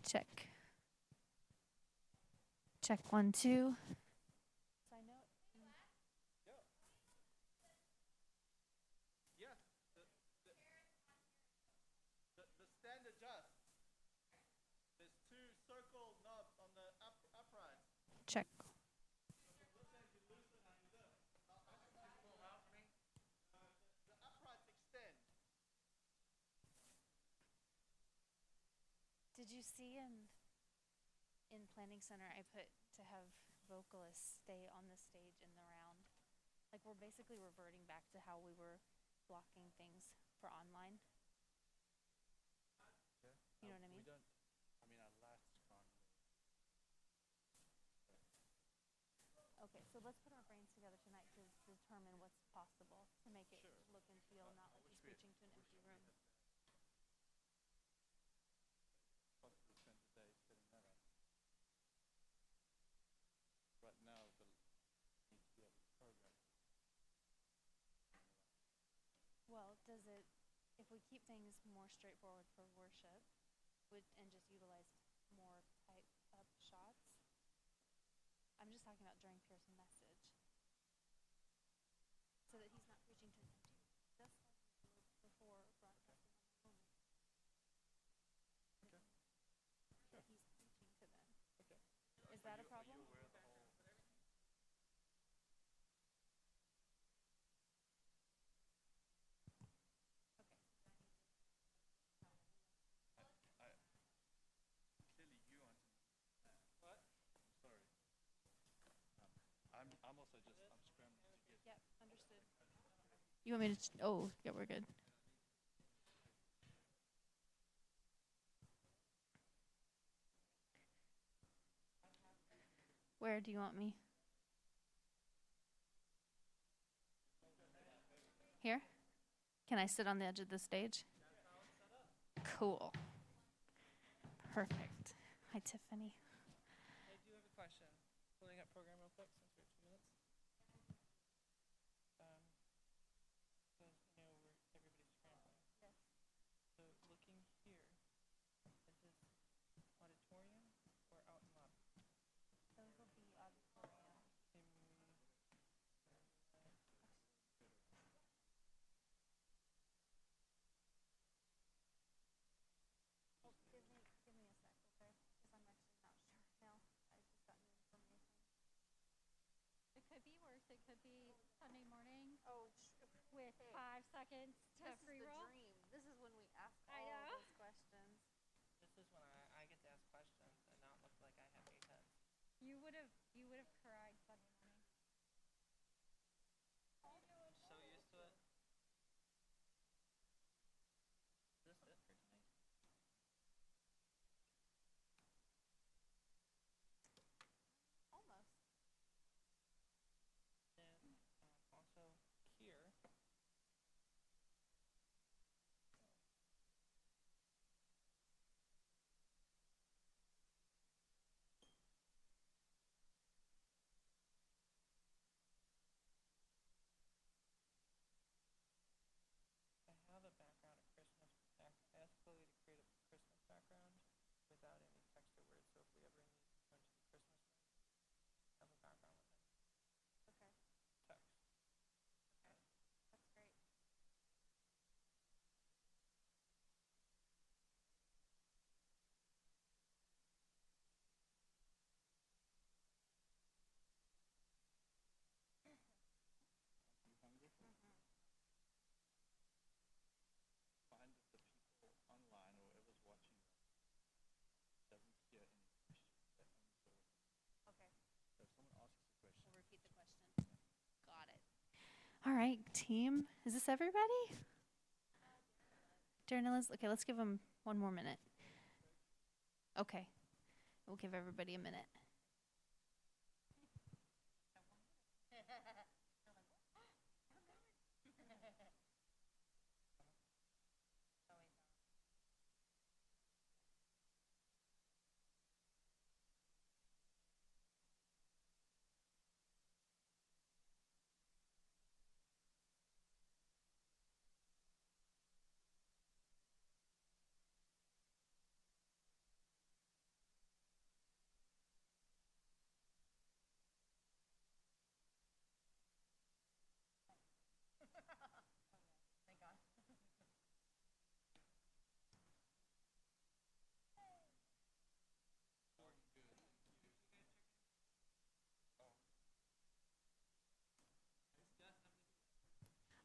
Check. Check 1, 2. The stand adjusts. There's two circle knobs on the upright. Check. The uprights extend. Did you see in Planning Center I put to have vocalists stay on the stage in the round? Like we're basically reverting back to how we were blocking things for online. Yeah. You know what I mean? We don't. I mean, our lights can't. Okay, so let's put our brains together tonight to determine what's possible to make it look and feel not like he's preaching to an empty room. Possibly spend the day setting that up. Right now, the need to be able to program. Well, does it, if we keep things more straightforward for worship, and just utilize more type up shots? I'm just talking about during Pearson message. So that he's not preaching to an empty room. Just like we did before broadcasting on the moment. Okay. That he's preaching to them. Okay. Is that a problem? Clearly, you aren't. What? I'm sorry. I'm also just. I'm scrambling to get. Yep, understood. You want me to? Oh, yeah, we're good. Where do you want me? Here? Can I sit on the edge of the stage? Cool. Perfect. Hi, Tiffany. I do have a question. Pulling up program real quick since we have 2 minutes. So where everybody's scrambling. Yes. So looking here, is this auditorium or out in lobby? Oh, with hey, 5 seconds to this is free the roll. dream. This is when we ask I all know. those questions. This is when I get to ask questions and not look like I have 8 heads. You would have cried Sunday morning. So used to it. Is this it for tonight? Almost. Then also here. I have a background of Christmas. I asked Chloe to create a Christmas background without any text or words. So if we ever need to go into the Christmas mode, I have a background with it. Okay. Text. Okay. That's great. You hungry? Mm-hmm. Find the people online or whoever's watching doesn't hear any questions. They only hear what you say. Okay. So if someone asks a question, We'll repeat the question. Got it. All right, team. Is this everybody? Darren and Liz? Okay, let's give them one more minute. Okay. We'll give everybody a minute. Thank God.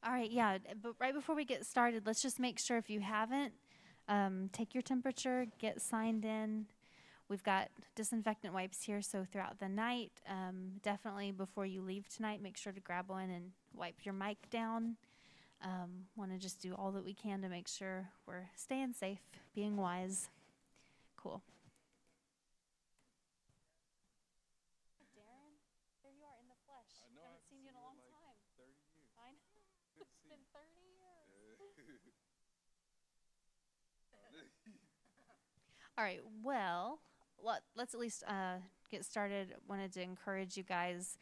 All right, yeah, but right before we get started, let's just make sure if you haven't, take your temperature, get signed in. We've got disinfectant wipes here, so throughout the night, definitely before you leave tonight, make sure to grab one and wipe your mic down. Want to just do all that we can to make sure we're staying safe, being wise. Cool. Darren, there you are in the flesh. I know, Haven't seen you in a long time. 30 years. I know. Good to It's see been you. 30 years. All right, well, let's at least get started. Wanted to encourage you guys.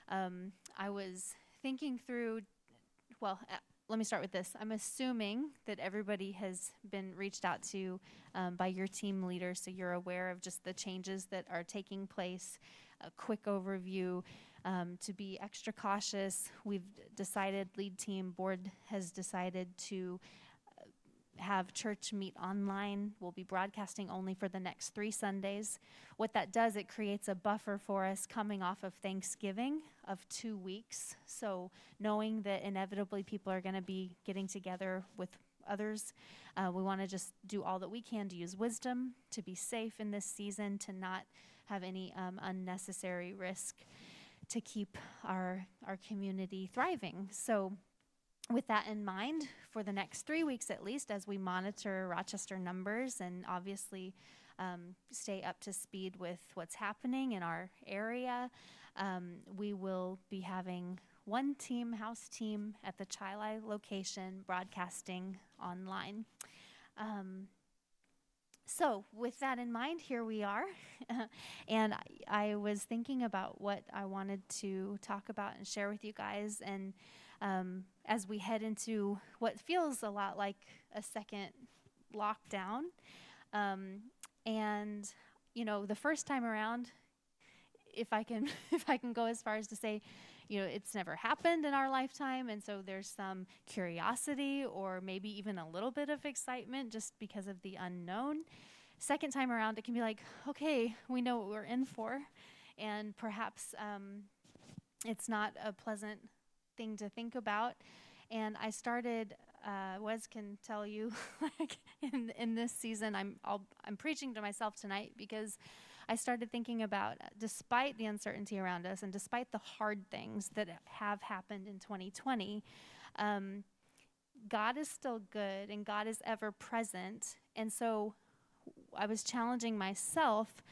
I was thinking through, well, let me start with this. I'm assuming that everybody has been reached out to by your team leader, so you're aware of just the changes that are taking place. A quick overview. To be extra cautious, we've decided, lead team board has decided to have church meet online. We'll be broadcasting only for the next 3 Sundays. What that does, it creates a buffer for us coming off of Thanksgiving of 2 weeks. So knowing that inevitably people are going to be getting together with others, we want to just do all that we can to use wisdom, to be safe in this season, to not have any unnecessary risk, to keep our community thriving. So with that in mind, for the next 3 weeks at least, as we monitor Rochester numbers and obviously stay up to speed with what's happening in our area, we will be having one team, house team, at the Chili location broadcasting online. So with that in mind, here we are. And I was thinking about what I wanted to talk about and share with you guys. And as we head into what feels a lot like a second lockdown. And, you know, the first time around, if I can if I can go as far as to say, you know, it's never happened in our lifetime, and so there's some curiosity or maybe even a little bit of excitement just because of the unknown. Second time around, it can be like, okay, we know what we're in for, and perhaps it's not a pleasant thing to think about. And I started, Wes can tell you, like in this season, I'm preaching to myself tonight because I started thinking about, despite the uncertainty around us and despite the hard things that have happened in 2020, God is still good and God is ever present. And so I was challenging myself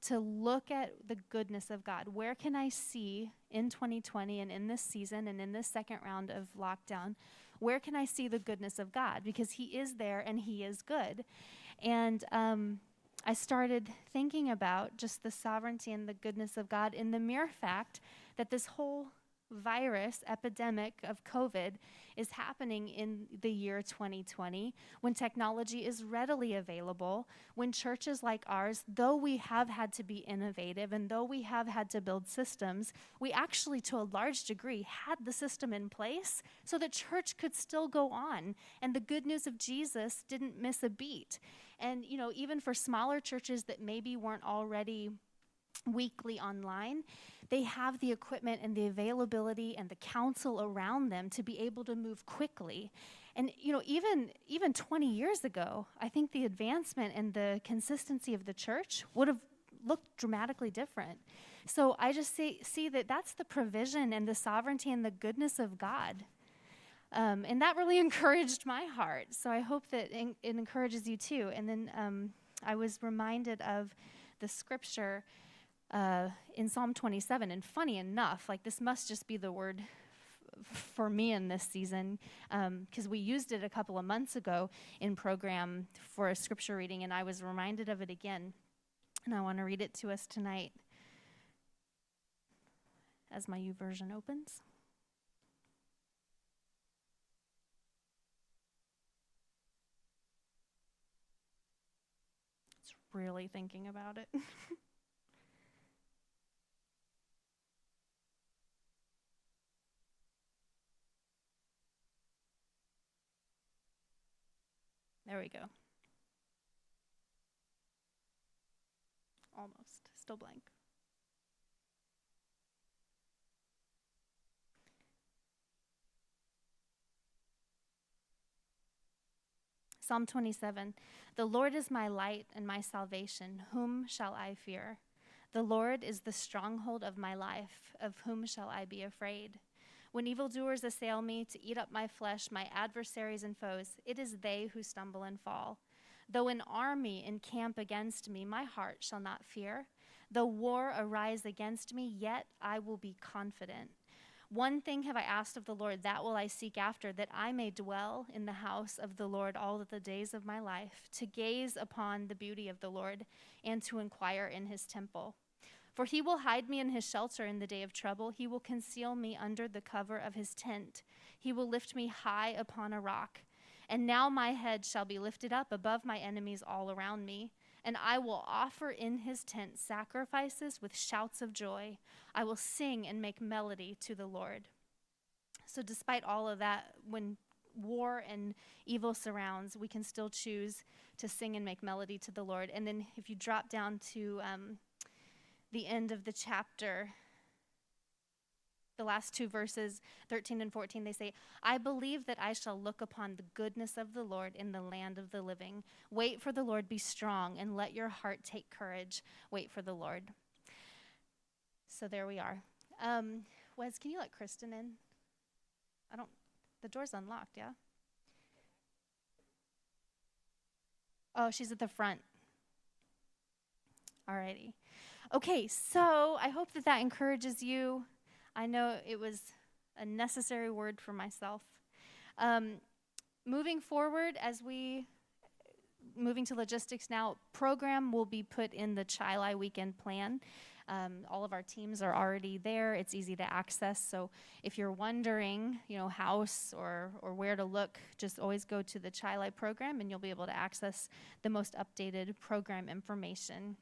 to look at the goodness of God. Where can I see in 2020 and in this season and in this second round of lockdown, where can I see the goodness of God? Because he is there and he is good. And I started thinking about just the sovereignty and the goodness of God in the mere fact that this whole virus epidemic of COVID is happening in the year 2020, when technology is readily available, when churches like ours, though we have had to be innovative and though we have had to build systems, we actually, to a large degree, had the system in place so that church could still go on, and the good news of Jesus didn't miss a beat. And, you know, even for smaller churches that maybe weren't already weekly online, they have the equipment and the availability and the counsel around them to be able to move quickly. And, you know, even 20 years ago, I think the advancement and the consistency of the church would have looked dramatically different. So I just see that that's the provision and the sovereignty and the goodness of God. And that really encouraged my heart. So I hope that it encourages you too. And then I was reminded of the scripture in Psalm 27. And funny enough, like this must just be the word for me in this season, because we used it a couple of months ago in program for a scripture reading, and I was reminded of it again. And I want to read it to us tonight as my YouVersion opens. It's really thinking about it. There we go. Almost. Still blank. Psalm 27. The Lord is my light and my salvation. Whom shall I fear? The Lord is the stronghold of my life. Of whom shall I be afraid? When evildoers assail me to eat up my flesh, my adversaries and foes, it is they who stumble and fall. Though an army encamp against me, my heart shall not fear. Though war arise against me, yet I will be confident. One thing have I asked of the Lord, that will I seek after, that I may dwell in the house of the Lord all of the days of my life, to gaze upon the beauty of the Lord and to inquire in his temple. For he will hide me in his shelter in the day of trouble. He will conceal me under the cover of his tent. He will lift me high upon a rock. And now my head shall be lifted up above my enemies all around me. And I will offer in his tent sacrifices with shouts of joy. I will sing and make melody to the Lord. So despite all of that, when war and evil surrounds, we can still choose to sing and make melody to the Lord. And then if you drop down to the end of the chapter, the last two verses, 13 and 14, they say, I believe that I shall look upon the goodness of the Lord in the land of the living. Wait for the Lord, be strong, and let your heart take courage. Wait for the Lord. So there we are. Wes, can you let Kristen in? The door's unlocked, yeah? Oh, she's at the front. Alrighty. Okay, so I hope that encourages you. I know it was a necessary word for myself. Moving forward, moving to logistics now, program will be put in the Chili weekend plan. All of our teams are already there. It's easy to access. So if you're wondering, house or where to look, just always go to the Chili program and you'll be able to access the most updated program information.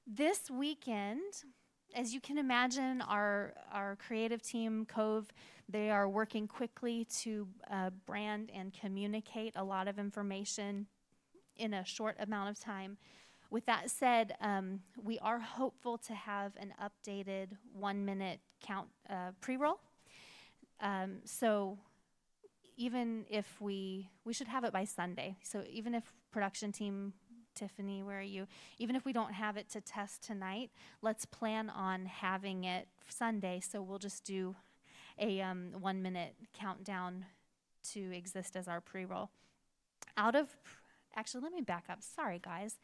This weekend, as you can imagine, our creative team, Cove, they are working quickly to brand and communicate a lot of information in a short amount of time. with that said, we are hopeful to have an updated 1-minute count pre-roll. So even if we should have it by Sunday. So even if production team, Tiffany, where are you? Even if we don't have it to test tonight, let's plan on having it Sunday. So we'll just do a 1-minute countdown to exist as our pre-roll. Actually, let me back up. Sorry, guys.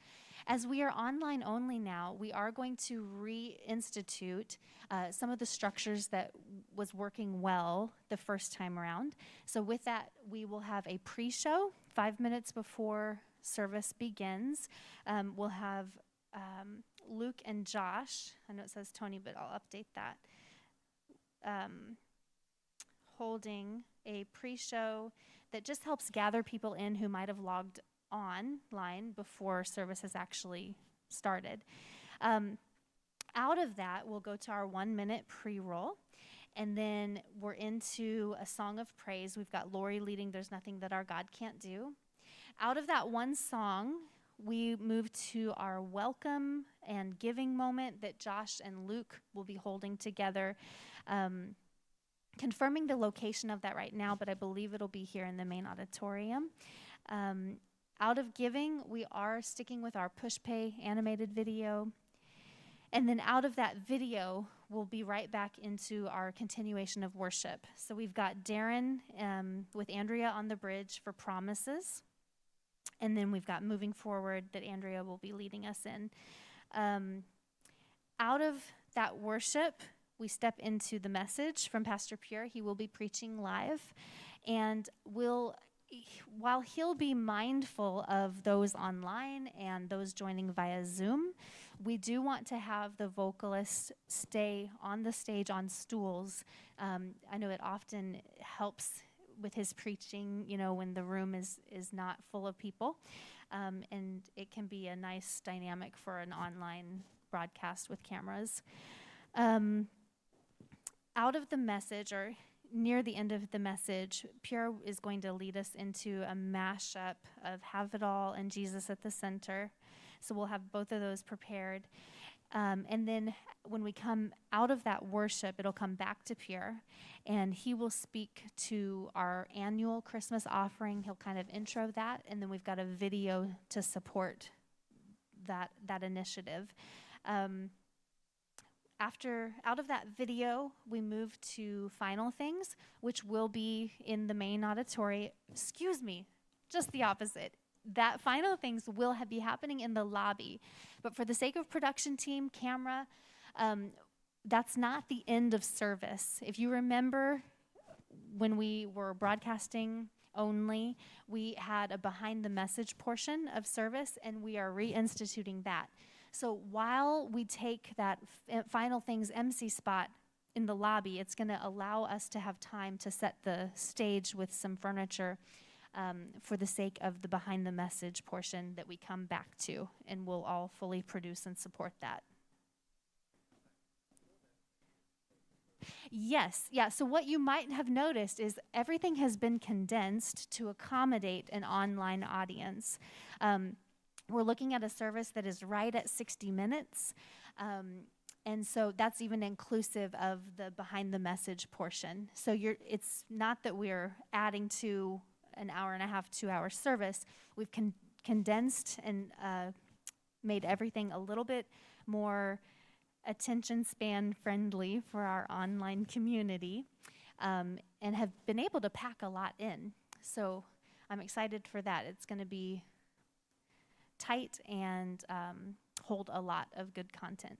As we are online only now, we are going to reinstitute some of the structures that was working well the first time around. So with that, we will have a pre-show 5 minutes before service begins. We'll have Luke and Josh. I know it says Tony, but I'll update that. Holding a pre-show that just helps gather people in who might have logged online before service has actually started. Out of that, we'll go to our 1-minute pre-roll, and then we're into a song of praise. We've got Lori leading There's Nothing That Our God Can't Do. Out of that one song, we move to our welcome and giving moment that Josh and Luke will be holding together. Confirming the location of that right now, but I believe it'll be here in the main auditorium. Out of giving, we are sticking with our push pay animated video. And then out of that video, we'll be right back into our continuation of worship. So we've got Darren with Andrea on the bridge for promises. And then we've got moving forward that Andrea will be leading us in. Out of that worship, we step into the message from Pastor Pure. He will be preaching live. And while he'll be mindful of those online and those joining via Zoom, we do want to have the vocalists stay on the stage on stools. I know it often helps with his preaching, when the room is not full of people. And it can be a nice dynamic for an online broadcast with cameras. Out of the message, or near the end of the message, Pure is going to lead us into a mashup of Have It All and Jesus at the Center. So we'll have both of those prepared. And then when we come out of that worship, it'll come back to Pure, and he will speak to our annual Christmas offering. He'll kind of intro that, and then we've got a video to support that initiative. Out of that video, we move to final things, which will be in the main auditorium. Excuse me, just the opposite. That final things will be happening in the lobby. But for the sake of production team, camera, that's not the end of service. If you remember when we were broadcasting only, we had a behind the message portion of service, and we are reinstituting that. So while we take that final things MC spot in the lobby, it's going to allow us to have time to set the stage with some furniture for the sake of the behind the message portion that we come back to, and we'll all fully produce and support that. Yes, yeah, so what you might have noticed is everything has been condensed to accommodate an online audience. We're looking at a service that is right at 60 minutes. And so that's even inclusive of the behind the message portion. So it's not that we're adding to an hour and a half, 2-hour service. We've condensed and made everything a little bit more attention span friendly for our online community, and have been able to pack a lot in. So I'm excited for that. It's going to be tight and hold a lot of good content.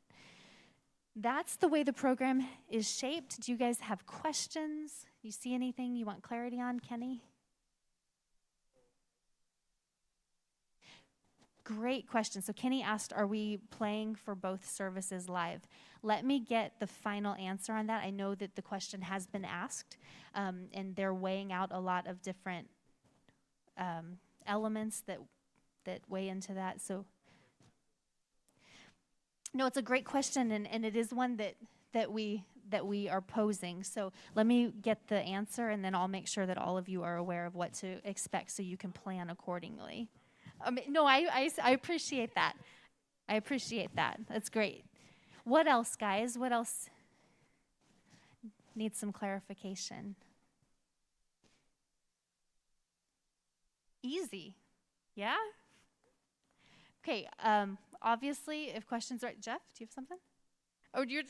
That's the way the program is shaped. Do you guys have questions? You see anything you want clarity on, Kenny? Great question. So Kenny asked, are we playing for both services live? Let me get the final answer on that. I know that the question has been asked, and they're weighing out a lot of different elements that weigh into that. So, no, it's a great question, and it is one that we are posing. So let me get the answer, and then I'll make sure that all of you are aware of what to expect so you can plan accordingly. No, I appreciate that. I appreciate that. That's great. What else, guys? What else needs some clarification? Easy. Yeah? Okay, obviously, if questions are, Jeff, do you have something? Oh, you're,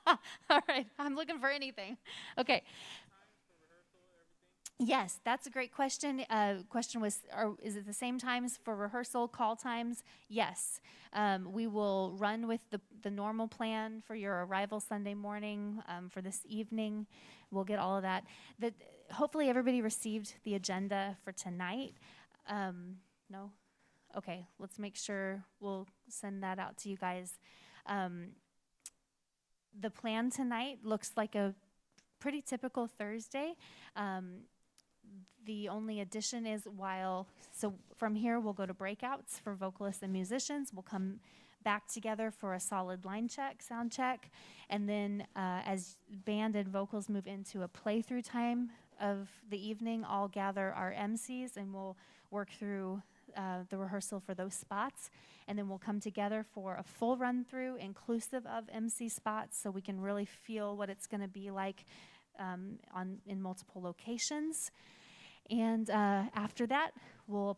all right, I'm looking for anything. Okay. Yes, that's a great question. Question was, is it the same times for rehearsal, call times? Yes. We will run with the normal plan for your arrival Sunday morning, for this evening. We'll get all of that. Hopefully everybody received the agenda for tonight. No? Okay, let's make sure we'll send that out to you guys. The plan tonight looks like a pretty typical Thursday. The only addition is so from here we'll go to breakouts for vocalists and musicians. We'll come back together for a solid line check, sound check, and then as band and vocals move into a playthrough time of the evening, I'll gather our MCs and we'll work through the rehearsal for those spots, and then we'll come together for a full run through inclusive of MC spots so we can really feel what it's going to be like in multiple locations. And after that, we'll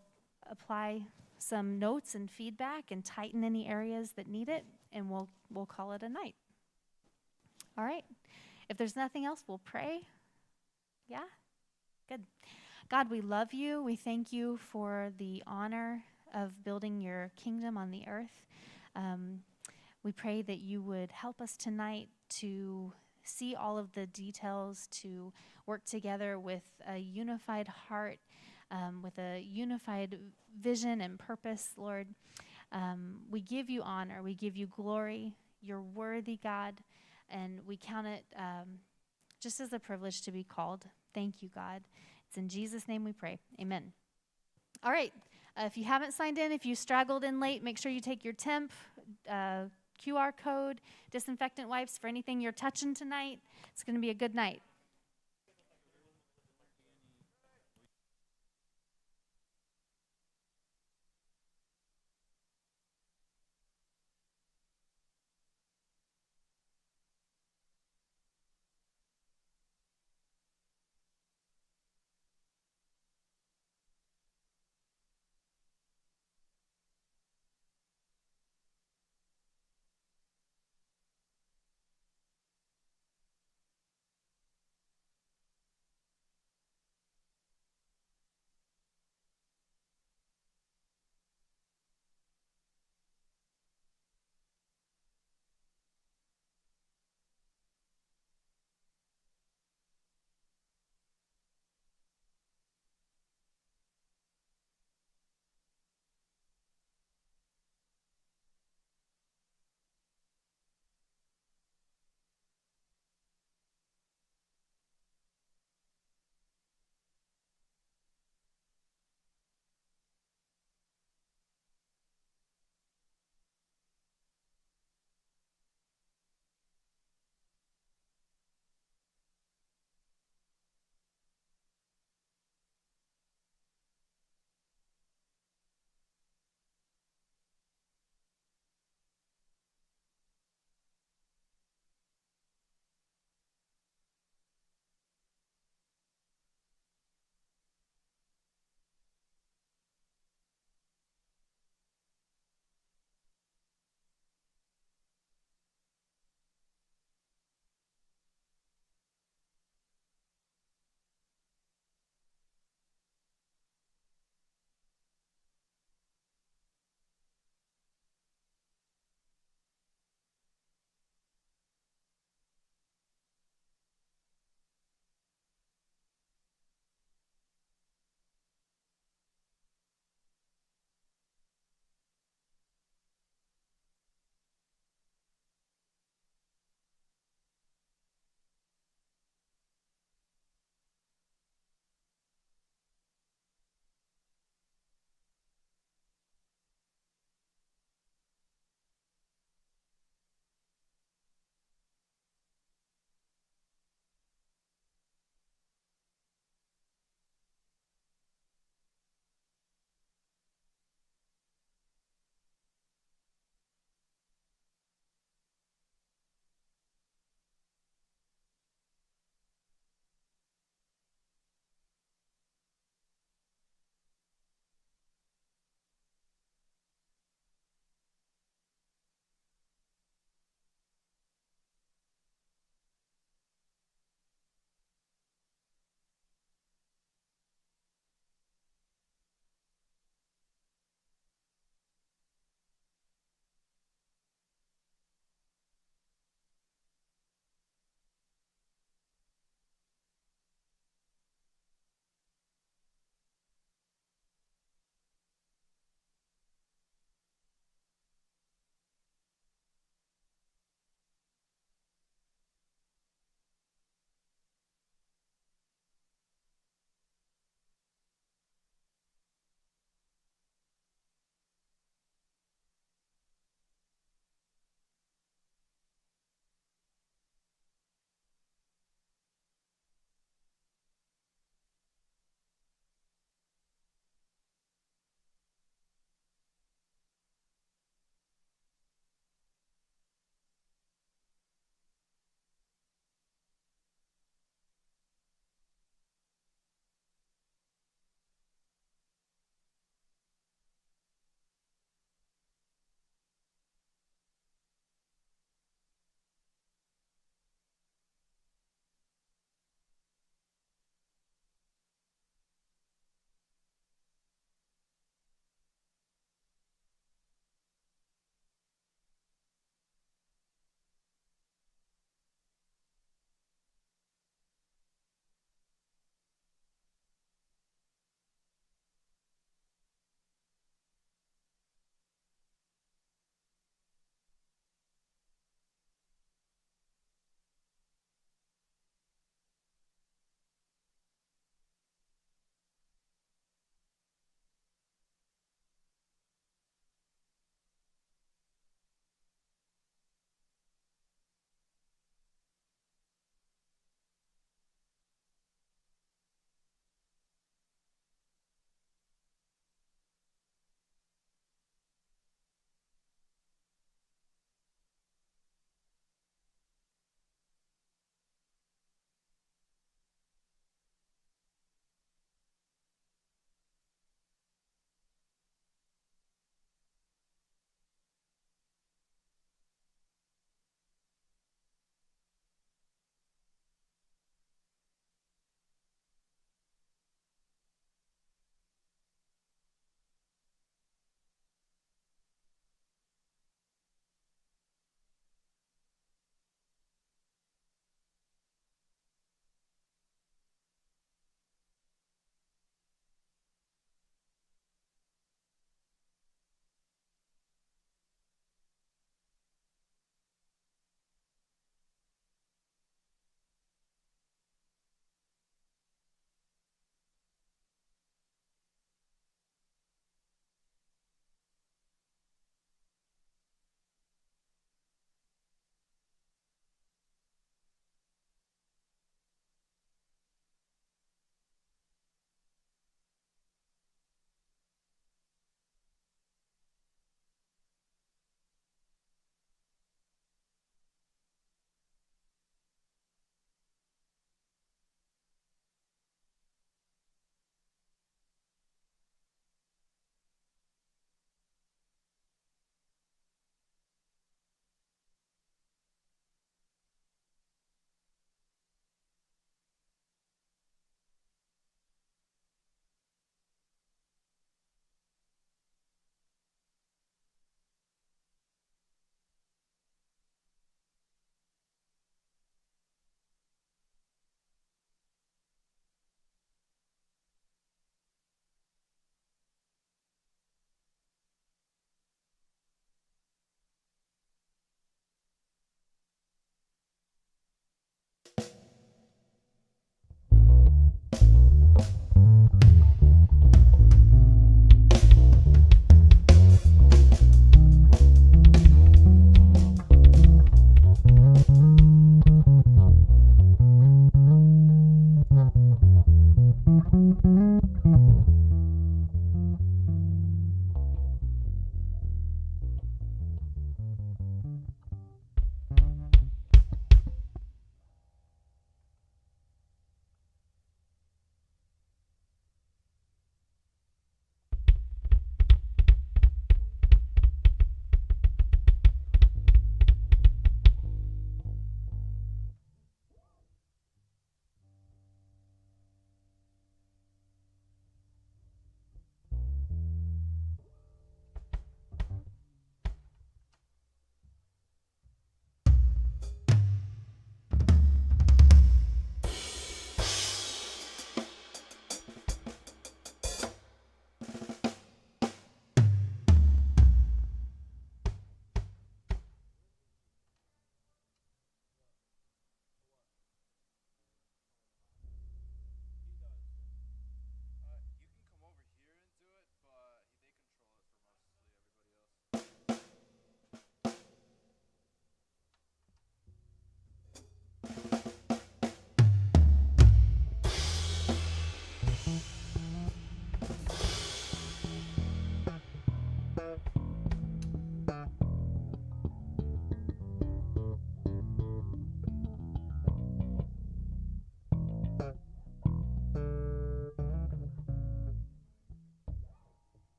apply some notes and feedback and tighten any areas that need it, and we'll call it a night. All right. If there's nothing else, we'll pray. Yeah? Good. God, we love you. We thank you for the honor of building your kingdom on the earth. We pray that you would help us tonight to see all of the details, to work together with a unified heart, with a unified vision and purpose, Lord. We give you honor. We give you glory. You're worthy, God, and we count it just as a privilege to be called. Thank you, God. It's in Jesus' name we pray. Amen. All right. If you haven't signed in, if you straggled in late, make sure you take your temp, QR code, disinfectant wipes for anything you're touching tonight. It's going to be a good night.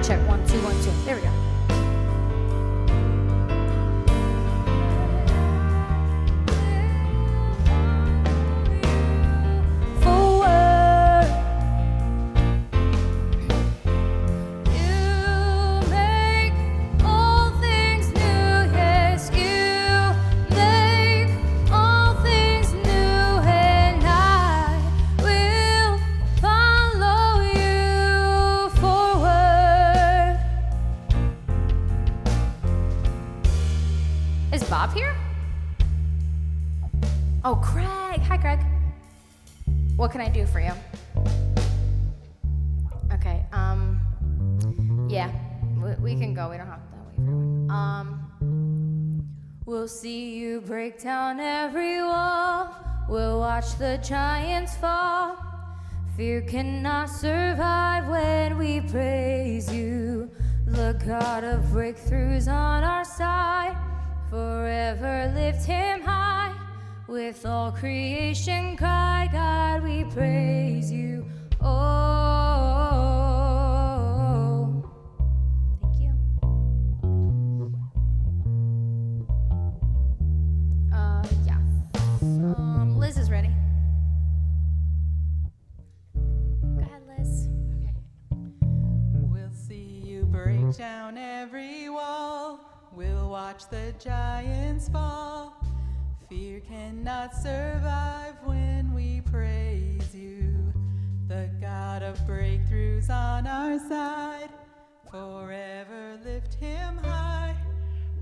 Check 1 2 1 2. There we go. Forward. You make all things new. Yes, you make all things new, and I will follow you forward. Is Bob here? Oh, Craig. Hi, Craig. What can I do for you? Okay, yeah, we can go. We don't have to wait for everyone. We'll see you break down every wall. We'll watch the giants fall. Fear cannot survive when we praise you. The God of breakthroughs on our side. Forever lift him high. With all creation cry, God, we praise you. Oh, thank you. Yeah. Liz is ready. Go ahead, Liz. We'll see you break down every wall. We'll watch the giants fall. Fear cannot survive when we praise you. The God of breakthroughs on our side. Forever lift him high.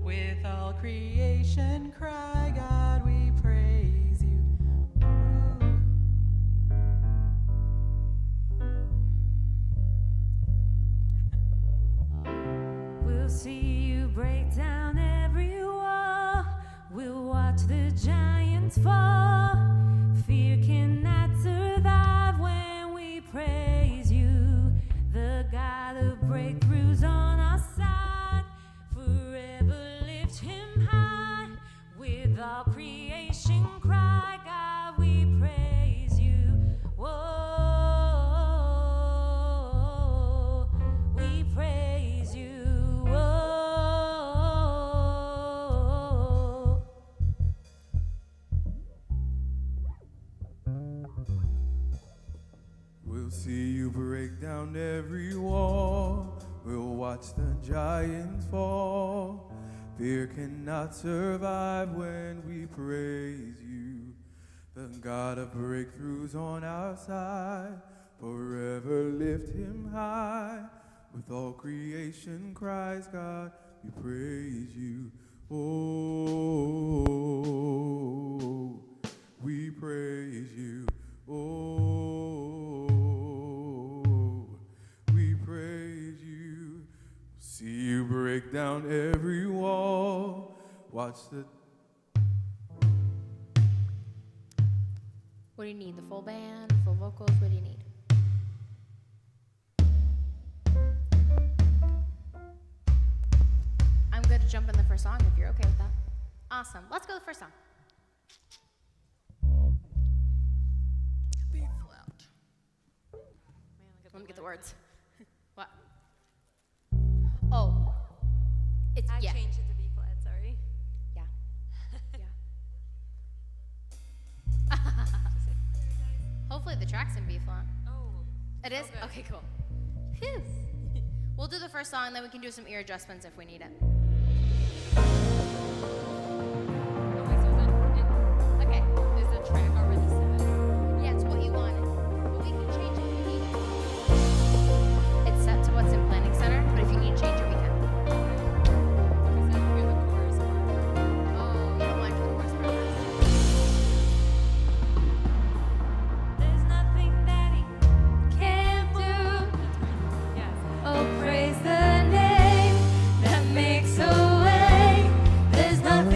With all creation cry, God, we praise you. We'll see you break down every wall. We'll watch the giants fall. Fear cannot survive when we praise you. The God of breakthroughs on our side. Forever lift him high. With all creation We'll see you break down every wall. We'll watch the giants fall. Fear cannot survive when we praise you. The God of breakthroughs on our side. Forever lift him high. With all creation cries, God, we praise you. Oh, we praise you. Oh, we praise you. See you break down every wall. Watch the... What do you need? The full band, full vocals? What do you need? I'm good to jump in the first song if you're okay with that. Awesome. Let's go to the first song. B flat. Let me get the words. What? Oh. It's, I yeah. changed it to B flat, sorry. Yeah. Yeah. Hopefully the track's in B flat. Oh. It is? Okay. Okay, cool. Phew. We'll do the first song, then we can do some ear adjustments if we need it. Okay. Is the track already set? Yeah, it's what you wanted. But we can change it if we need it. It's set to what's in Planning Center, but if you need to change it, we can. Because I hear the chorus part. Oh, you don't want to do the worst part first. There's nothing that he can't do. Yes. Oh, praise the name that makes a way. There's nothing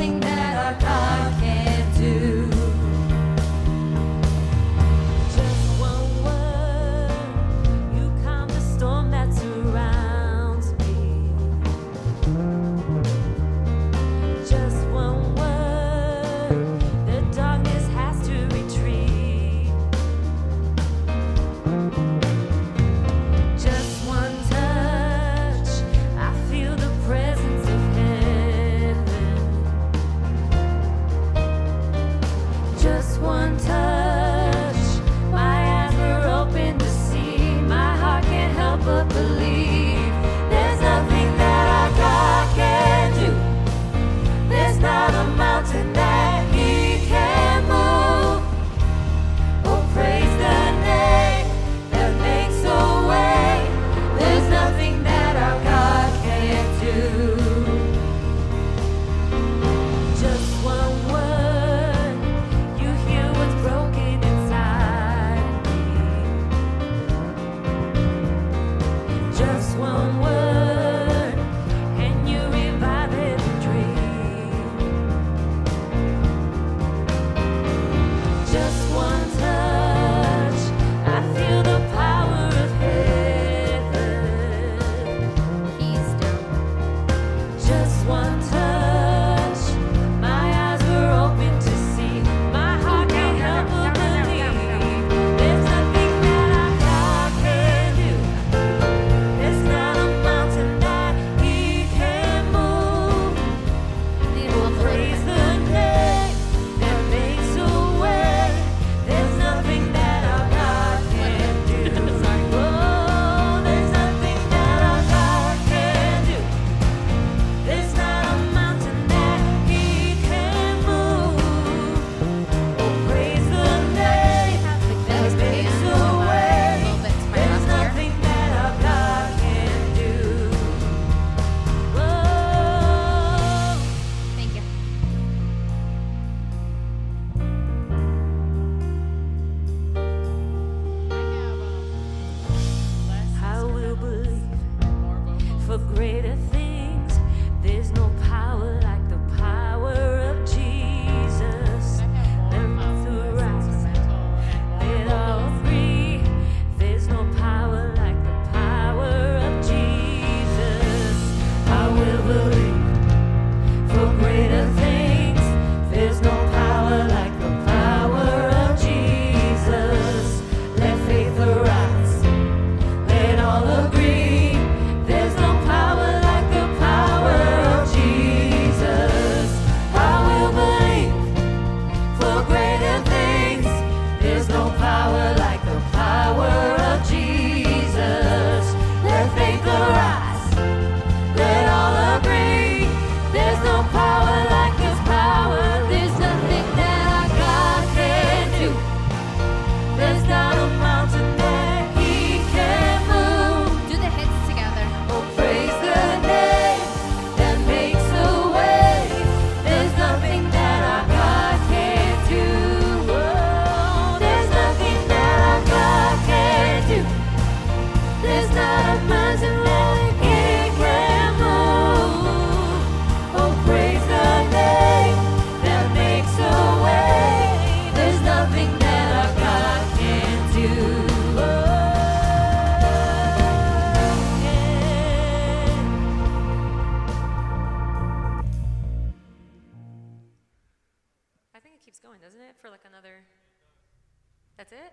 That's it?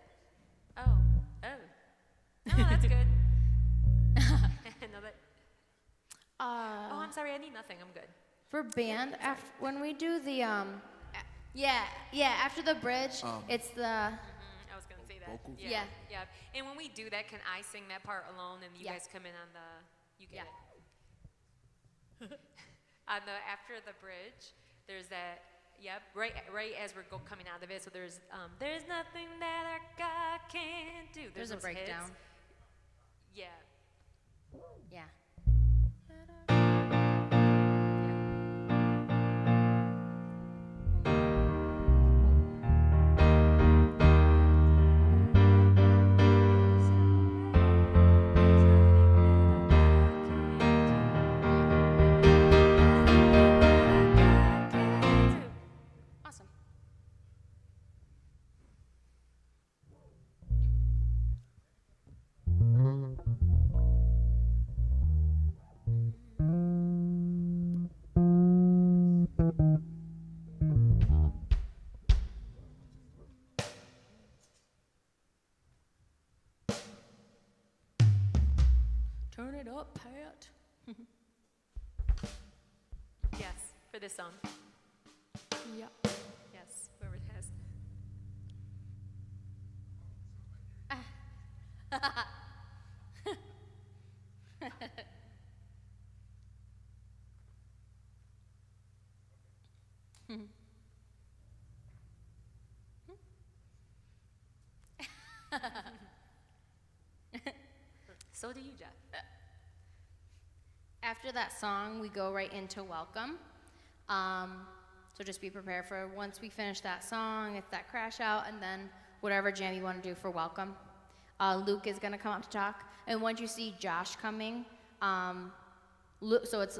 Oh. No, that's good. No, that. Oh, I'm sorry. I need nothing. I'm good. For band, when we do the after the bridge, it's the I was gonna say that. Vocals? Yeah. And when we do that, can I sing that part alone, and you Yeah. guys come in on the? You get Yeah. it. On the after the bridge, there's that. Yep. Right as we're coming out of it, so there's nothing that our God can't do. there's a those breakdown. hits. Yeah. Yeah. Awesome. Turn it up, Pat. Yes. For this song. Yeah. Yes. Whoever has. So do you, Jeff. After that song, we go right into welcome. So just be prepared for once we finish that song, it's that crash out, and then whatever jam you want to do for welcome. Luke is going to come up to talk. And once you see Josh coming, so it's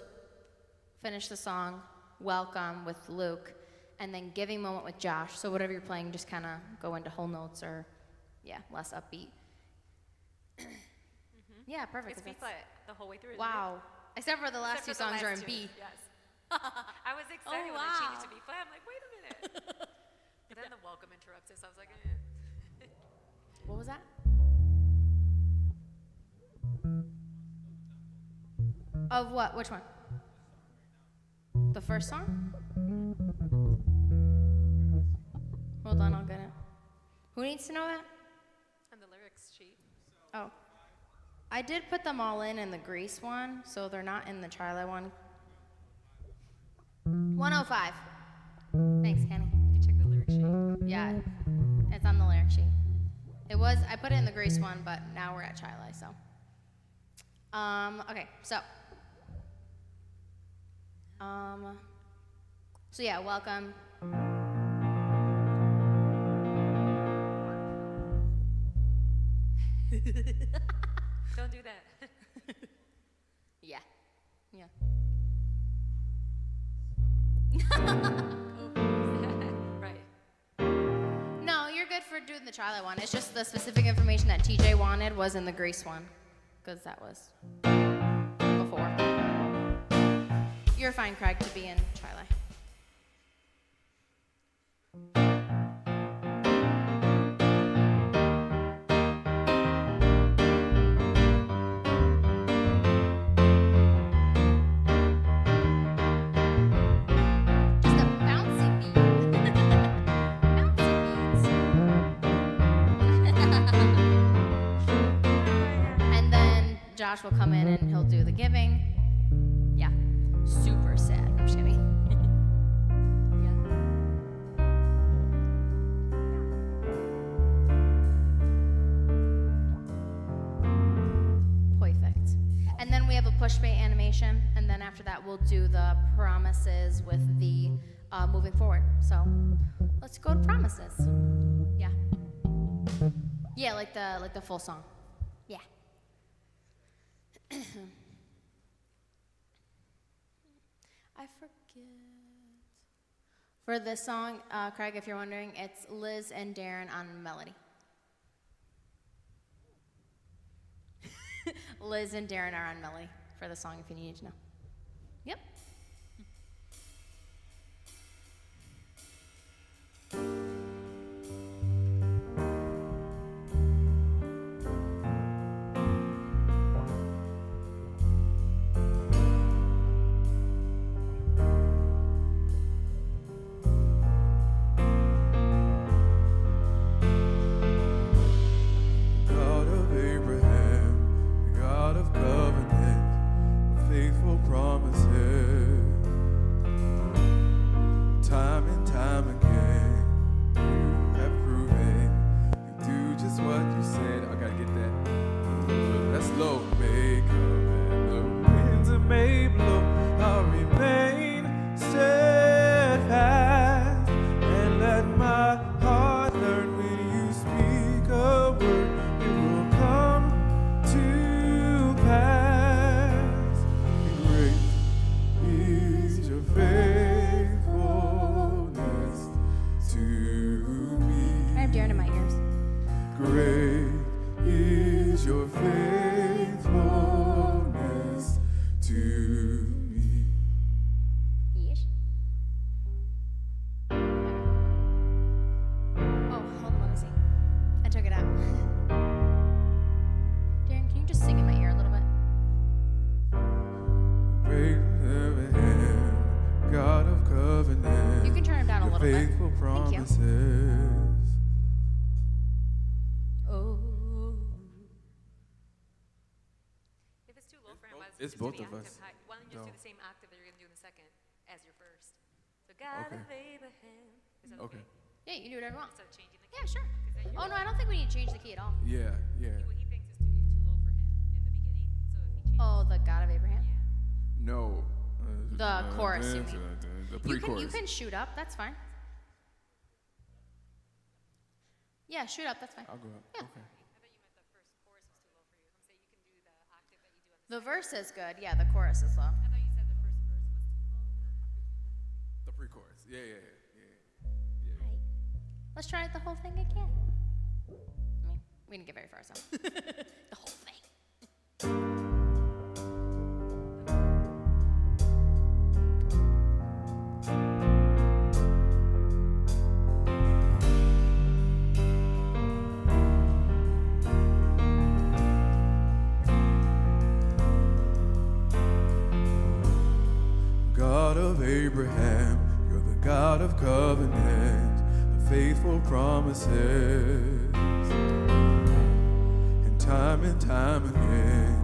finish the song, welcome with Luke, and then giving moment with Josh. So whatever you're playing, just kind of go into whole notes or, less upbeat. Yeah, perfect. It's B flat the whole way through. Isn't Wow. Except for the last two Except for the songs are last in two. B. Yes. I was excited when I changed it to B flat. I'm like, wait a minute. But then the welcome interrupts us. I was like, What was that? Of what? Which one? The first song? Hold on, I'll get it. Who needs to know that? on the lyrics sheet. Oh. I did put them all in the Grease one, so they're not in the Charlie one. 105. Thanks, Kenny. You can check the lyric sheet. Yeah, it's on the lyric sheet. I put it in the Grease one, but now we're at Charlie, so. Okay, so. So yeah, welcome. Don't do that. Yeah. Yeah. Right. No, you're good for doing the Charlie one. It's just the specific information that TJ wanted was in the Grease one, because that was before. You're fine, Craig, to be in Charlie. Just a bouncy beat. Bouncy beats. And then Josh will come in and he'll do the giving. Yeah. Super sad. I'm just kidding. Perfect. And then we have a push pay animation, and then after that we'll do the promises with the moving forward. So let's go to promises. Yeah. Yeah, like the full song. Yeah. I forget. For this song, Craig, if you're wondering, it's Liz and Darren on melody. Liz and Darren are on melody for the song if you needed to know. Yep. just what you said. I gotta get that. That's low. May come and the winds may blow. I'll remain steadfast and let my heart learn when you speak a word, it will come to pass. Great is your faithfulness to me. I have Darren in my ears. Great is your faithfulness to me. Yes. Oh, hold on, let me see. I took it out. Darren, can you just sing in my ear a little bit? Great Abraham, God of covenant. You can turn it down a your little bit. faithful Thank you. promises. Oh. If it's too low for him, why It's don't you both just do of the us. octave high? Why don't you just do No. the same octave that you're gonna do in the second as your first? So God Okay. of Abraham. Is that Okay. okay? Yeah, you can do whatever you want. Instead of changing the key. Yeah, sure. 'Cause then you- Oh, no, I don't think we need to change the key at all. Yeah, yeah. What he thinks is too low for him in the beginning. So if he changes, Oh, the God of Abraham? yeah. No. The chorus, you mean. The You pre-chorus. can shoot up, that's fine. Yeah, shoot up, that's fine. I'll go up. Yeah. Okay. I thought you meant the first chorus was too low for you. I'm saying you can do the octave that you do on the The verse is good. Yeah, the chorus is low. I thought you said the first verse was too low. The pre-chorus. Yeah. Right. Let's try the whole thing again. I mean, we didn't get very far, so. The whole thing. God of Abraham, you're the God of covenant, of faithful promises. And time again,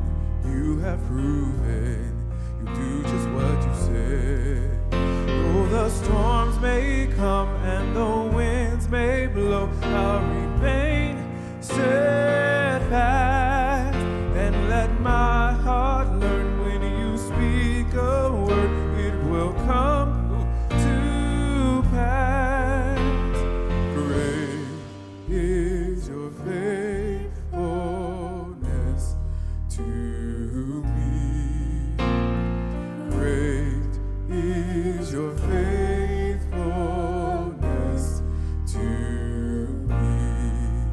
you have proven you do just what you said. Though the storms may come and the winds may blow, I'll remain steadfast and let my heart learn when you speak a word, it will come to pass. Great is your faithfulness to me. Great is your faithfulness to me.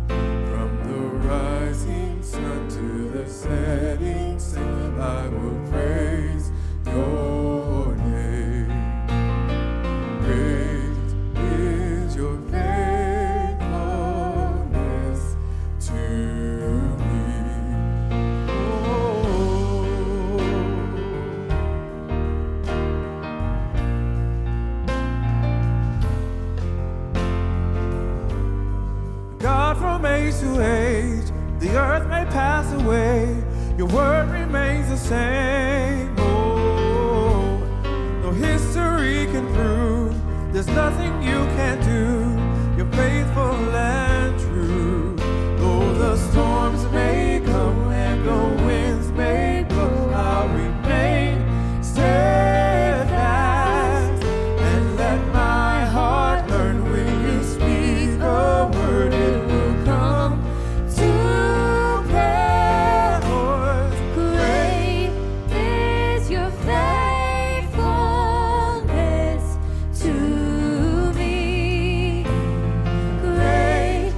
From the rising sun to the setting sun, I will praise your name. Great is your faithfulness to me. God, from age to age, the earth may pass away, your word remains the same. Oh, no history can prove there's nothing you can't do. You're faithful and true. Though the storms may come and the winds may blow, I'll remain steadfast and let my heart learn when you speak a word, it will come to pass. Great is your faithfulness to me. Great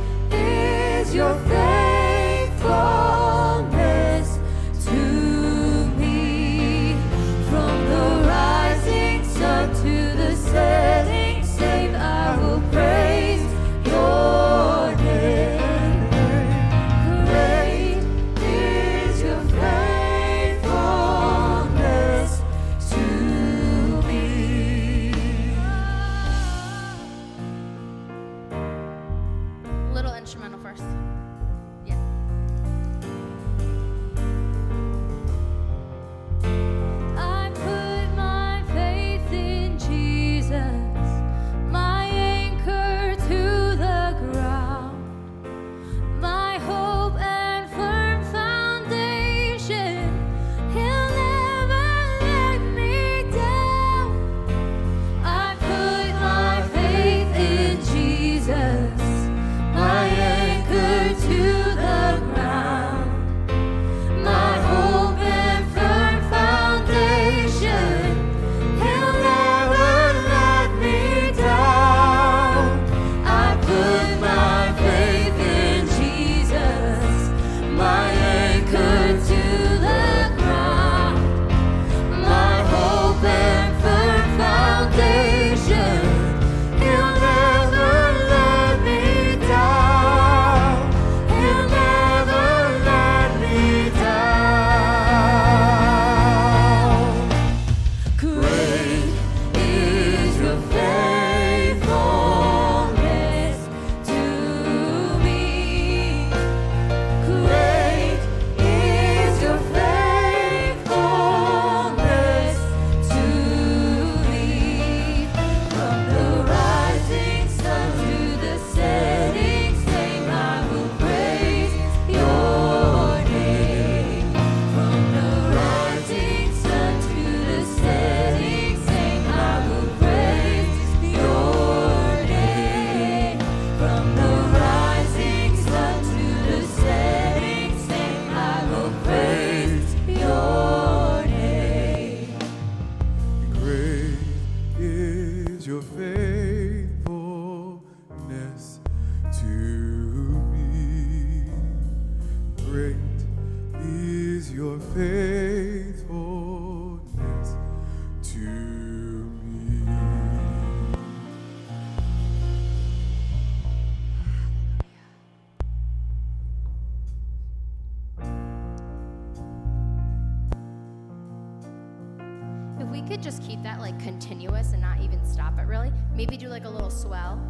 we could just keep that like continuous and not even stop it really, maybe do like a little swell.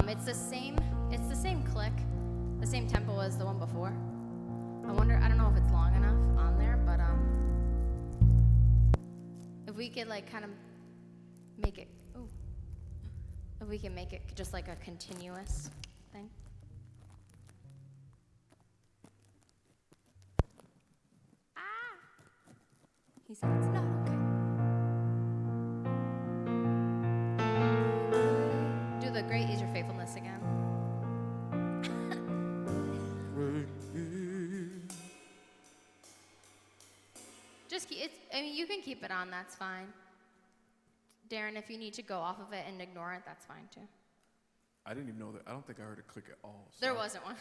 It's the same click, the same tempo as the one before. I don't know if it's long enough on there, but if we could like kind of make it, if we can make it just like a continuous thing. He said it's not okay. Do the great is your faithfulness again. Just you can keep it on, that's fine. Darren, if you need to go off of it and ignore it, that's fine too. I didn't even know that. I don't think I heard a click at all. So There wasn't one.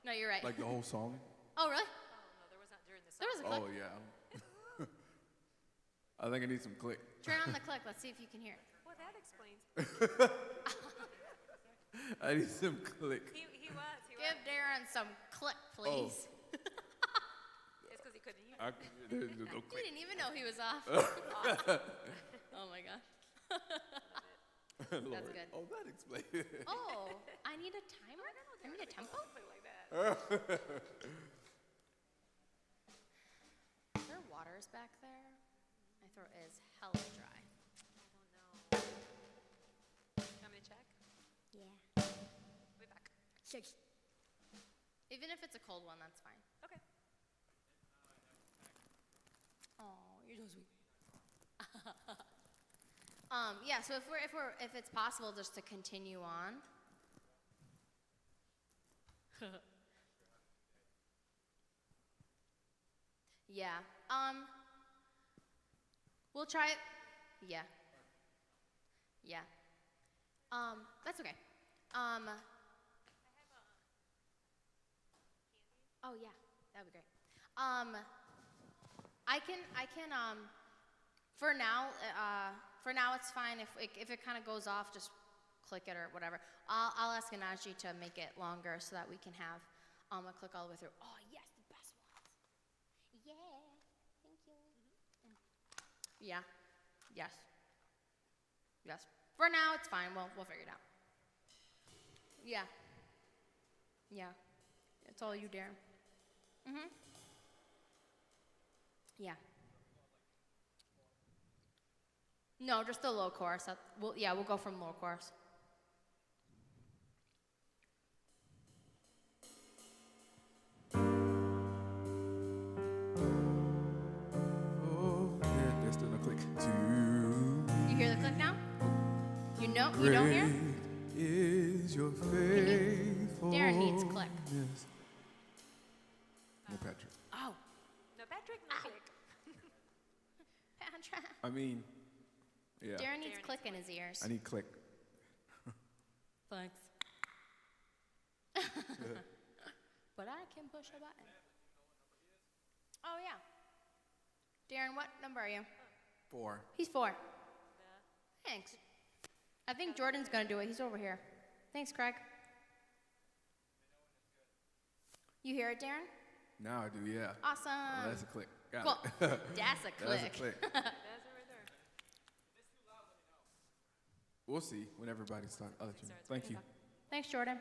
No, you're right. Like the whole song? Oh, really? Oh, no, there was not during the song. There was a click. Oh, yeah. I think I need some click. Turn on the click. Let's see if you can hear it. Well, that explains. I need some click. He was. Give Darren some click, please. It's because he couldn't hear. There's no He click. didn't even know he was off. Oh my gosh. Lord. good. Oh, that explains it. Oh, I need a timer? I need a tempo? Something like that. Is there waters back there? My throat is hella dry. I don't know. Want me to check? Yeah. I'll be back. Even if it's a cold one, that's fine. Okay. Oh, you're so sweet. Yeah. So if it's possible, just to continue on. Yeah. We'll try it. Yeah. Yeah. That's okay. Oh yeah, that'd be great. I can. For now it's fine. If it kind of goes off, just click it or whatever. I'll ask Anaji to make it longer so that we can have a click all the way through. Oh yes, the best ones. Yeah. Thank you. Yeah. Yes. Yes. For now it's fine. We'll figure it out. Yeah. Yeah. It's all you, Darren. Yeah. No, just the low chorus. We'll go from low chorus. Oh, there's still no click. You hear the click now? You don't hear? Is your faithfulness. Darren needs click. No, Patrick. Oh, No, Patrick, no click. Patrick. I mean, yeah. Darren needs Darren click in his ears. I need click. Thanks. But I can push a button. Oh, yeah. Darren, what number are you? 4. He's 4. Thanks. I think Jordan's going to do it. He's over here. Thanks, Craig. You hear it, Darren? Now I do, yeah. Awesome. Oh, that's a click. Got Cool. it. That's a click. That's a click. That's it right there. We'll see when everybody starts. I'll let you know. Thank you. Thanks, Jordan.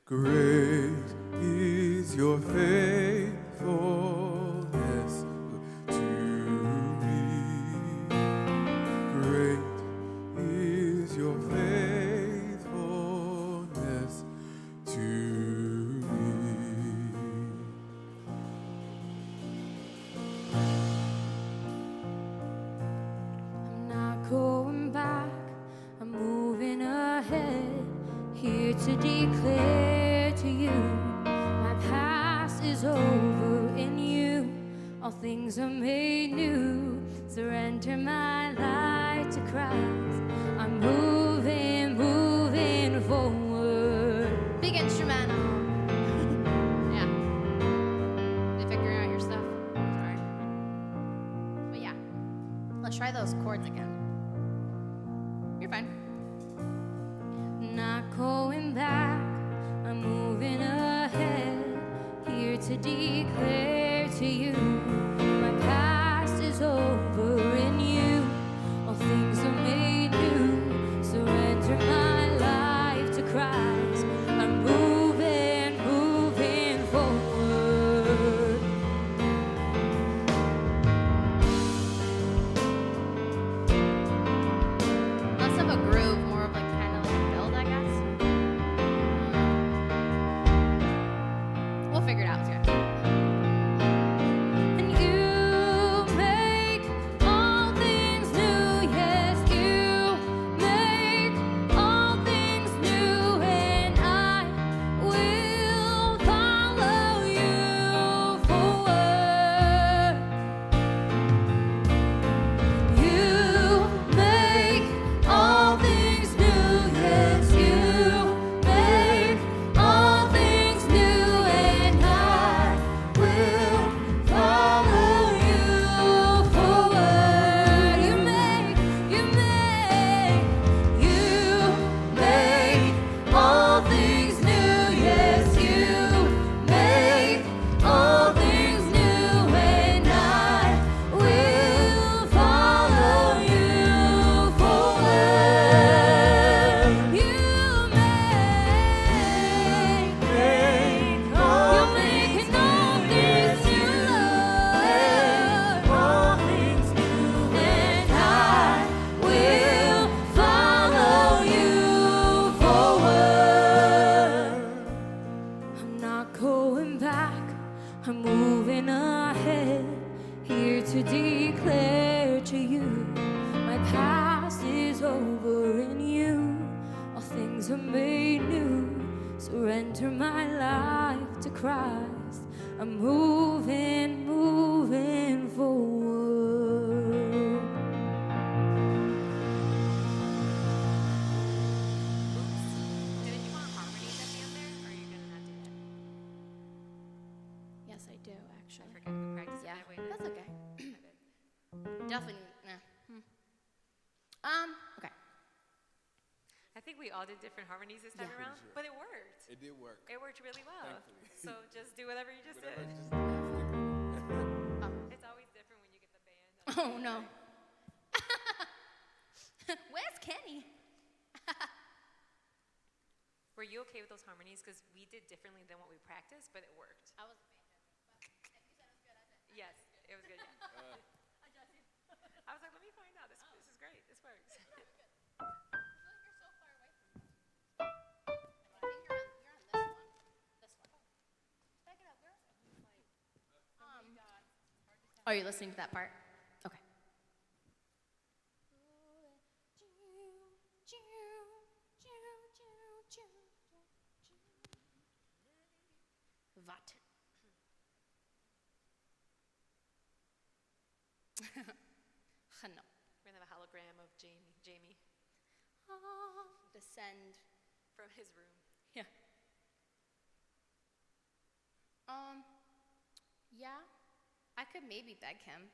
Great is your faithfulness to me. Great is your faithfulness to me. I'm not going back, I'm moving ahead, here to declare to you, my past is over in you, all things are made new, surrender my life to Christ, I'm moving forward. Big instrumental. Yeah. You figuring out your stuff? Sorry. But yeah. Let's try those chords again. You're fine. Not going back, I'm moving ahead, here to declare to you, my past is over in not going back. I'm moving ahead, here to declare to you my past is over in you. All things are made new. Surrender my life to Christ. I'm moving, moving forward. Didn't you want harmonies at the end there, or are you gonna not do that? Yes, I do, actually. I forgot we practiced Yeah, it that way. that's okay. My bad. Definitely. Nah. Okay. I think we all did different harmonies this time Yeah. around, Pretty sure. but it worked. It did work. It worked really well. Thankfully. So just do whatever you just Whatever did. I just did. It's always different when you get the band. Oh, no. Where's Kenny? Were you okay with those harmonies? Because we did differently than what we practiced, but it worked. I was. Yes, it was good. Yeah. I was like, let me find out. This is great. This works. Are you listening to that part? Okay. Wat? No. We're gonna have a hologram of Jamie Descend. from his room. Yeah. Yeah. I could maybe beg him.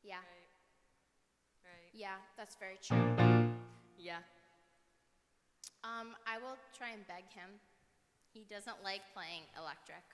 Yeah. Right. Right. Yeah, that's very true. Yeah. I will try and beg him. He doesn't like playing electric.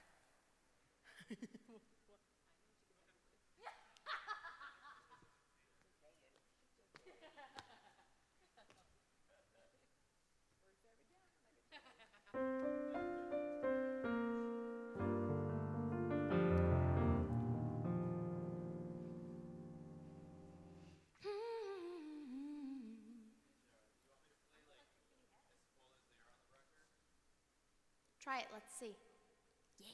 Try it, let's see. Yeah.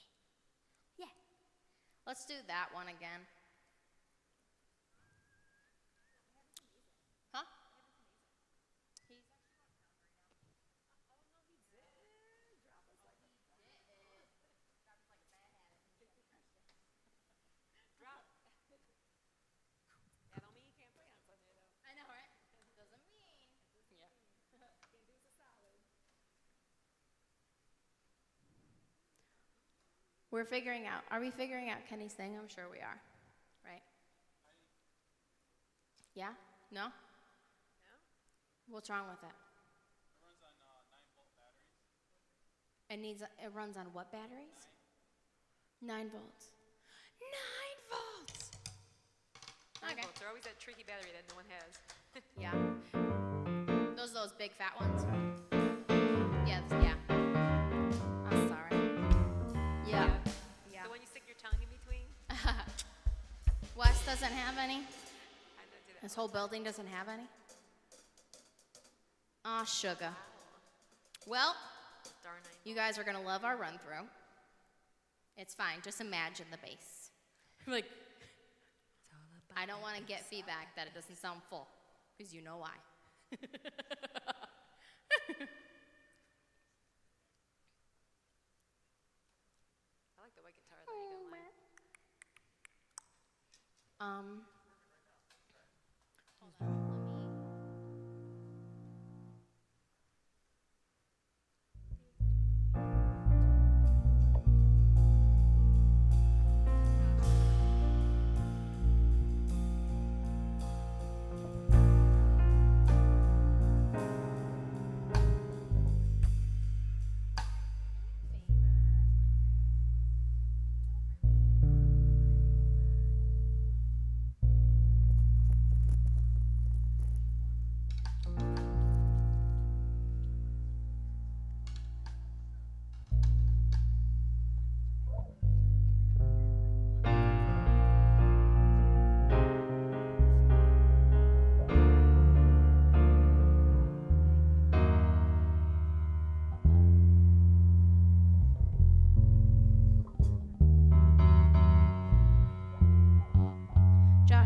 Yeah. Let's do that one again. Huh? That don't mean you can't play on Sunday though. I know, right? Doesn't mean. Yeah. We're figuring out. Are we figuring out Kenny's thing? I'm sure we are. Right? Yeah? No? No? What's wrong with it? It runs on 9-volt batteries. It runs on what batteries? 9 volts. 9 volts! 9 Okay. volts. They're always that tricky battery that no one has. Yeah. Those big fat ones? Yes, yeah. I'm sorry. Yeah. Yeah. The one you stick your tongue in between. Wes doesn't have any? I don't do that. This whole building doesn't have any? Aw, sugar. Well, Darn 9 you guys are gonna love our run through. It's fine, just imagine the bass. Like, I don't wanna get feedback that it doesn't sound full, because you know why. I like the white guitar though, you gonna lie. Hold on, let me.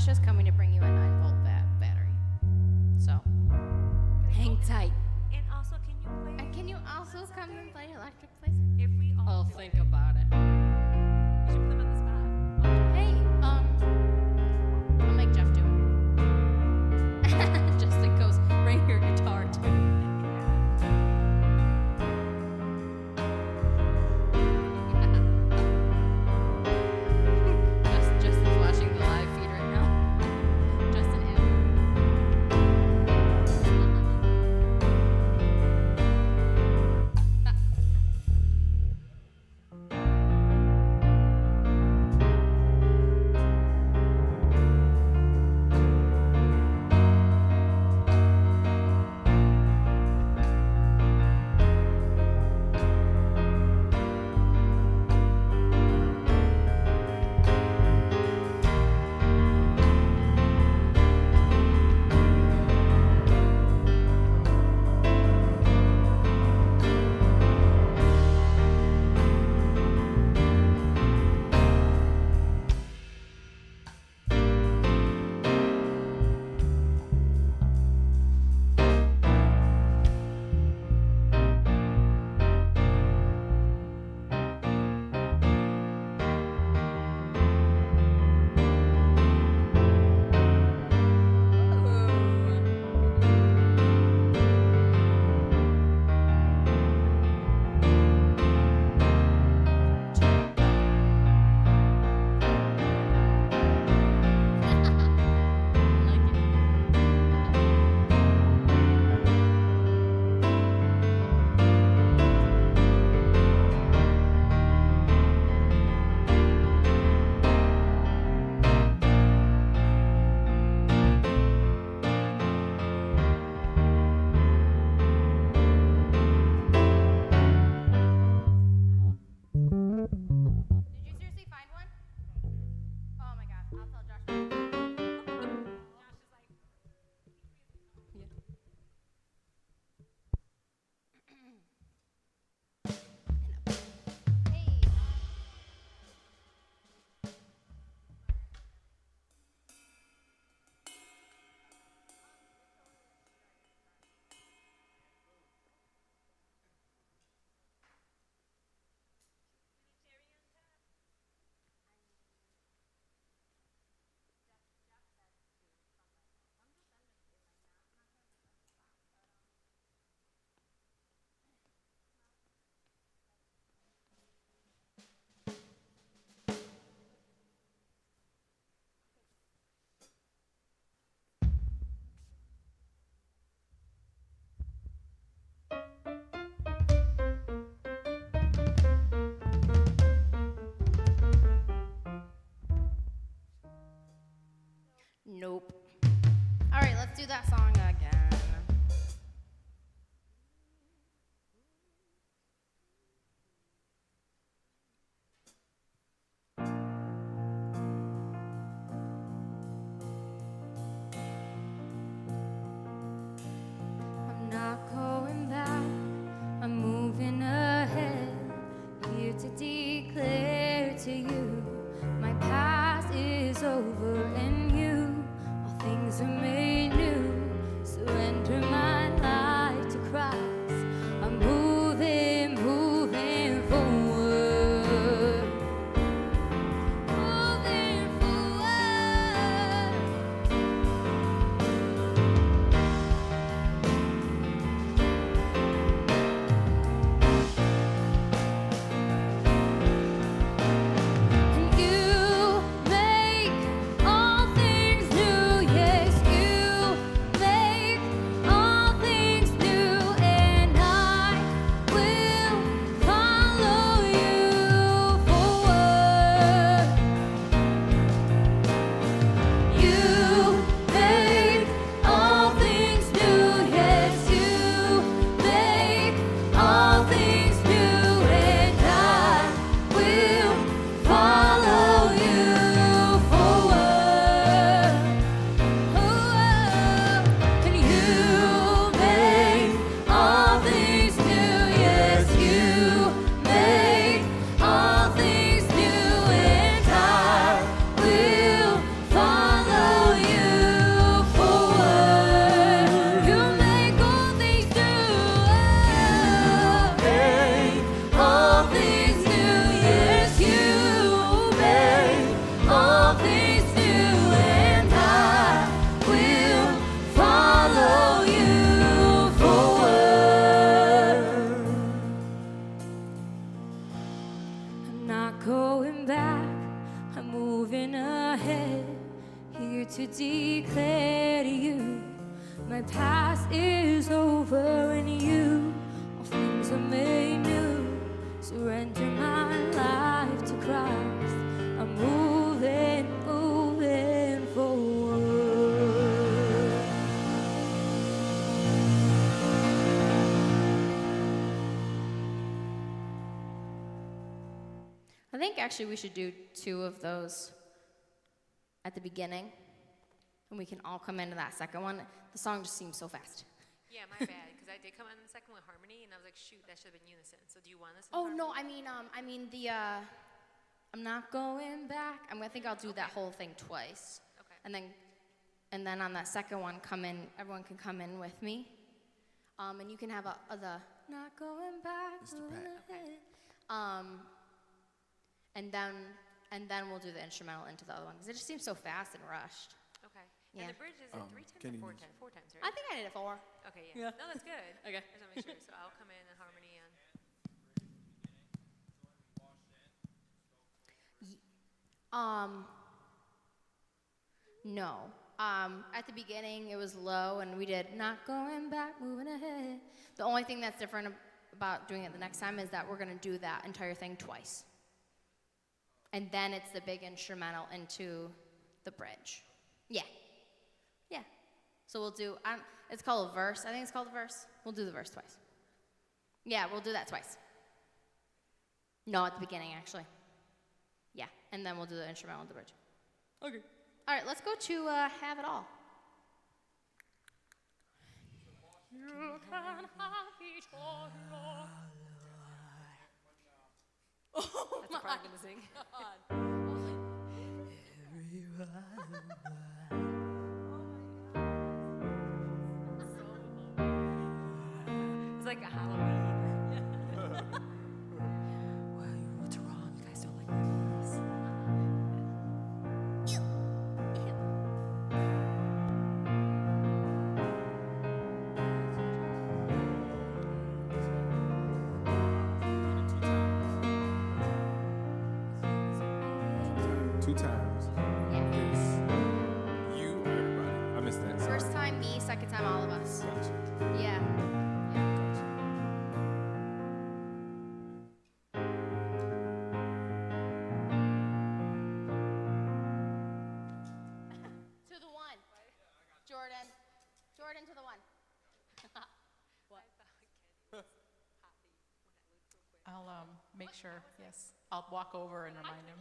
Sasha's coming to bring you a 9-volt battery. So, hang tight. And also, can you play? And can you also come and play electric plays? If we all I'll do think it. about it. You should put them on the spot. Hey, I'll make Jeff do it. Justin goes, bring your guitar too. Justin's watching the live feed right now. Justin and my head, here to declare to you, my past is over and you, all things are made new. Surrender my life to Christ. I'm moving, moving forward. I think actually we should do 2 of those at the beginning, and we can all come into that second one. The song just seems so fast. Yeah, my bad, because I did come on the second one harmony, and I was like, shoot, that should have been unison. So do you want us? In Oh harmony? no, I mean the I'm not going back. I think I'll do that whole thing twice. Okay. And then on that second one, everyone can come in with me. And you can have the not going back. Mr. Pat. moving ahead. And then we'll do the instrumental into the other one because it just seems so fast and rushed. Okay. Yeah. And the bridge is it 3 times Kenny or 4 needs- times? 4 times, I right? think I did it 4. Okay, yeah. Yeah. No, that's good. Okay. I just want to make sure. So I'll come in harmony and. No. At the beginning it was low and we did not going back, moving ahead. The only thing that's different about doing it the next time is that we're gonna do that entire thing twice. And then it's the big instrumental into the bridge. Yeah. Yeah. So we'll do, it's called a verse. I think it's called a verse. We'll do the verse twice. Yeah, we'll do that twice. No, at the beginning, actually. Yeah, and then we'll do the instrumental on the bridge. Okay. All right, let's go to Have It All. You can have it all, Lord. Oh, That's the part I'm going to sing. It's like a Halloween. What's wrong? You guys don't like my voice? 2 times. Yeah. Yes. You or everybody. I missed that. Sorry. First time me, second time all of us. Gotcha. Yeah. To the one. Jordan. Jordan to the one. I'll make sure, yes. I'll walk over and remind him.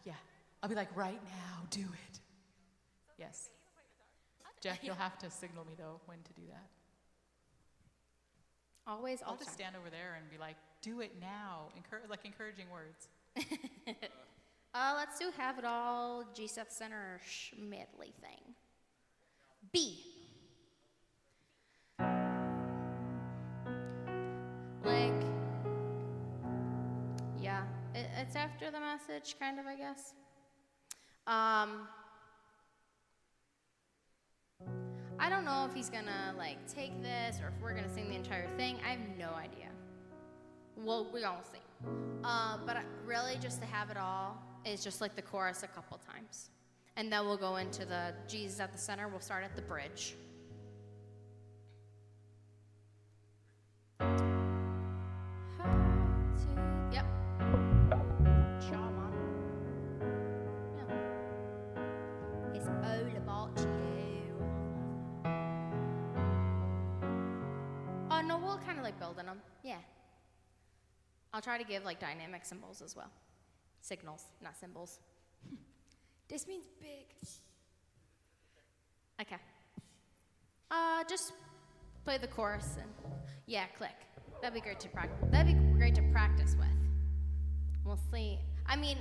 Yeah. I'll be like, right now, do it. Yes. Jeff, you'll have to signal me, though, when to do that. Always, all I'll the just time. stand over there and be like, do it now. Encouraging words. Let's do Have It All, G-Seth Center medley thing. B. Like, yeah, it's after the message, kind of, I guess. I don't know if he's gonna, like, take this or if we're gonna sing the entire thing. I have no idea. Well, we're gonna see. But really, just to have it all is just like the chorus a couple times. And then we'll go into the Jesus at the center. We'll start at the bridge. Yep. Ciao, Mom. Yeah. It's all about you. Oh, no, we'll kind of like build on them. Yeah. I'll try to give like dynamic symbols as well. Signals, not symbols. This means big. Okay. Just play the chorus and yeah, click. That'd be great to practice. That'd be great to practice with. We'll see. I mean,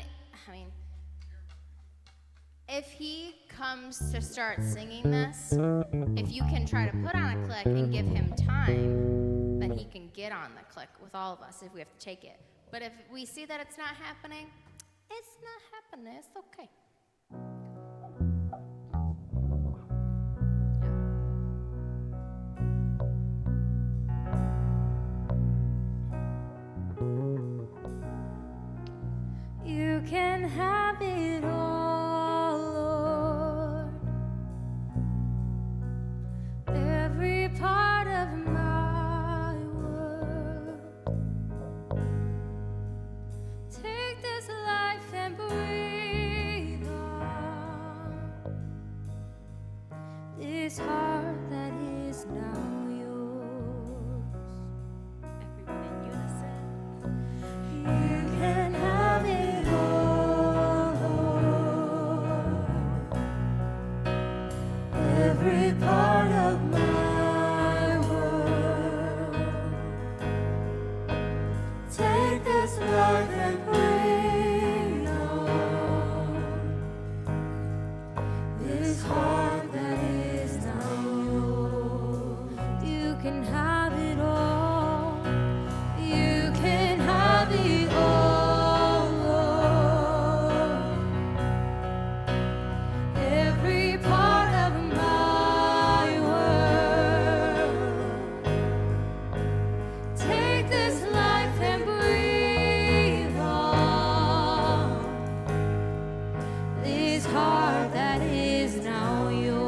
if he comes to start singing this, if you can try to put on a click and give him time, then he can get on the click with all of us if we have to take it. But if we see that it's not happening, it's not happening. It's okay. You can have it all. life and breathe on this heart that is now yours. You can have it all. You can have it all, Lord. Every part of my world. Take this life and breathe on this heart that is now yours.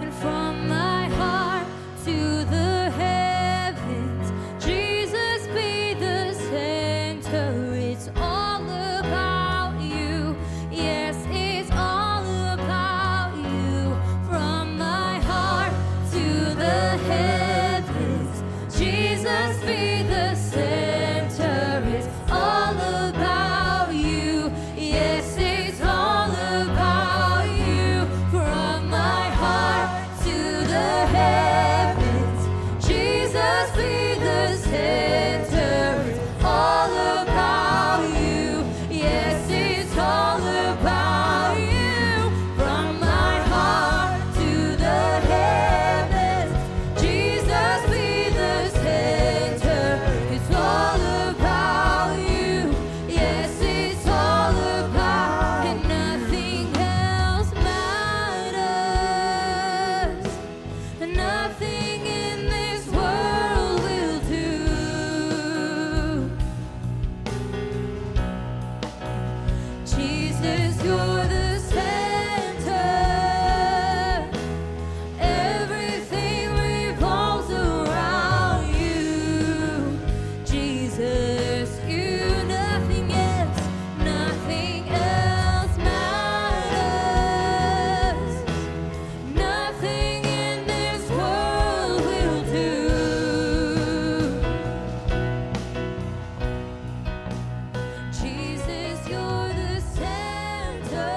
And from my heart to the heavens, Jesus be the center. It's all about you. Yes, it's all about you. From my heart to the heavens, Jesus be the center. It's all about you. Yes, it's all about you. From my heart to the heavens, Jesus be the center. It's all about you. Yes, it's all about you. From my heart to the heavens, Jesus be the center. It's all about you. Yes, it's all about, and nothing else matters. Nothing in this world will do. Jesus, you're the center. Everything revolves around you. Jesus, you, nothing else matters. Nothing in this world will do. Jesus, you're the center.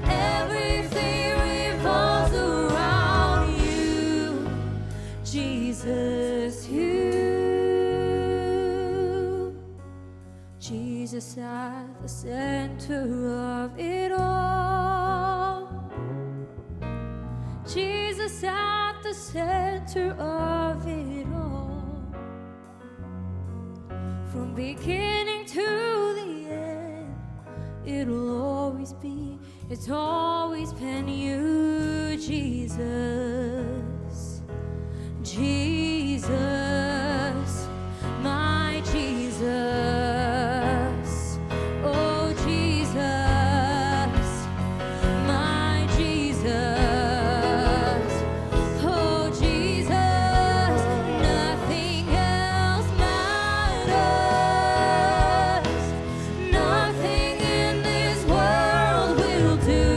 Everything revolves around you. Jesus, Jesus at the center of it all. Jesus at the center of it all. From beginning to the end, it'll always be, it's always been you, Jesus. Jesus, my Jesus. Oh, Jesus, my Jesus. Oh, Jesus, nothing else matters. Nothing in this world will do.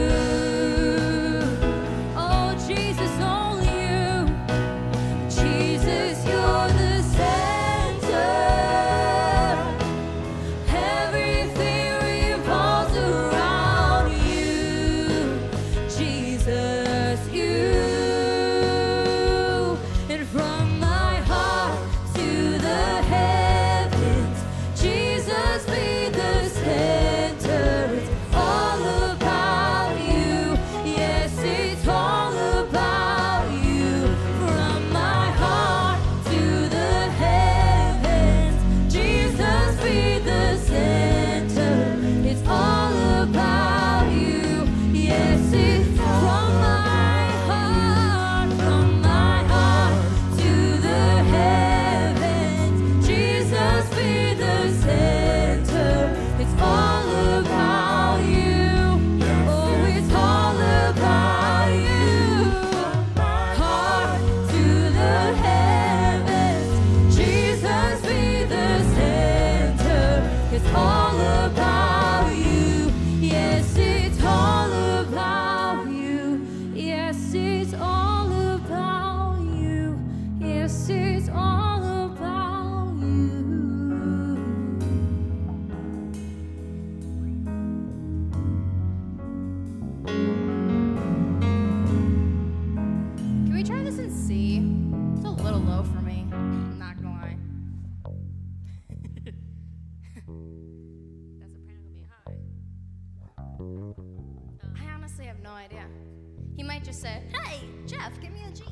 say, hey, Jeff, give me a G.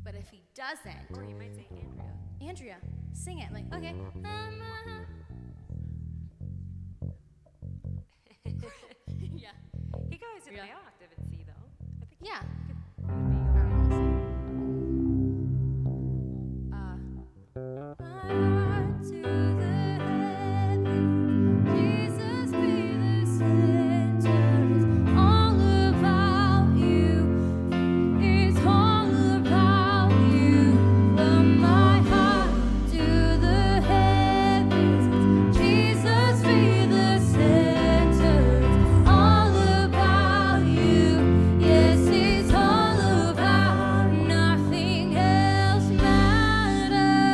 But if he doesn't, Or you might say Andrea. Andrea, sing it. Like, okay. Yeah. He goes in the Yeah. octave in C though. I think Yeah. he would be I all don't right. know, my heart to the heavens, Jesus be the center. It's all about you. It's all about you. From my heart to the heavens, Jesus be the center. It's all about you. Yes, it's all about nothing else matters.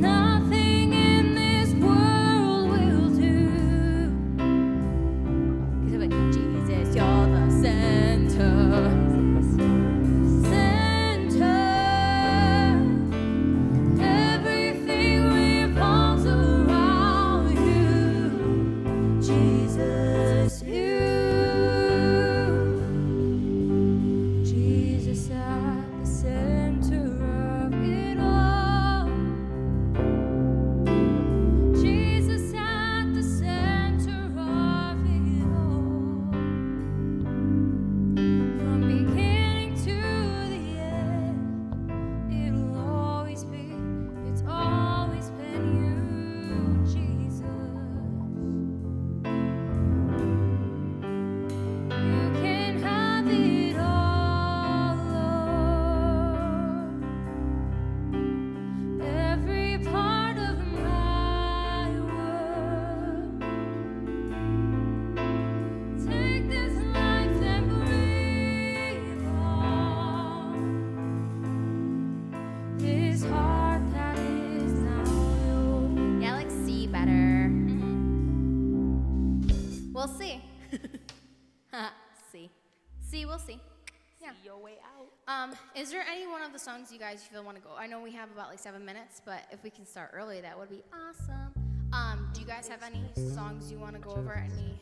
Nothing in this world will do. 'Cause I'm like, Jesus, you're the center. Center. Everything revolves around you. Jesus, you. Jesus at the center of it all. Jesus at the center of it all. From beginning to the end, it'll always be, it's always been you, Jesus. You can have it all, Lord. Every part of my world. Take this life and breathe on this heart that is now yours. Yeah, I like C better. We'll see. See. See, we'll see. Yeah. See your way out. Is there any one of the songs you guys feel want to go? I know we have about like 7 minutes, but if we can start early, that would be awesome. Do you guys have any songs you want to go over? Any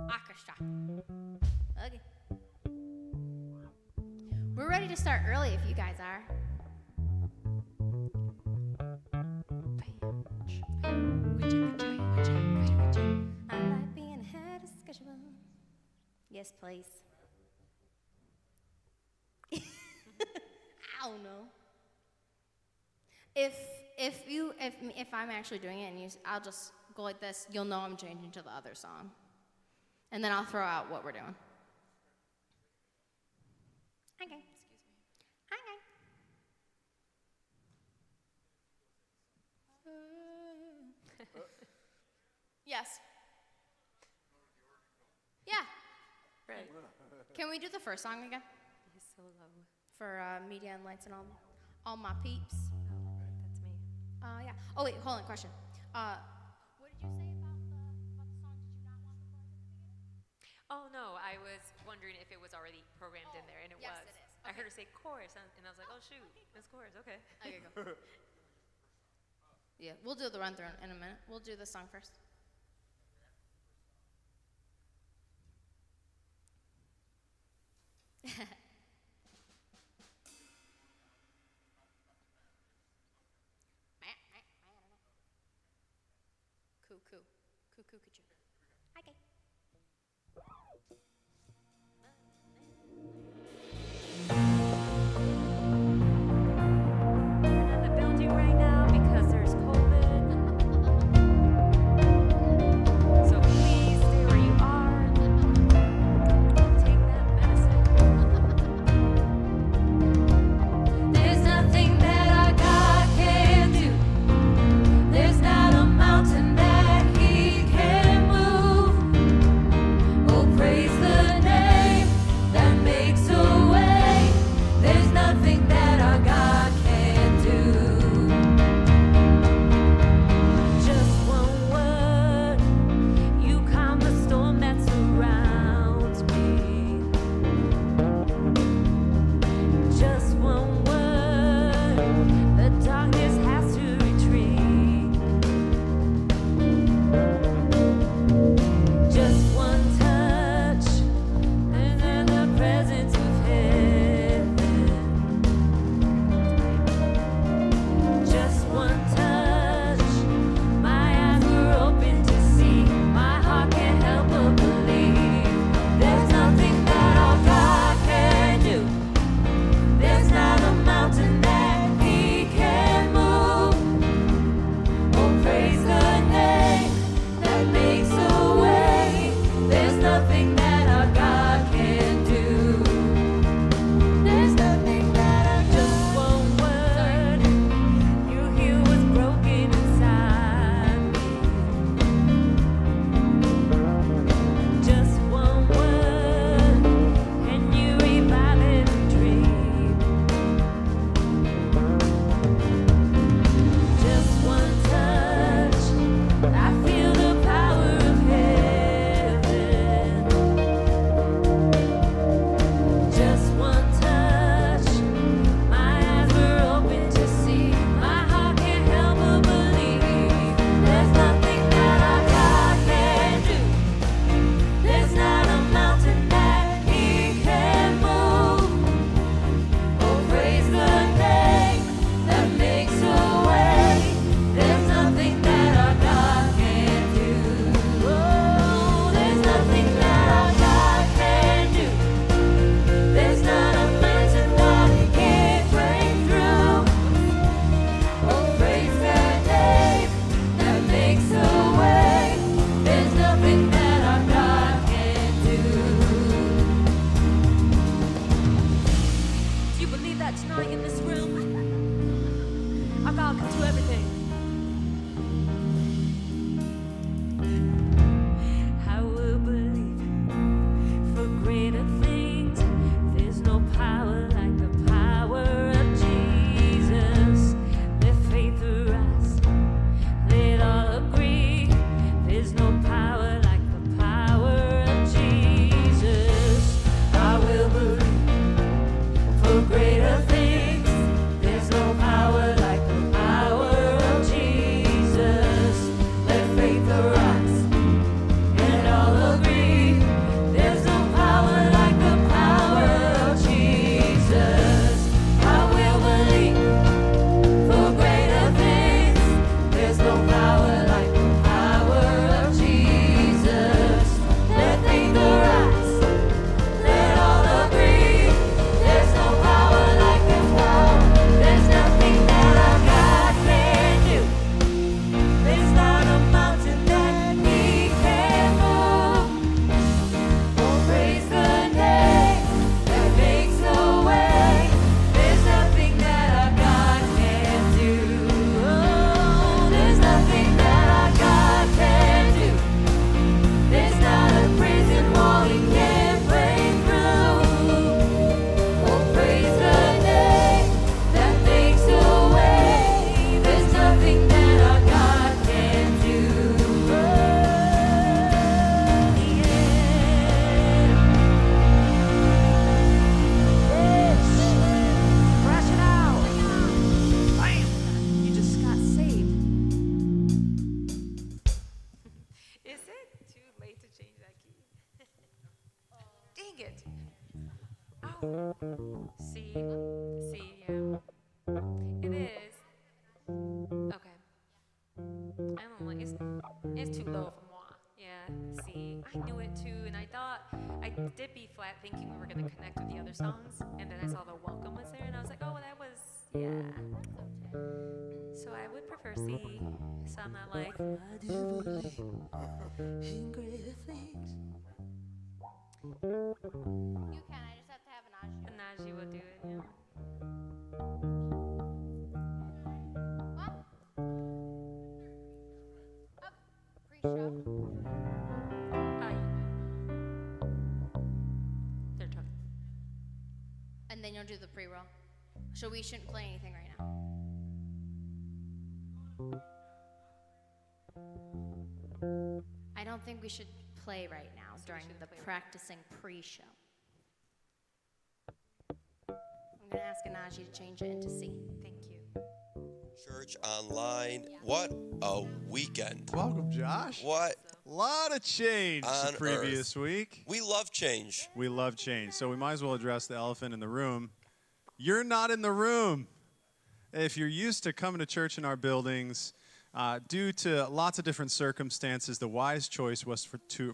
orchestra? Okay. We're ready to start early if you guys are. I like being ahead of schedule. Yes, please. I don't know. If I'm actually doing it and I'll just go like this, you'll know I'm changing to the other song, and then I'll throw out what we're doing. Okay. Excuse me. Okay. Yes. Yeah. Right. Can we do the first song again He's so low. for media and lights and all my peeps? Oh, that's me. Yeah. Oh wait, hold on. Question. What did you say about the song? Did you not want the chorus at the beginning? Oh no, I was wondering if it was already programmed in there, and it yes, was. it is. I Okay. heard her say chorus, and I was like, oh shoot, it's chorus. Okay. Okay, go. Yeah, we'll do the run through in a minute. We'll do the song first. Cuckoo. Cuckoo, cuckoo. Okay. We're not in the building right now because there's COVID. So please stay where you are. Take that medicine. There's nothing that our God can't do. There's not a mountain that He can move. Oh, praise the C. C, yeah. It is. Okay. I don't like it's too low for moi. Yeah, C. I knew it too, and I did B flat thinking we were gonna connect with the other songs, and then I saw the welcome was there, and I was like, oh, that was yeah. So I would prefer C. So I'm not like I do believe in greater things. You can. I just have to have an Najee. And Najee will do it. Yeah. What? Up. Pre-show. They're talking. And then you'll do the pre-roll. So we shouldn't play anything right now. I don't think we should play right now during the practicing pre-show. I'm gonna ask Anaji to change it into C. Thank you. Church online. What a weekend. Welcome, Josh. What? Lot of change On the previous week. We love change. We love change, so we might as well address the elephant in the room. You're not in the room. If you're used to coming to church in our buildings, due to lots of different circumstances, the wise choice was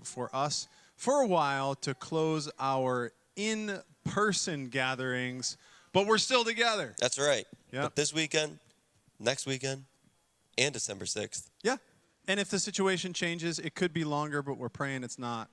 for us, for a while, to close our in-person gatherings, but we're still together. That's right. Yep. But this weekend, next weekend, and December 6th. Yeah. And if the situation changes, it could be longer, but we're praying it's not.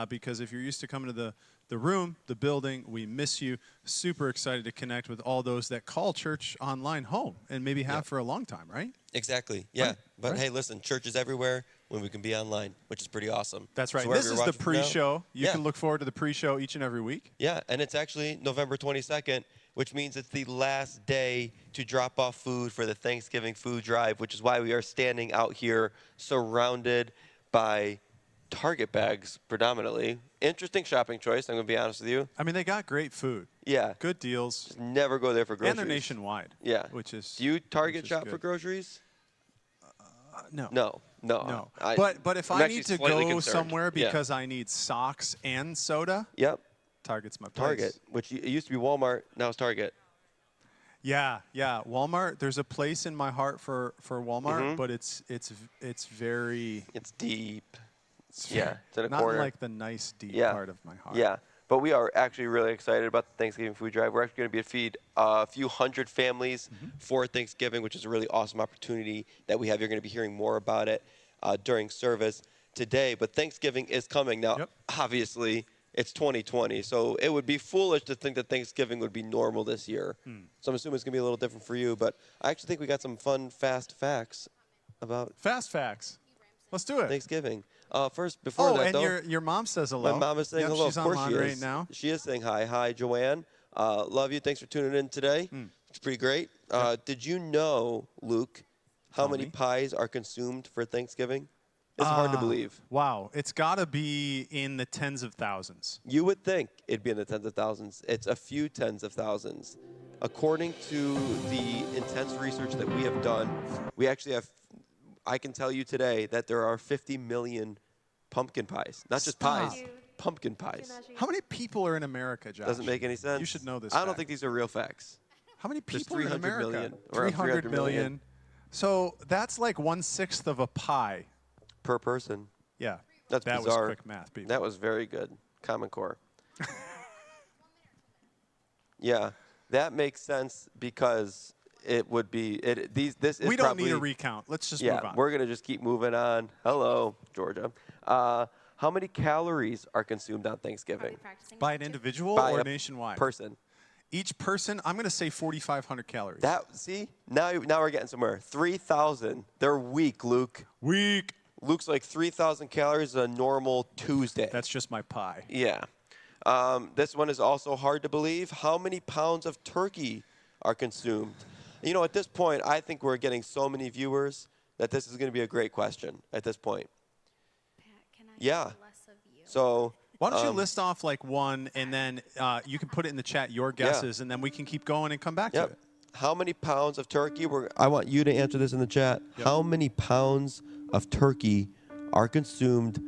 Because if you're used to coming to the room, the building, we miss you. Super excited to connect with all those that call church online home and maybe have for a long time, right? Exactly. Yeah. Right. But Right. hey, listen, church is everywhere when we can be online, which is pretty awesome. That's right. So wherever This you're is the watching from now- pre-show. You Yeah. can look forward to the pre-show each and every week. Yeah, and it's actually November 22nd, which means it's the last day to drop off food for the Thanksgiving food drive, which is why we are standing out here surrounded by Target bags predominantly. Interesting shopping choice, I'm going to be honest with you. I mean, they got great food, Yeah. good deals, Just never go there for groceries. and they're nationwide. Yeah. Which is Do you Target which is shop for good. groceries? No. No. No. I- But if I'm I actually need to slightly go concerned. somewhere Yeah. because I need socks and soda, Yep. Target's my place. Target, which it used to be Walmart, now it's Target. Yeah. Walmart. There's a place in my heart for Walmart, Mhm. but it's very It's deep. it's Yeah, it's in a not corner. like the nice deep Yeah. part of my heart. Yeah, but we are actually really excited about the Thanksgiving food drive. We're actually going to be feed a few hundred families for Thanksgiving, which is a really awesome opportunity that we have. You're going to be hearing more about it during service today. But Thanksgiving is coming now. Yep. Obviously, it's 2020, so it would be foolish to think that Thanksgiving would be normal this year. So I'm assuming it's going to be a little different for you. But I actually think we got some fun, fast facts about Fast facts. Let's do it. Thanksgiving. First, before that, and though, your mom says hello. my mom is saying Yep, hello. She's Of course online she right is. now. She is saying hi. Hi, Joanne. Love you. Thanks for tuning in today. It's pretty great. Did you know, Luke, how Tell many me. pies are consumed for Thanksgiving? It's hard to believe. Wow, it's got to be in the tens of thousands. You would think it'd be in the tens of thousands. It's a few tens of thousands. According to the intense research that we have done, we actually have, I can tell you today that there are 50 million pumpkin pies. Not just Stop. pies, pumpkin pies. How many people are in America, Josh? Doesn't make any sense. You should know this I don't fact. think these are real facts. How many There's people are in 300 America? million, around 300 million. So that's like 1/6 of a pie. Per person. Yeah. That's that bizarre. was quick math, people. That was very good. Common Core. Yeah, that makes sense because it would be this is we don't probably, need a recount. Let's just yeah, move on. we're gonna just keep moving on. Hello, Georgia. How many calories are consumed on Thanksgiving? By an individual By or a nationwide? Person. Each person, I'm going to say 4,500 calories. That see now we're getting somewhere. 3,000. They're weak, Luke. Weak. Luke's like 3,000 calories a normal Tuesday. That's just my pie. Yeah. This one is also hard to believe. How many pounds of turkey are consumed? You know, at this point, I think we're getting so many viewers that this is going to be a great question at this point. Can I Yeah. have less of you? So Why don't you list off like one, and then you can put it in the chat, your guesses, and then we can keep going and come back to Yep. it. How many pounds of turkey? I want you to answer this in the chat. Yep. How many pounds of turkey are consumed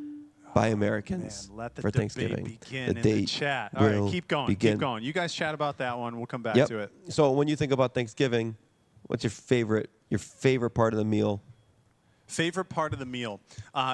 by Americans Man, let the for debate Thanksgiving. begin The in the date chat. All right, will keep going. begin. Keep going. You guys chat about that one. We'll come back Yep. to it. So when you think about Thanksgiving, what's your favorite part of the meal? Favorite part of the meal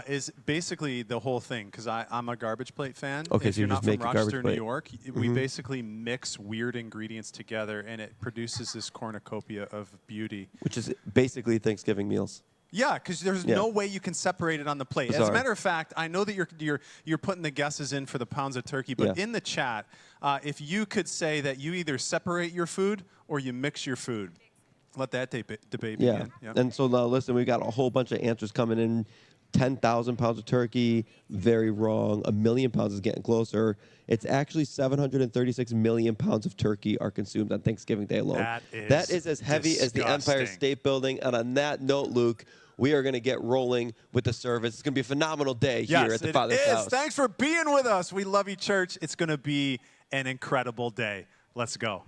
is basically the whole thing, because I'm a garbage plate fan. Okay, if so you you're just not make from a garbage Rochester, New plate. York, we basically mix weird ingredients together, and it produces this cornucopia of beauty. Which is basically Thanksgiving meals. Yeah, because there's Yeah. no way you can separate it on the plate. As a Bizarre. matter of fact, I know that you're putting the guesses in for the pounds of turkey, but Yeah. in the chat, if you could say that you either separate your food or you mix your food, let that debate Yeah. begin. Yeah. And so now listen, we got a whole bunch of answers coming in. 10,000 pounds of turkey, very wrong. 1,000,000 pounds is getting closer. It's actually 736 million pounds of turkey are consumed on Thanksgiving Day alone. That is as heavy as the Empire disgusting. State Building. And on that note, Luke, we are going to get rolling with the service. It's going to be a phenomenal day here at the Father's house. Thanks for being with us. We love you, church. It's going to be an incredible day. Let's go.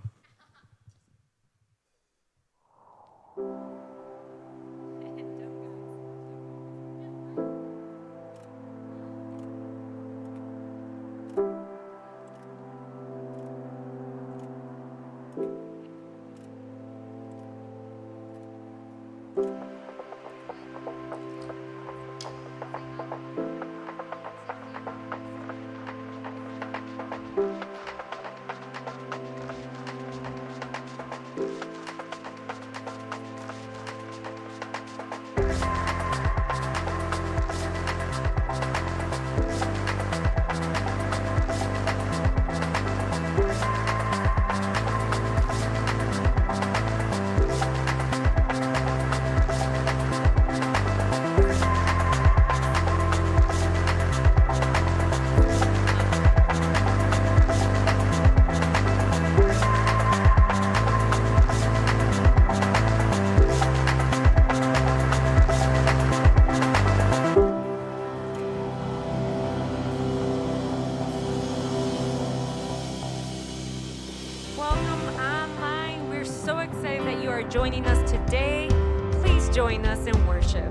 Welcome online. We're so excited that you are joining us today. Please join us in worship.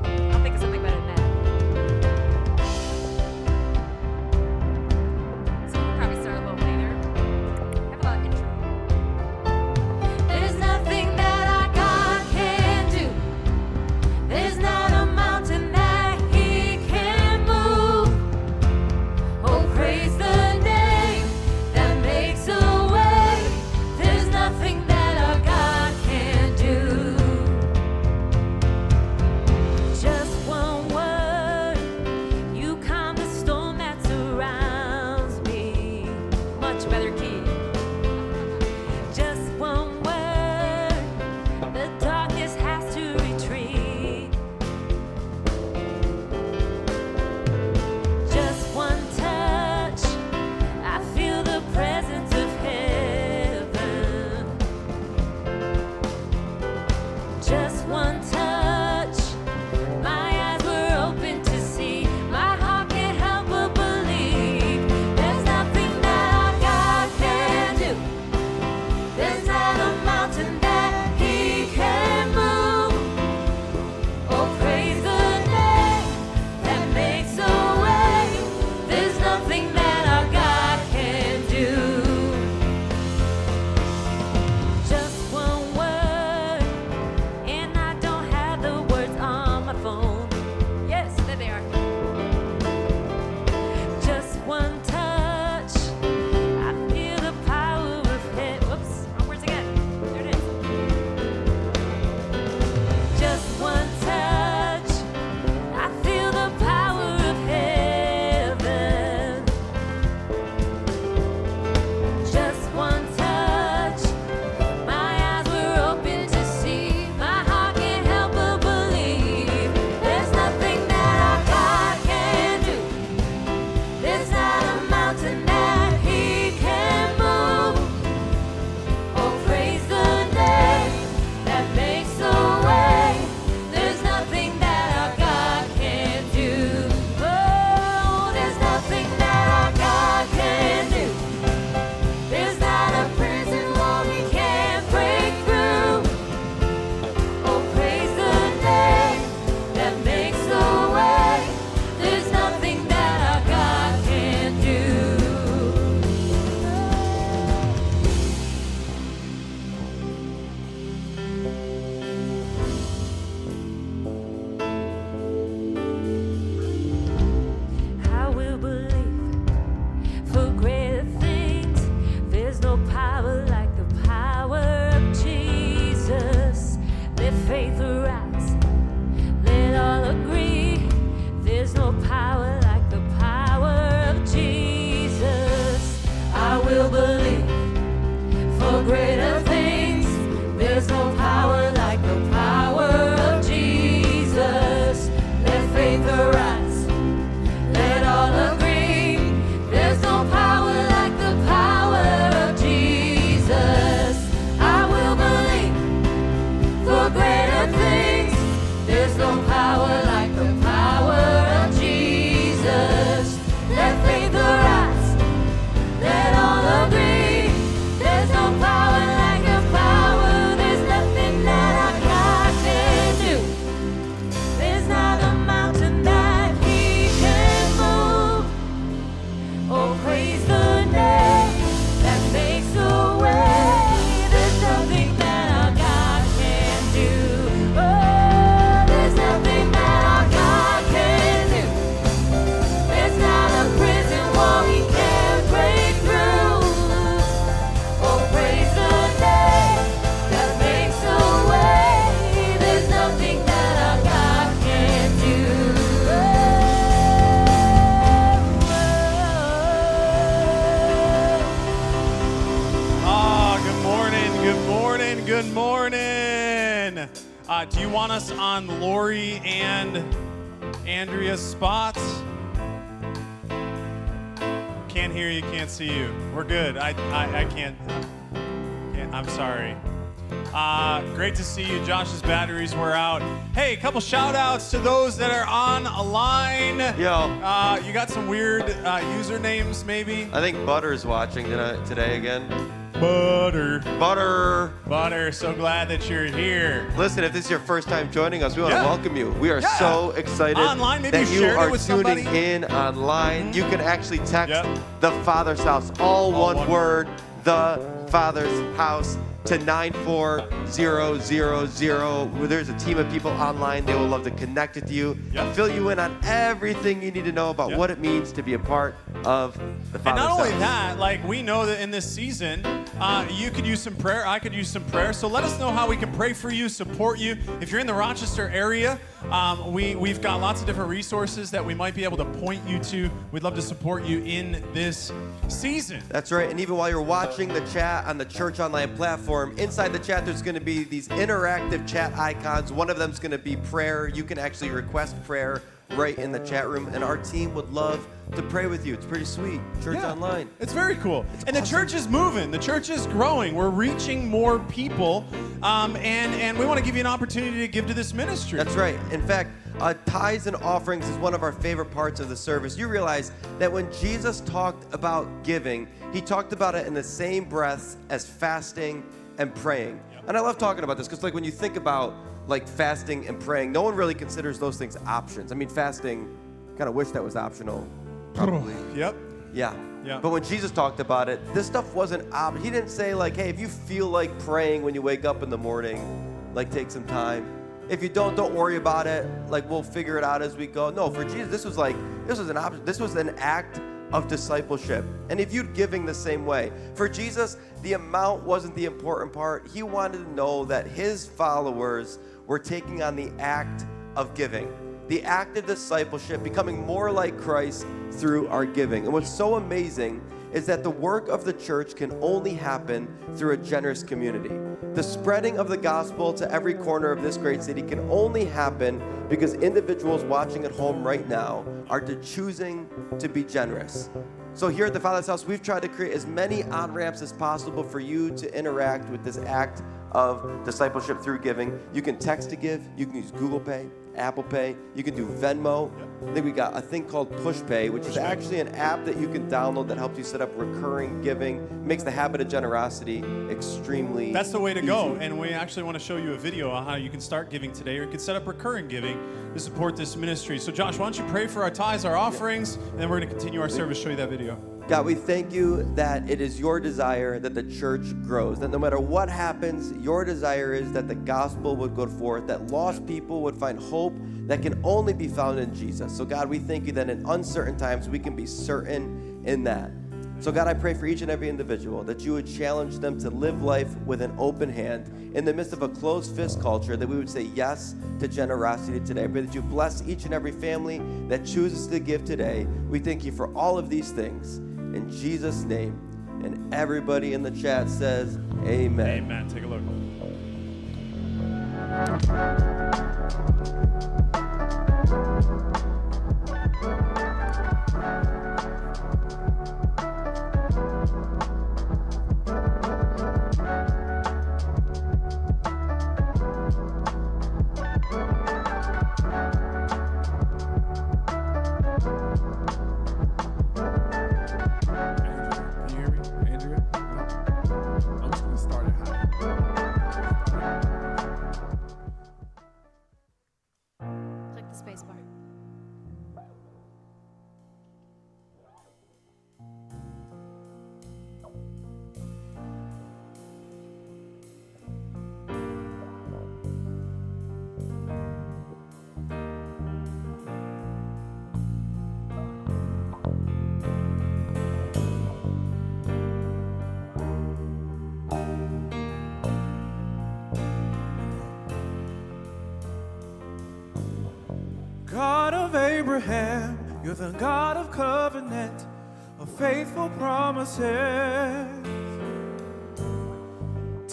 I'll think of something better than that. So we'll probably start a little later. Have a lot of intro. There's nothing that our God can do. There's not a mountain that He can move. Oh, praise the name that makes a way. There's nothing that our God can't do. Do you want us on Lori and Andrea's spots? Can't hear you, can't see you. We're good. I can't. I'm sorry. Great to see you. Josh's batteries were out. Hey, a couple shout outs to those that are on a line. Yo. You got some weird usernames maybe? I think Butter's watching today again. Butter. Butter. So glad that you're here. Listen, if this is your first time joining us, we want to Yeah. welcome you. We are Yeah. so excited Online, maybe that you you shared it are with tuning somebody. in online. You can actually text Yep. the Father's House, all All one one word, the Father's House, to 94000. There's a team of people online. They will love to connect with you, Yep. fill you in on everything you need to know about Yep. what it means to be a part of the Father's And not only House. that, like we know that in this season, you could use some prayer. I could use some prayer. So let us know how we can pray for you, support you. If you're in the Rochester area, we've got lots of different resources that we might be able to point you to. We'd love to support you in this season. That's right. And even while you're watching the chat on the Church Online platform, inside the chat, there's going to be these interactive chat icons. One of them is going to be prayer. You can actually request prayer right in the chat room, and our team would love to pray with you. It's pretty sweet. Church Yeah. Online. It's very cool. And awesome. the church is moving. The church is growing. We're reaching more people. And we want to give you an opportunity to give to this ministry. That's right. In fact, tithes and offerings is one of our favorite parts of the service. You realize that when Jesus talked about giving, he talked about it in the same breath as fasting and praying. And I love talking about this because, like, when you think about like fasting and praying, no one really considers those things options. I mean, fasting, kind of wish that was optional. Probably. Yep. Yeah. Yeah. But when Jesus talked about it, this stuff wasn't optional. He didn't say, like, hey, if you feel like praying when you wake up in the morning, like, take some time. If you don't worry about it. Like, we'll figure it out as we go. No, for Jesus, this was an option. This was an act of discipleship. And he viewed giving the same way. For Jesus, the amount wasn't the important part. He wanted to know that his followers were taking on the act of giving, the act of discipleship, becoming more like Christ through our giving. And what's so amazing is that the work of the church can only happen through a generous community. The spreading of the gospel to every corner of this great city can only happen because individuals watching at home right now are choosing to be generous. So here at the Father's House, we've tried to create as many on-ramps as possible for you to interact with this act of discipleship through giving. You can text to give. You can use Google Pay, Apple Pay. You can do Venmo. I think we got a thing called Push Pay, which is actually an app that you can download that helps you set up recurring giving, makes the habit of generosity extremely That's the way to easy. go. And we actually want to show you a video on how you can start giving today, or you can set up recurring giving to support this ministry. So Josh, why don't you pray for our tithes, our offerings, and then we're going to continue our service, show you that video. God, we thank you that it is your desire that the church grows, that no matter what happens, your desire is that the gospel would go forth, that lost people would find hope that can only be found in Jesus. So God, we thank you that in uncertain times we can be certain in that. So God, I pray for each and every individual that you would challenge them to live life with an open hand in the midst of a closed fist culture, that we would say yes to generosity today. I pray that you bless each and every family that chooses to give today. We thank you for all of these things. In Jesus' name. And everybody in the chat says, amen. Amen. Take a look. Can you hear me? Andrea? No? I'm just going to start it high. Click the space bar. God of Abraham, you're the God of covenant, of faithful promises.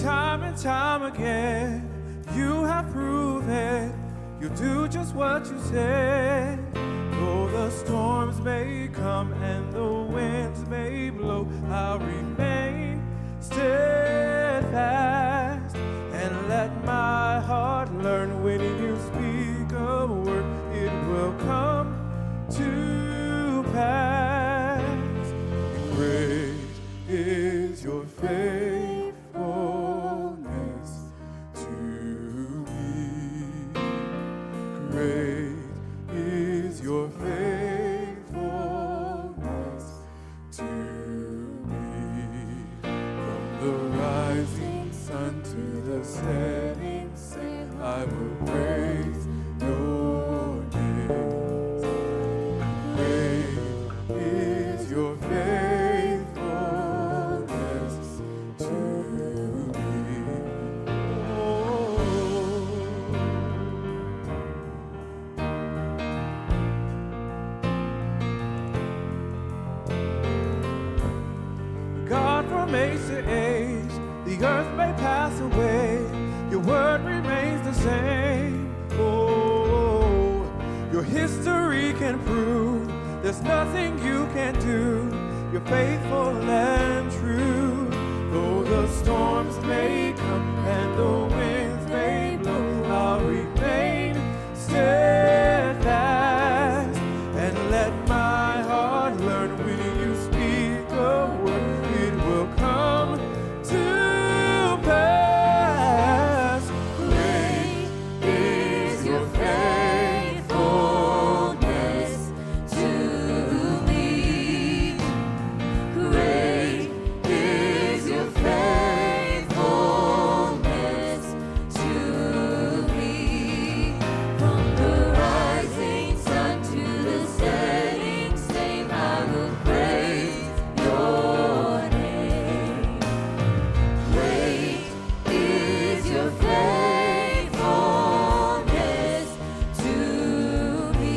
Time and time again, You have proven you'll do just what you said. Though the storms may come and the winds may blow, I'll remain steadfast and let my heart learn when you speak a word, it will come to pass. Great is your faithfulness to me. Great is your faithfulness to me. From the rising sun to the setting sun, I will praise your name. Great is your faithfulness to me. God, from age to age, the earth may pass away, your word remains the same. Oh, your history can prove there's nothing you can do. You're faithful and true. Though the storms may come and the winds may blow, I'll remain steadfast and let my heart learn when you speak a word, it will come to pass. Great is your faithfulness to me. Great is your faithfulness to me. From the rising sun to the setting same, I will praise your name. Great is your faithfulness to me.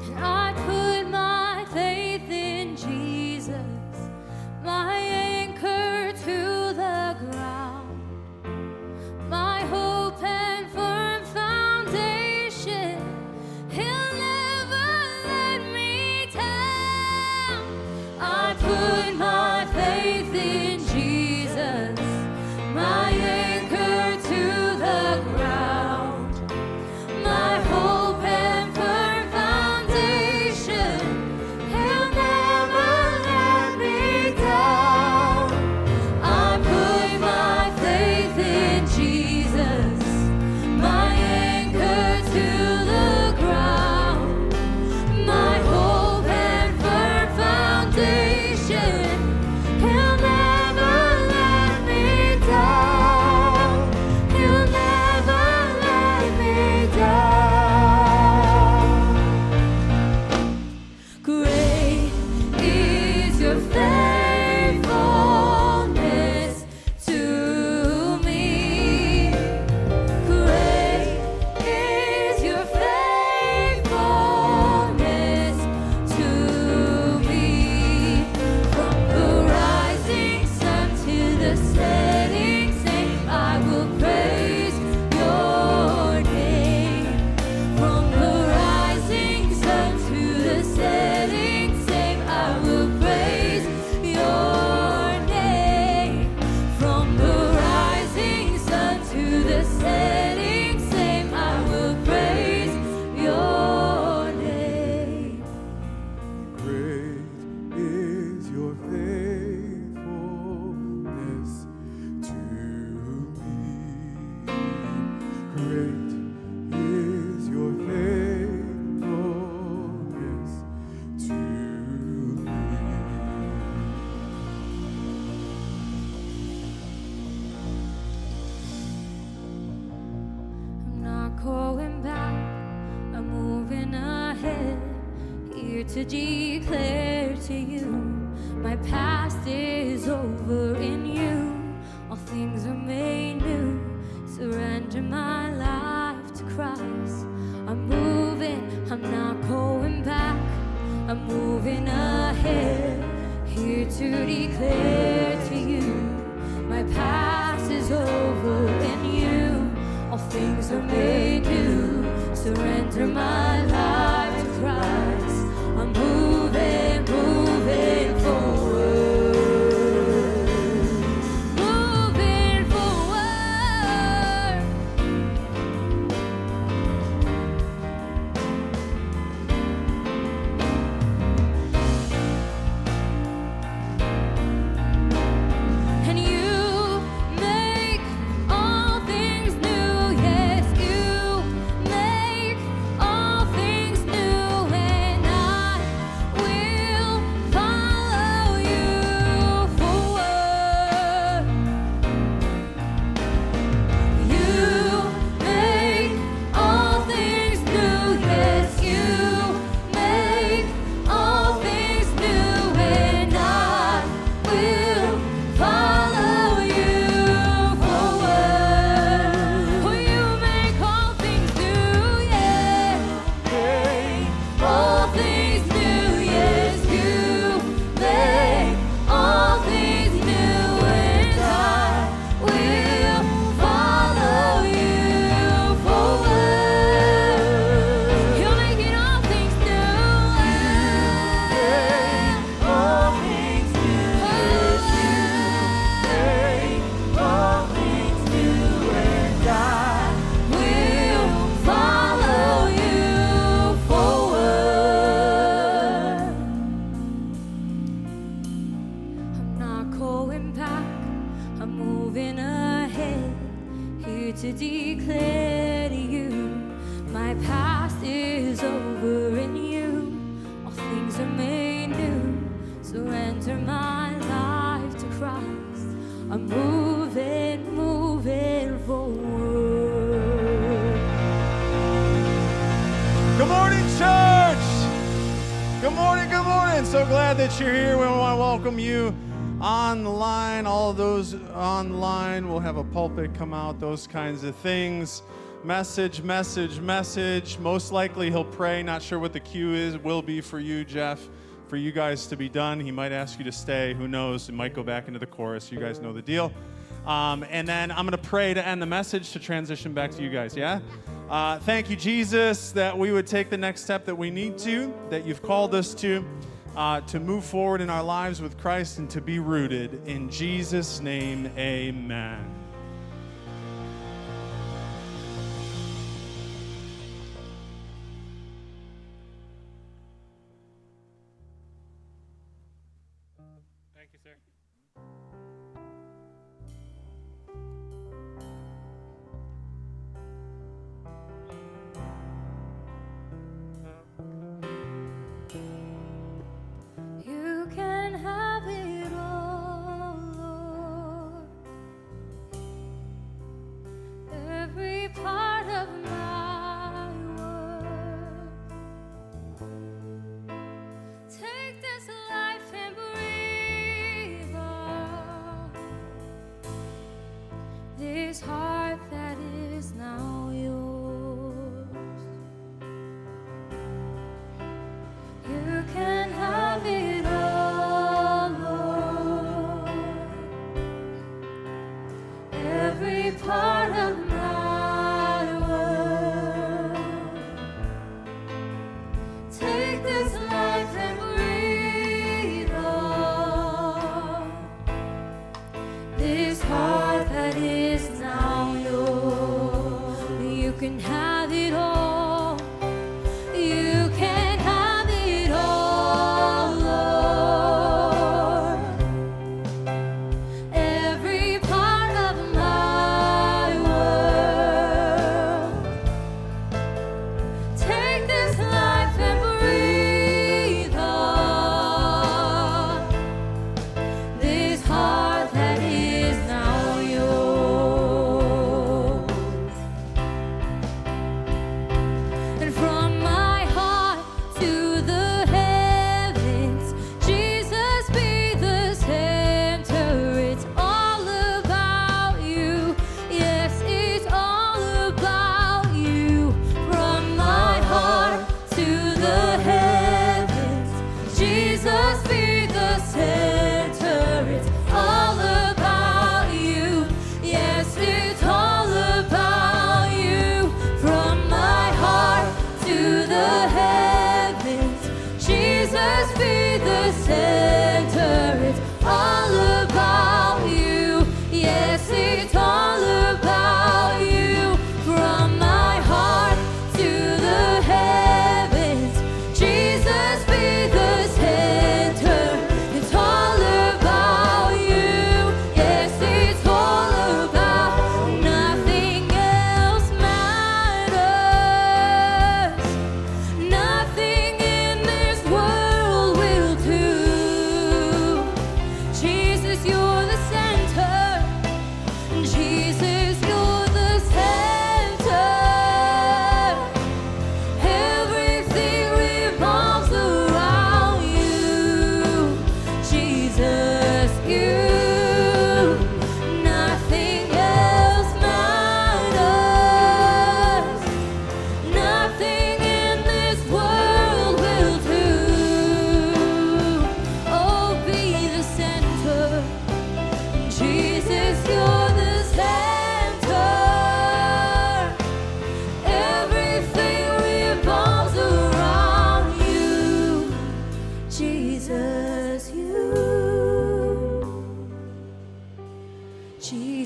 And I put my faith in Jesus, my anchor to the ground, my hope and firm foundation. He'll never let me down. I put my faith in Jesus, my anchor to the ground, my hope and firm foundation. He'll never let me down. I put my faith in Jesus, my anchor to the ground, my hope and firm foundation. He'll never let me down. He'll never let me down. Great is your faithfulness to me. Great is your faithfulness to me. From the rising sun to the setting same, I will praise your name. From the rising sun to the setting same, I will praise your name. From the rising sun to the setting same, I will praise your name. Great is your faithfulness to me. Great is your faithfulness to me. I'm not going back, I'm moving ahead, here to declare to you, my past is over in you. All things are made new. Surrender my life to Christ. I'm moving to declare to you, my past is over in you. All things are made new. Surrender my life to Christ. I'm moving, moving forward. Moving forward. And you make all things new. Yes, you make all things new. And I will follow you forward. You make all things new. Yes, you make all things new. And I will follow you forward. Oh, you make all things new. Yeah. Make all things new. Yes, you make all things new. And I will follow you forward. You're making all things new. All things new. Yes, you make all things new. And I will follow you forward. I'm not going back, I'm moving ahead, here to declare to you, my past is over in you. All things are made new. Surrender my life to Christ. I'm moving, moving forward. Good morning, church. Good morning, good morning. So glad that you're here. We want to welcome you online. All of those online will have a pulpit come out, those kinds of things. Message. Most likely he'll pray. Not sure what the cue will be for you, Jeff, for you guys to be done. He might ask you to stay. Who knows? It might go back into the chorus. You guys know the deal. And then I'm going to pray to end the message to transition back to you guys, yeah? Thank you, Jesus, that we would take the next step that we need to, that you've called us to move forward in our lives with Christ and to be rooted. In Jesus' name, amen. Thank you, sir. You can have it all, Lord. Every part of my world. Take this life and breathe on.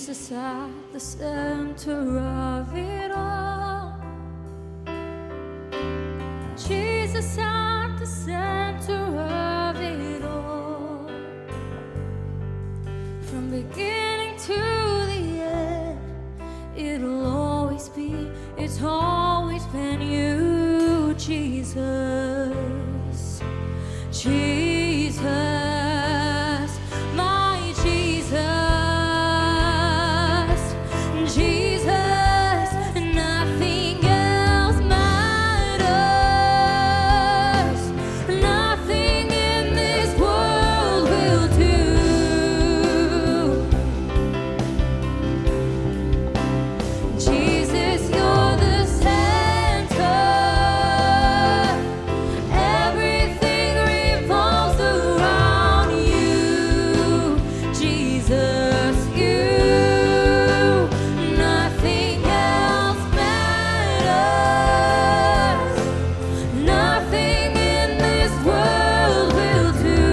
Jesus at the center of it all. Jesus at the center of it all. From beginning to the end, it'll always be, it's always been you, Jesus. Jesus, my Jesus. Jesus, nothing else matters. Nothing in this world will do. Jesus, you're the center. Everything revolves around you. Jesus, you. Nothing else matters. Nothing in this world will do.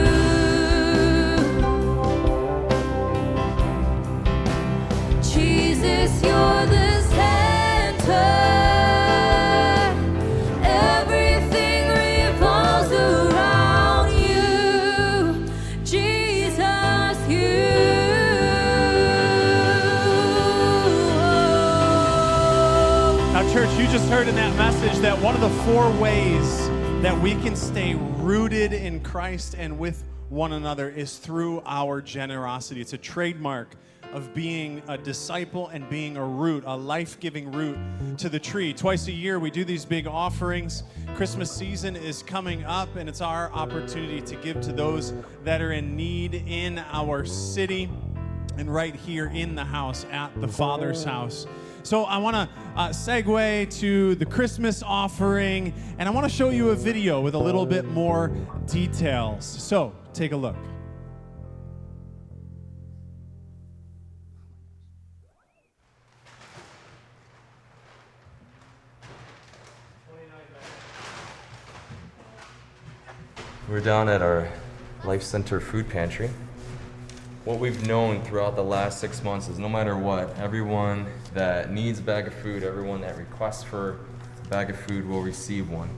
Jesus, you're the center. Everything revolves around you. Jesus, you. Now, church, you just heard in that message that one of the 4 ways that we can stay rooted in Christ and with one another is through our generosity. It's a trademark of being a disciple and being a root, a life-giving root to the tree. Twice a year, we do these big offerings. Christmas season is coming up, and it's our opportunity to give to those that are in need in our city and right here in the house at the Father's house. So I want to segue to the Christmas offering, and I want to show you a video with a little bit more details. So take a look. We're down at our Life Center food pantry. What we've known throughout the last 6 months is no matter what, everyone that needs a bag of food, everyone that requests for a bag of food will receive one.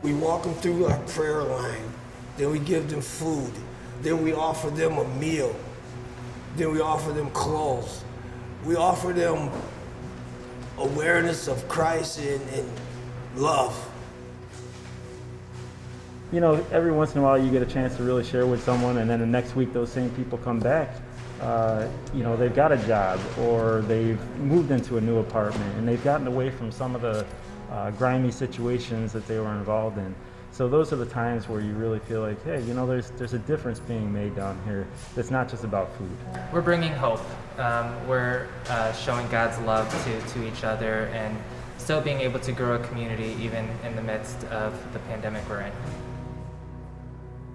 We walk them through our prayer line, then we give them food, then we offer them a meal, then we offer them clothes. We offer them awareness of Christ and love. You know, every once in a while you get a chance to really share with someone, and then the next week those same people come back. You know, they've got a job or they've moved into a new apartment and they've gotten away from some of the grimy situations that they were involved in. So those are the times where you really feel like, hey, you know, there's a difference being made down here. It's not just about food. We're bringing hope. We're showing God's love to each other and still being able to grow a community even in the midst of the pandemic we're in.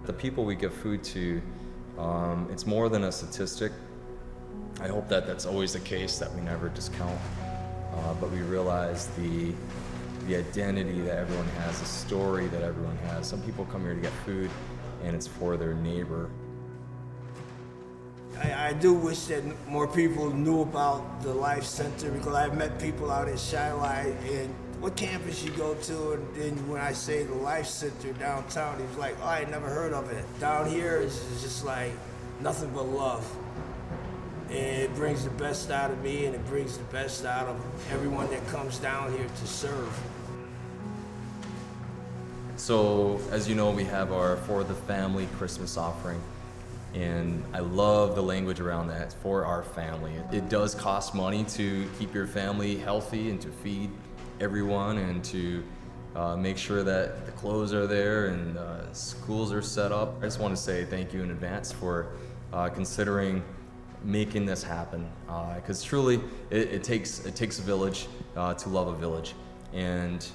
The people we give food to, it's more than a statistic. I hope that that's always the case, that we never discount, but we realize the identity that everyone has, the story that everyone has. Some people come here to get food, and it's for their neighbor. I do wish that more people knew about the Life Center, because I've met people out at Shiloh and what campus you go to, and then when I say the Life Center downtown, he was like, oh, I never heard of it. Down here is just like nothing but love. And it brings the best out of me, and it brings the best out of everyone that comes down here to serve. So, as you know, we have our For the Family Christmas offering. And I love the language around that, for our family. It does cost money to keep your family healthy and to feed everyone and to make sure that the clothes are there and schools are set up. I just want to say thank you in advance for considering making this happen, because truly it takes a village to love a village. And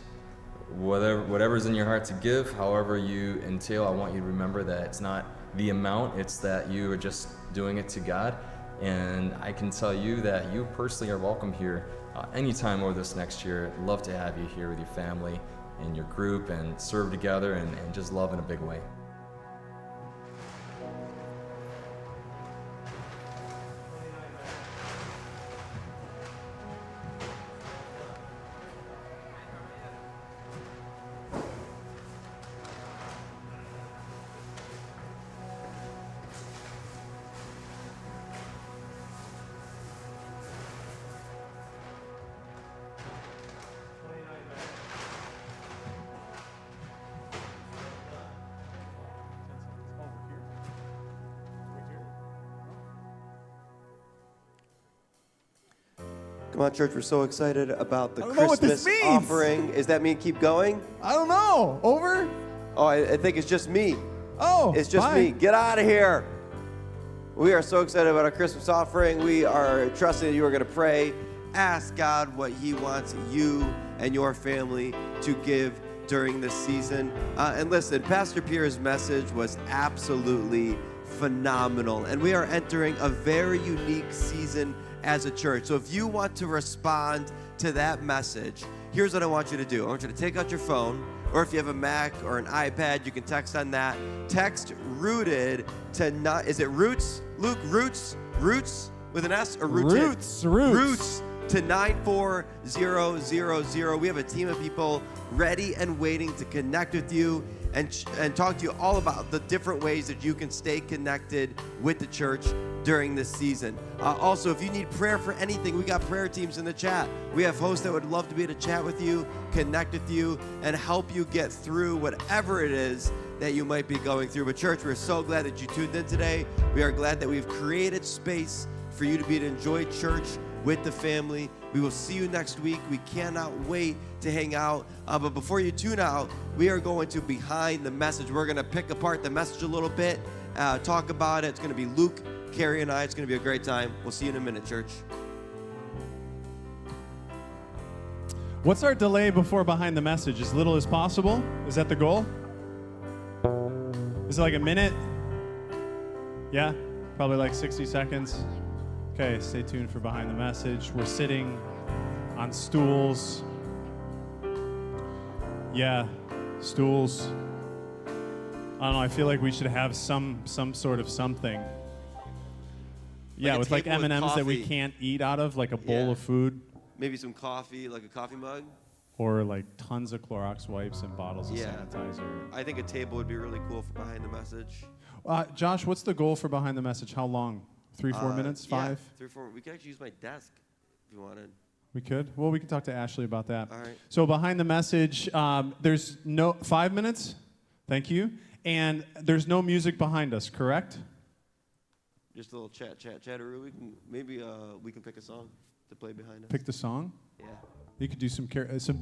whatever's in your heart to give, however you entail, I want you to remember that it's not the amount, it's that you are just doing it to God. And I can tell you that you personally are welcome here anytime over this next year. I'd love to have you here with your family and your group and serve together and just love in a big way. Come on, church, we're so excited about the I don't know what this Christmas means. offering. Is that mean keep going? I don't know. Over? Oh, I think it's just me. Oh, It's just bye. me. Get out of here. We are so excited about our Christmas offering. We are trusting that you are going to pray. Ask God what He wants you and your family to give during this season. And listen, Pastor Pierre's message was absolutely phenomenal. And we are entering a very unique season as a church. So if you want to respond to that message, here's what I want you to do. I want you to take out your phone, or if you have a Mac or an iPad, you can text on that. Text rooted to not, is it roots, Luke? Roots with an S or rooted? Roots to 94000. We have a team of people ready and waiting to connect with you and talk to you all about the different ways that you can stay connected with the church during this season. Also, if you need prayer for anything, we got prayer teams in the chat. We have hosts that would love to be able to chat with you, connect with you, and help you get through whatever it is that you might be going through. But church, we're so glad that you tuned in today. We are glad that we've created space for you to be to enjoy church with the family. We will see you next week. We cannot wait to hang out. But before you tune out, we are going to Behind the Message. We're going to pick apart the message a little bit, talk about it. It's going to be Luke, Carrie, and I. It's going to be a great time. We'll see you in a minute, church. What's our delay before Behind the Message? As little as possible? Is that the goal? Is it like a minute? Yeah? Probably like 60 seconds. Okay, stay tuned for Behind the Message. We're sitting on stools. Yeah, stools. I don't know, I feel like we should have some sort of something. Yeah, a with like table with M&Ms that we coffee. can't eat out of, like a bowl of food. Maybe some coffee, like a coffee mug. Or like tons of Clorox wipes and bottles of sanitizer. I think a table would be really cool for Behind the Message. Josh, what's the goal for Behind the Message? How long? 3-4 minutes? 5? Yeah, 3-4. We could actually use my desk if you wanted. We could? Well, we can talk to Ashley about that. All right. So Behind the Message, there's no 5 minutes. Thank you. And there's no music behind us, correct? Just a little chatteroo. We can pick a song to play behind us. Pick the song? Yeah. You could do some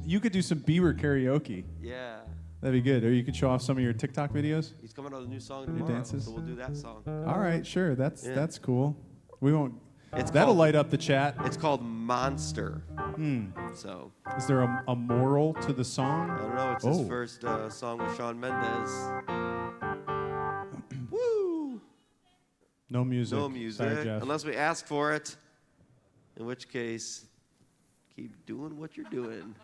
you could do some Bieber karaoke. Yeah. That'd be good. Or you could show off some of your TikTok videos. He's coming out with a new song New tomorrow, dances. so we'll do that song. All right, sure. That's cool. We won't. It's That'll called- light up the chat. It's called Monster. So. Is there a moral to the song? I don't know. It's his first song with Shawn Mendes. Woo! No music. No music, Sorry, Jeff. unless we ask for it. In which case, keep doing what you're doing.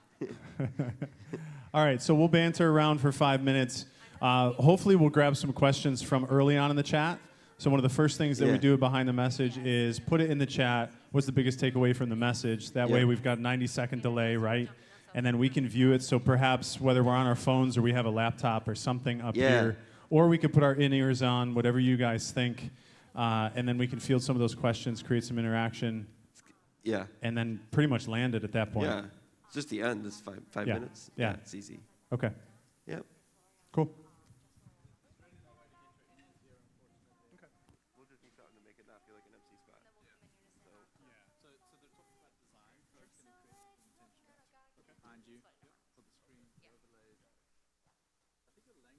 All right, so we'll banter around for 5 minutes. Hopefully, we'll grab some questions from early on in the chat. So one of the first things that we do Behind the Message is put it in the chat. What's the biggest takeaway from the message? That way, we've got a 90-second delay, right? And then we can view it. So perhaps whether we're on our phones or we have a laptop or something up here, or we could put our in-ears on, whatever you guys think, and then we can field some of those questions, create some interaction. Yeah. And then pretty much land it at that point. Yeah. It's just the end. It's five minutes. Yeah. It's easy. Okay. Yep. Cool. We'll just do something to make it not feel like an empty spot. Behind you, for the screen, the overlays. I think the black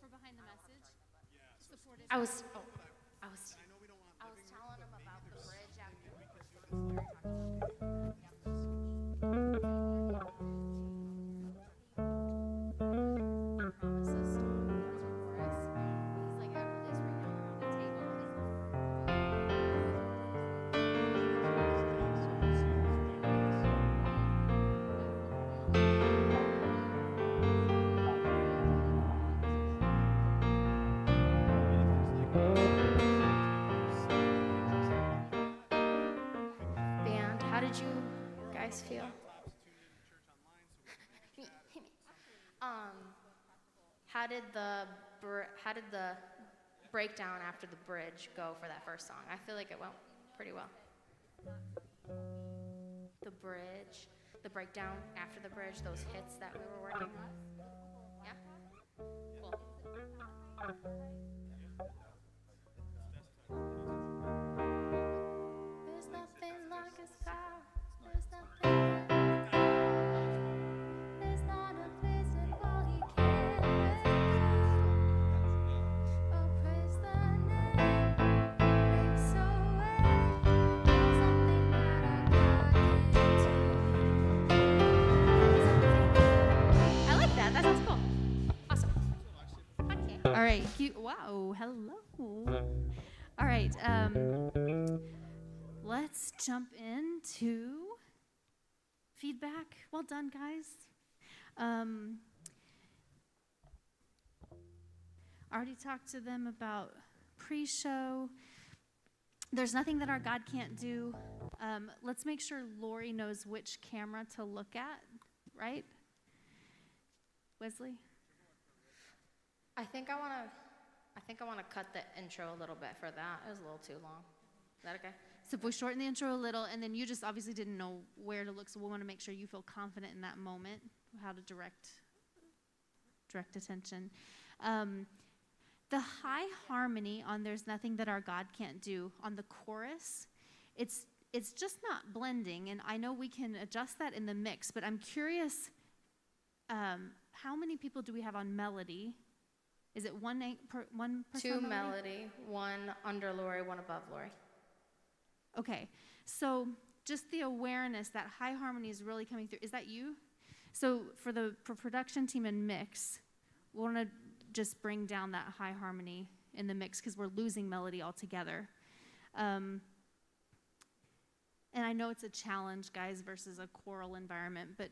For Behind the Message? Supported. I was telling him about the bridge Band, how did you guys feel? How did the breakdown after the bridge go for that first song? I feel like it went pretty well. The bridge, the breakdown after the bridge, those hits that we were working on. Yeah? Cool. There's nothing like a sky. There's nothing like there's not a place at all he can't break through. Oh, praise the name, makes a way. There's nothing that our God can't do. I like that. That sounds cool. Awesome. Okay. All right. Wow. Hello. All right. Let's jump into feedback. Well done, guys. Already talked to them about pre-show. There's nothing that our God can't do. Let's make sure Lori knows which camera to look at, right? Wesley? I think I want to cut the intro a little bit for that. It was a little too long. Is that okay? So if we shorten the intro a little, and then you just obviously didn't know where to look, so we want to make sure you feel confident in that moment, how to direct attention. The high harmony on "There's Nothing That Our God Can't Do" on the chorus, it's just not blending, and I know we can adjust that in the mix, but I'm curious, how many people do we have on melody? Is it one person? Two melody, one under Lori, one above Lori. Okay, so just the awareness that high harmony is really coming through. Is that you? So for production team and mix, we want to just bring down that high harmony in the mix because we're losing melody altogether. And I know it's a challenge, guys, versus a choral environment, but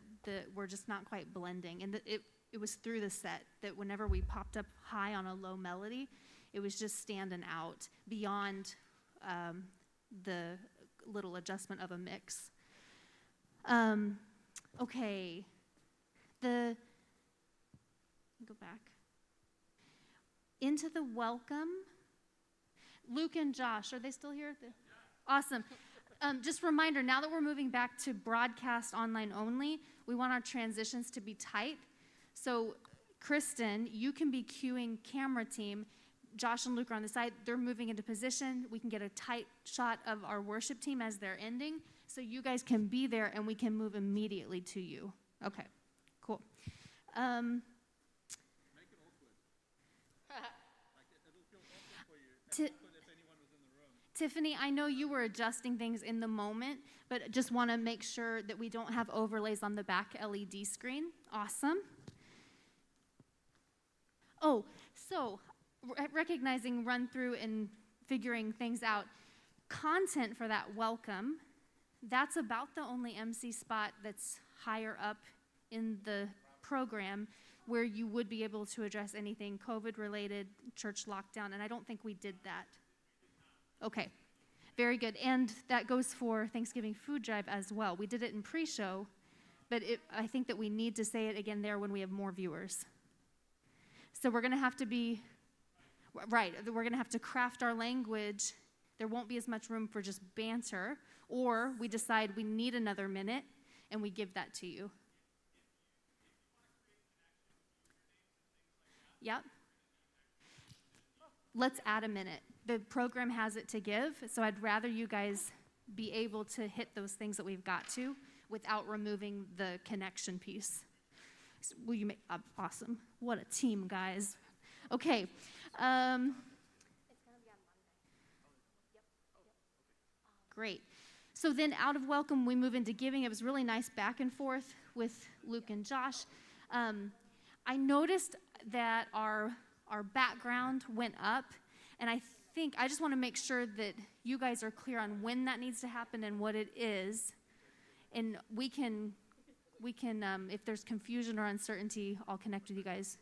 we're just not quite blending. And it was through the set that whenever we popped up high on a low melody, it was just standing out beyond the little adjustment of a mix. Okay. Go back. Into the welcome. Luke and Josh, are they still here? Awesome. Just a reminder, now that we're moving back to broadcast online only, we want our transitions to be tight. So, Kristen, you can be cueing camera team. Josh and Luke are on the side. They're moving into position. We can get a tight shot of our worship team as they're ending. So you guys can be there and we can move immediately to you. Okay, cool. Make it awkward. It'll feel awkward for you. And awkward if anyone was in the room. Tiffany, I know you were adjusting things in the moment, but just want to make sure that we don't have overlays on the back LED screen. Awesome. Oh, so recognizing run through and figuring things out, content for that welcome, that's about the only MC spot that's higher up in the program where you would be able to address anything COVID-related, church lockdown, and I don't think we did that. Okay, very good. And that goes for Thanksgiving food drive as well. We did it in pre-show, but I think that we need to say it again there when we have more viewers. So we're going to have to be, right, we're going to have to craft our language. There won't be as much room for just banter, or we decide we need another minute, and we give that to you. Yep. Let's add a minute. The program has it to give, so I'd rather you guys be able to hit those things that we've got to without removing the connection piece. So will you make, awesome. What a team, guys. Okay. It's going to be on Monday. Yep. Great. So then out of welcome, we move into giving. It was really nice back and forth with Luke and Josh. I noticed that our background went up, and I just want to make sure that you guys are clear on when that needs to happen and what it is. And we can if there's confusion or uncertainty, I'll connect with you guys.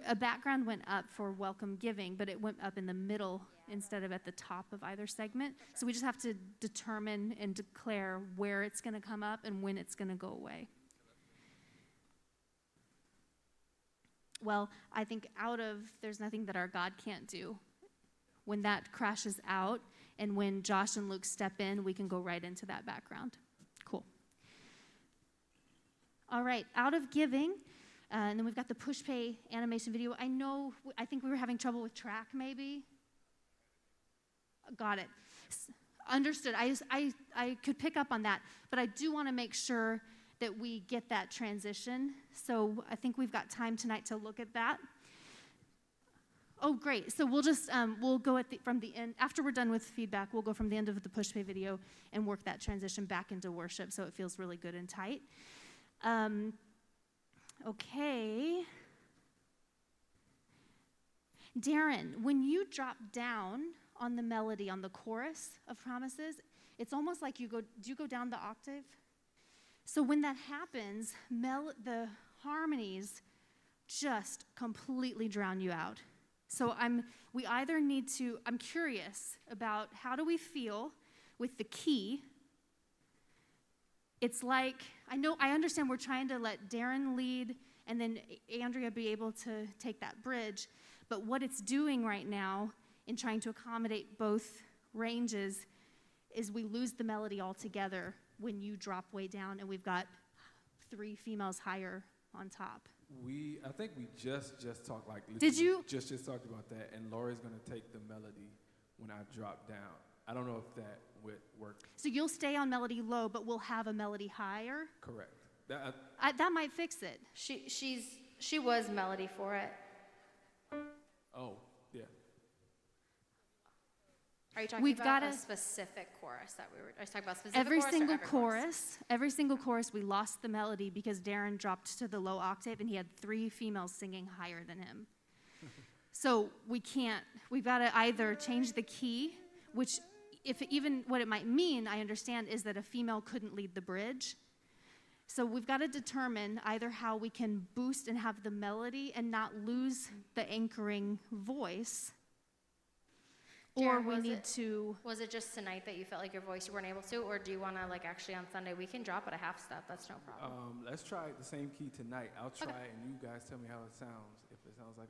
A background went up for welcome giving, but it went up in the middle instead of at the top of either segment. So we just have to determine and declare where it's going to come up and when it's going to go away. Well, I think out of There's Nothing That Our God Can't Do, when that crashes out and when Josh and Luke step in, we can go right into that background. Cool. All right, out of giving, and then we've got the push pay animation video. I think we were having trouble with track maybe. Got it. Understood. I could pick up on that, but I do want to make sure that we get that transition. So I think we've got time tonight to look at that. Oh, great. So we'll just, we'll go from the end. After we're done with feedback, we'll go from the end of the push pay video and work that transition back into worship so it feels really good and tight. Okay. Darren, when you drop down on the melody, on the chorus of Promises, it's almost like do you go down the octave? So when that happens, the harmonies just completely drown you out. So I'm curious about how do we feel with the key. It's like, I understand we're trying to let Darren lead and then Andrea be able to take that bridge, but what it's doing right now in trying to accommodate both ranges is we lose the melody altogether when you drop way down and we've got 3 females higher on top. I think we just talked Did you? Just talked about that, and Lori's gonna take the melody when I drop down. I don't know if that would work. So you'll stay on melody low, but we'll have a melody higher? Correct. That might fix it. She was melody for it. Oh, yeah. Are you talking about a specific chorus that I was talking about specific every chorus single chorus? Every single chorus, we lost the melody because Darren dropped to the low octave and he had 3 females singing higher than him. So we've got to either change the key, which even what it might mean, I understand, is that a female couldn't lead the bridge. So we've got to determine either how we can boost and have the melody and not lose the anchoring voice, or Darren, we need to... Was it just tonight that you felt like your voice, you weren't able to, or do you want to, actually on Sunday, we can drop it a half step, that's no problem. Let's try the same key tonight. I'll try it, and you guys tell me how it sounds. If it sounds like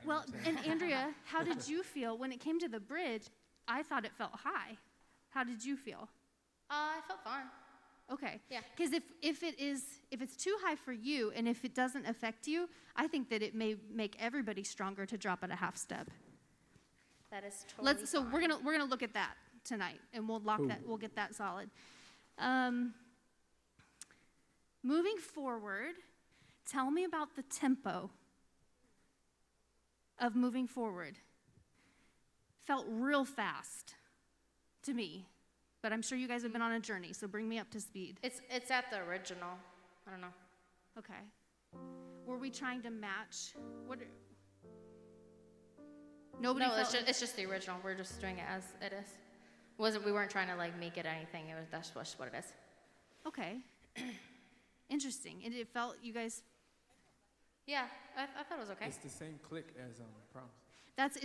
Well, and Andrea, how did you feel when it came to the bridge? I thought it felt high. How did you feel? I felt fine. Okay. Yeah. Because if it's too high for you, and if it doesn't affect you, I think that it may make everybody stronger to drop it a half step. That is totally So fine. we're gonna look at that tonight, and we'll lock that. We'll get that solid. Moving forward, tell me about the tempo of moving forward. Felt real fast to me, but I'm sure you guys have been on a journey, so bring me up to speed. It's at the original. I don't know. Okay. Were we trying to match? Nobody. No, it's just the original. We're just doing it as it is. We weren't trying to make it anything. That's just what it is. Okay. Interesting. And it felt you guys. Yeah, I thought it was okay. It's the same click as Promise.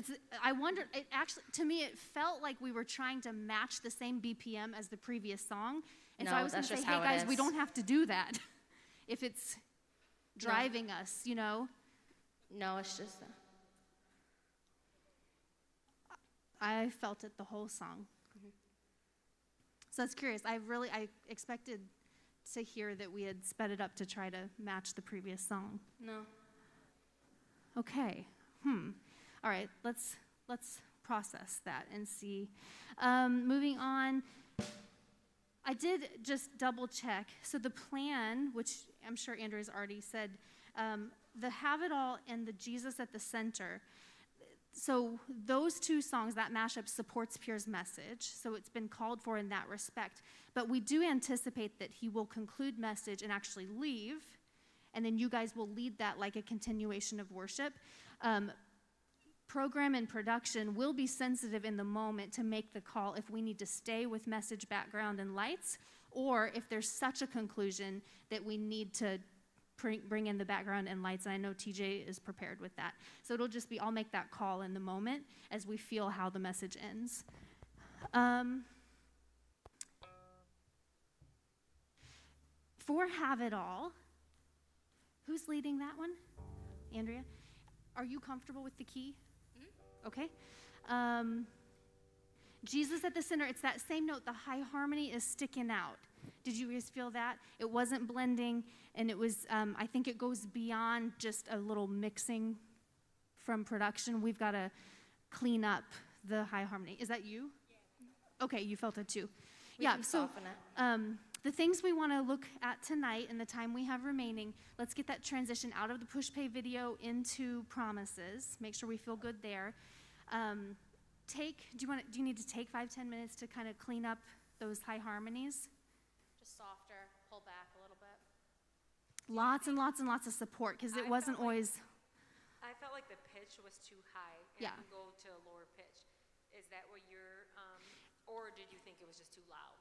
I wondered, it actually, to me, it felt like we were trying to match the same BPM as the previous song. And so I was going to say, hey guys, we don't have to do that if it's driving us, No, it's just... I felt it the whole song. Mm-hmm. So that's curious. I expected to hear that we had sped it up to try to match the previous song. No. Okay. All right, let's process that and see. Moving on, I did just double check. So the plan, which I'm sure Andrew's already said, the Have It All and the Jesus at the Center. So those 2 songs, that mashup supports Pierre's message. So it's been called for in that respect. But we do anticipate that he will conclude message and actually leave. And then you guys will lead that like a continuation of worship. Program and production will be sensitive in the moment to make the call if we need to stay with message, background, and lights, or if there's such a conclusion that we need to bring in the background and lights, and I know TJ is prepared with that. So it'll just be, I'll make that call in the moment as we feel how the message ends. For Have It All, who's leading that one? Andrea? Are you comfortable with the key? Mm-hmm. Okay. Jesus at the center, it's that same note. The high harmony is sticking out. Did you guys feel that? It wasn't blending, and it was, I think it goes beyond just a little mixing from production. We've got to clean up the high harmony. Is that you? Yeah. Okay, you felt it too. We yeah, can so soften it. the things we want to look at tonight in the time we have remaining, let's get that transition out of the push pay video into promises. Make sure we feel good there. Do you need to take 5-10 minutes to kind of clean up those high harmonies? Just softer, pull back a little bit. Lots and lots and lots of support, because it wasn't always. I felt like the pitch was too high and Yeah. go to a lower pitch. Is that what you're, or did you think it was just too loud?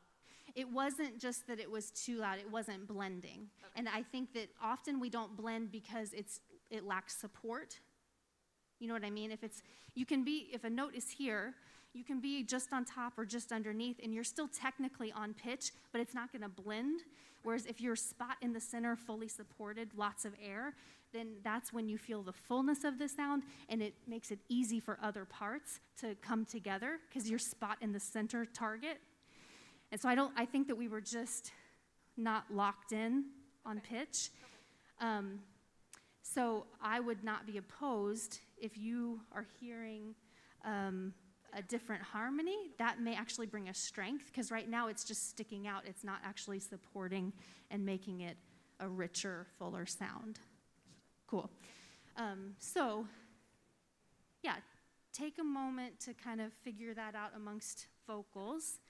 It wasn't just that it was too loud, it wasn't blending. Okay. And I think that often we don't blend because it lacks support. You know what I mean? If a note is here, you can be just on top or just underneath, and you're still technically on pitch, but it's not gonna blend. Whereas if you're spot in the center, fully supported, lots of air, then that's when you feel the fullness of the sound, and it makes it easy for other parts to come together because you're spot in the center target. And so I think that we were just not locked in on pitch. So I would not be opposed if you are hearing a different harmony. That may actually bring a strength, because right now it's just sticking out. It's not actually supporting and making it a richer, fuller sound. Cool. So, yeah, take a moment to kind of figure that out amongst vocals.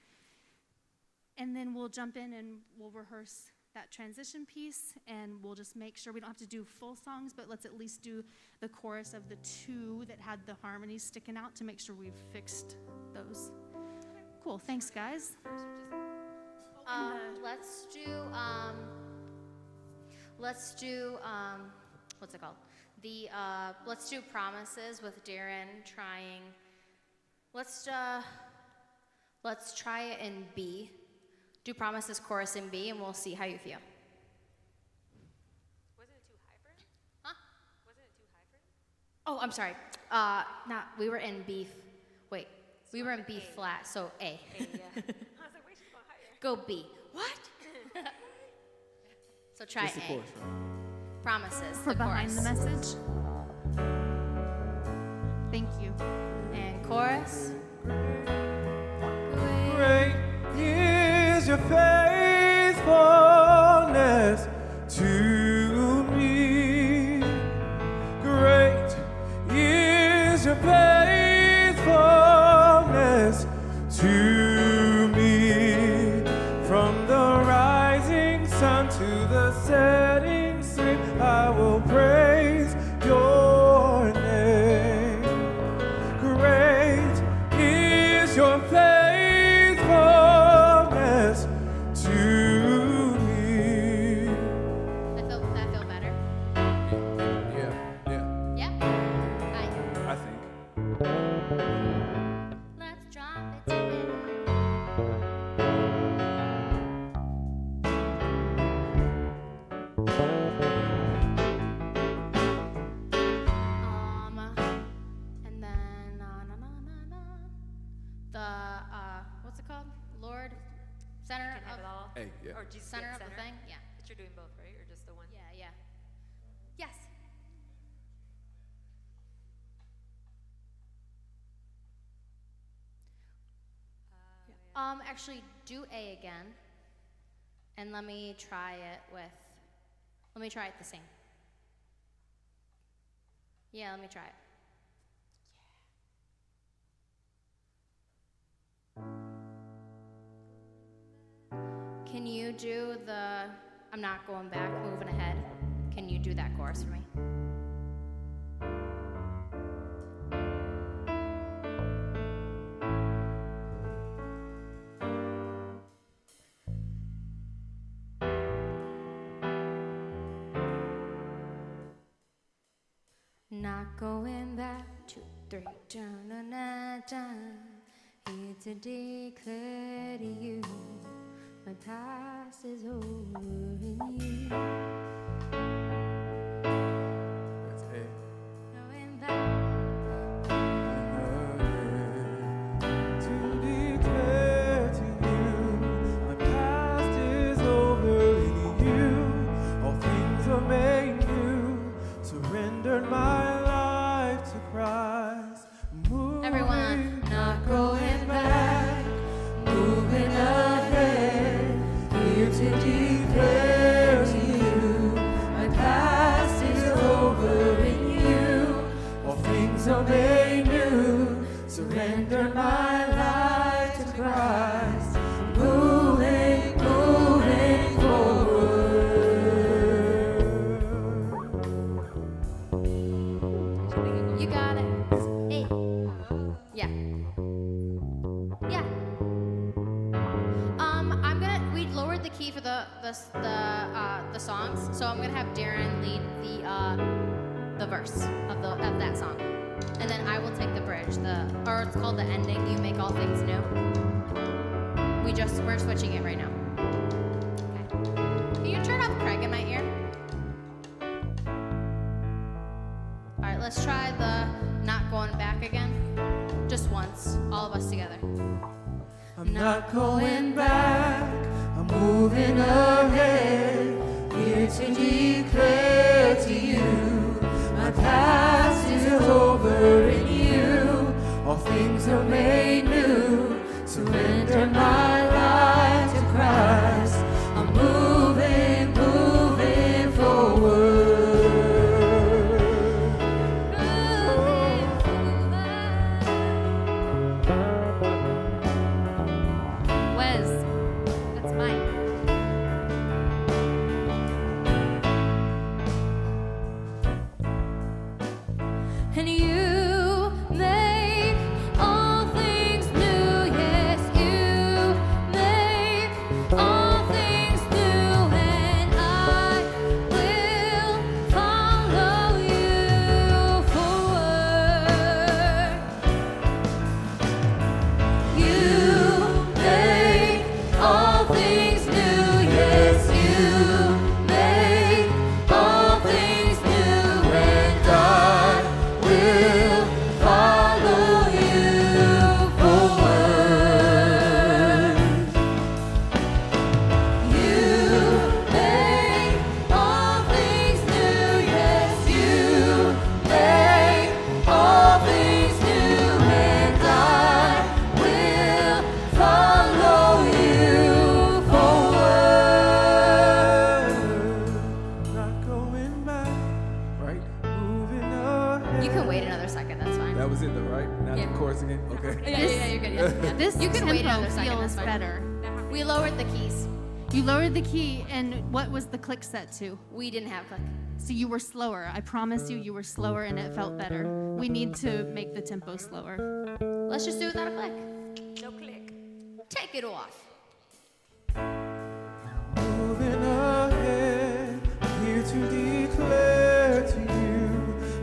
And then we'll jump in and we'll rehearse that transition piece, and we'll just make sure we don't have to do full songs, but let's at least do the chorus of the two that had the harmonies sticking out to make sure we've fixed those. Cool, thanks guys. Let's do what's it called? Let's do Promises with Darren trying. Let's try it in B. Do Promises chorus in B, and we'll see how you feel. Wasn't it too high for him? Huh? Wasn't it too high for him? Oh, I'm sorry. We were in B. Wait, we were in B flat, so A. A, yeah. I was like, wait, she's going higher. Go B. What? So try Just the A. chorus, right? Promises. For the behind chorus. the message. Thank you. And chorus. Great is your faithfulness to me. Great is your faithfulness to me. From the rising sun to the setting sun, I will praise your name. Great is your faithfulness to me. That feel better? Yeah. Yeah? I think. Let's drop it to me. And then what's it called? Lord, center Can have of it all? Hey, yeah. Or Jesus center at of the thing. Yeah. But you're doing both, right? Or just the one? Yeah. Yes. Actually, do A again, and let me try it the same. Yeah, let me try it. Can you do I'm not going back, moving ahead. Can you do that chorus for me? Not going back, 2, 3, turn on time. Here to declare to you, my past is over in you. That's A. Going back, You got it. Hey. Yeah. Yeah. We lowered the key for the songs, so I'm gonna have Darren lead the verse of that song, and then I will take the bridge, or it's called the ending. You make all things new. We're switching it right now. Okay. Can you turn off Craig in my ear? All right, let's try the not going back again. Just once, all of us together. I'm not going back, I'm moving ahead, here to declare to you, my past is over in you, all things are made new, surrender my life to Christ, I'm moving forward. And you make all things new, yes, you make all things new, and I will follow you forward. You make all things new, yes, you make all things new, and I will follow you forward. You make all things new, yes, you make all things new, and I will follow you forward. Not going back, right? Moving ahead. You can wait another second, that's fine. That was it though, right? Not Yeah. the chorus again? Okay. Yeah, you're good. Yeah. This You can wait tempo another second, feels that's fine. better. We lowered the keys. You lowered the key, and what was the click set to? We didn't have click. So you were slower. I promise you were slower, and it felt better. We need to make the tempo slower. Let's just do it without a click. No click. Take it off. Moving ahead, here to declare to you,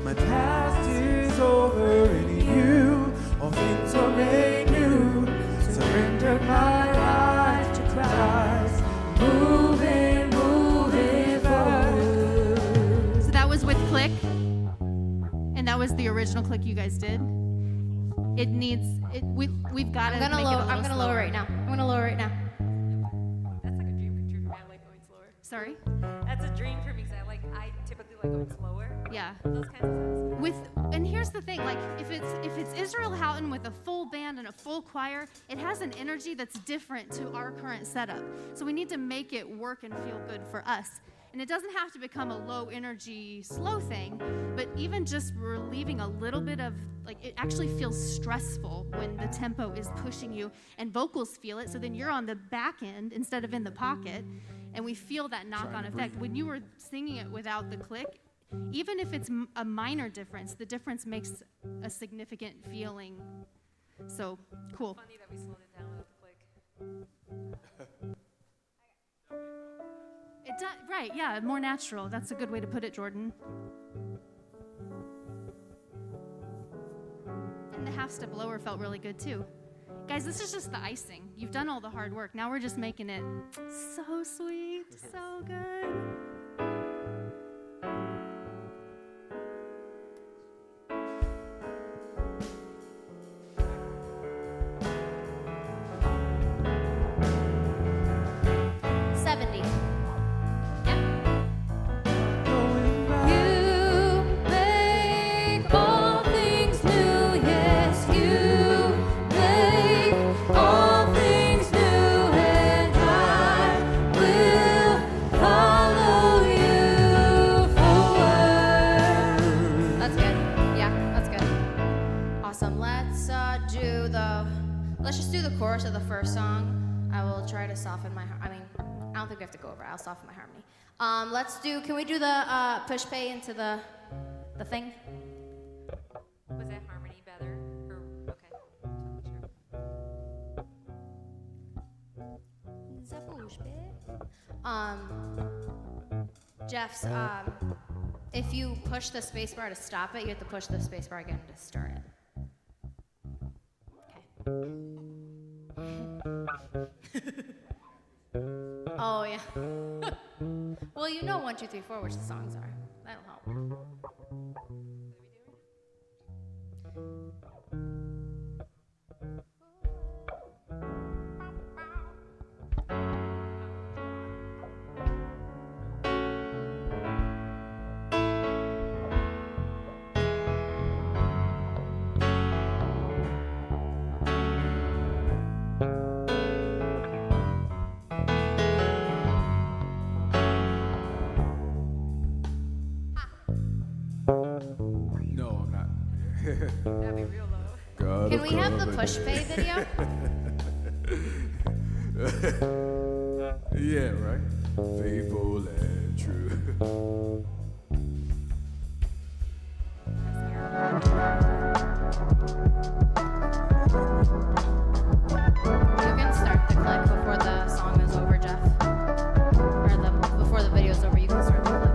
my past is over in you, all things are made new, surrendered my life to Christ, moving forward. So that was with click, and that was the original click you guys did. It needs it. We've got to. I'm gonna lower right now. I'm gonna lower right now. That's like a dream come true for me. I like going slower. Sorry. That's a dream for me because I typically like going slower. Yeah. Those kinds of songs. And here's the thing, like if it's Israel Houghton with a full band and a full choir, it has an energy that's different to our current setup. So we need to make it work and feel good for us. And it doesn't have to become a low energy, slow thing, but even just relieving a little bit of, like, it actually feels stressful when the tempo is pushing you and vocals feel it. So then you're on the back end instead of in the pocket. And we feel that knock-on effect. When you were singing it without the click, even if it's a minor difference, the difference makes a significant feeling. So, cool. Funny that we slowed it down with the click. It does, right, yeah, more natural. That's a good way to put it, Jordan. And the half-step lower felt really good, too. Guys, this is just the icing. You've done all the hard work. Now we're just making it so sweet, so good. Let's just do the chorus of the first song. I will try to soften my I don't think we have to go over it. I'll soften my harmony. Can we do the push pay into the thing? Jeff's, if you push the spacebar to stop it, you have to push the spacebar again to start it. Oh, yeah. Well, you know 1, 2, 3, 4, which the songs are. That'll help. No, I'm not. That'd be real low. God Can of we have the covenant. push pay video? Yeah, right. Faithful and true. You can start the clip before the song is over, Jeff. Or before the video's over, you can start the clip.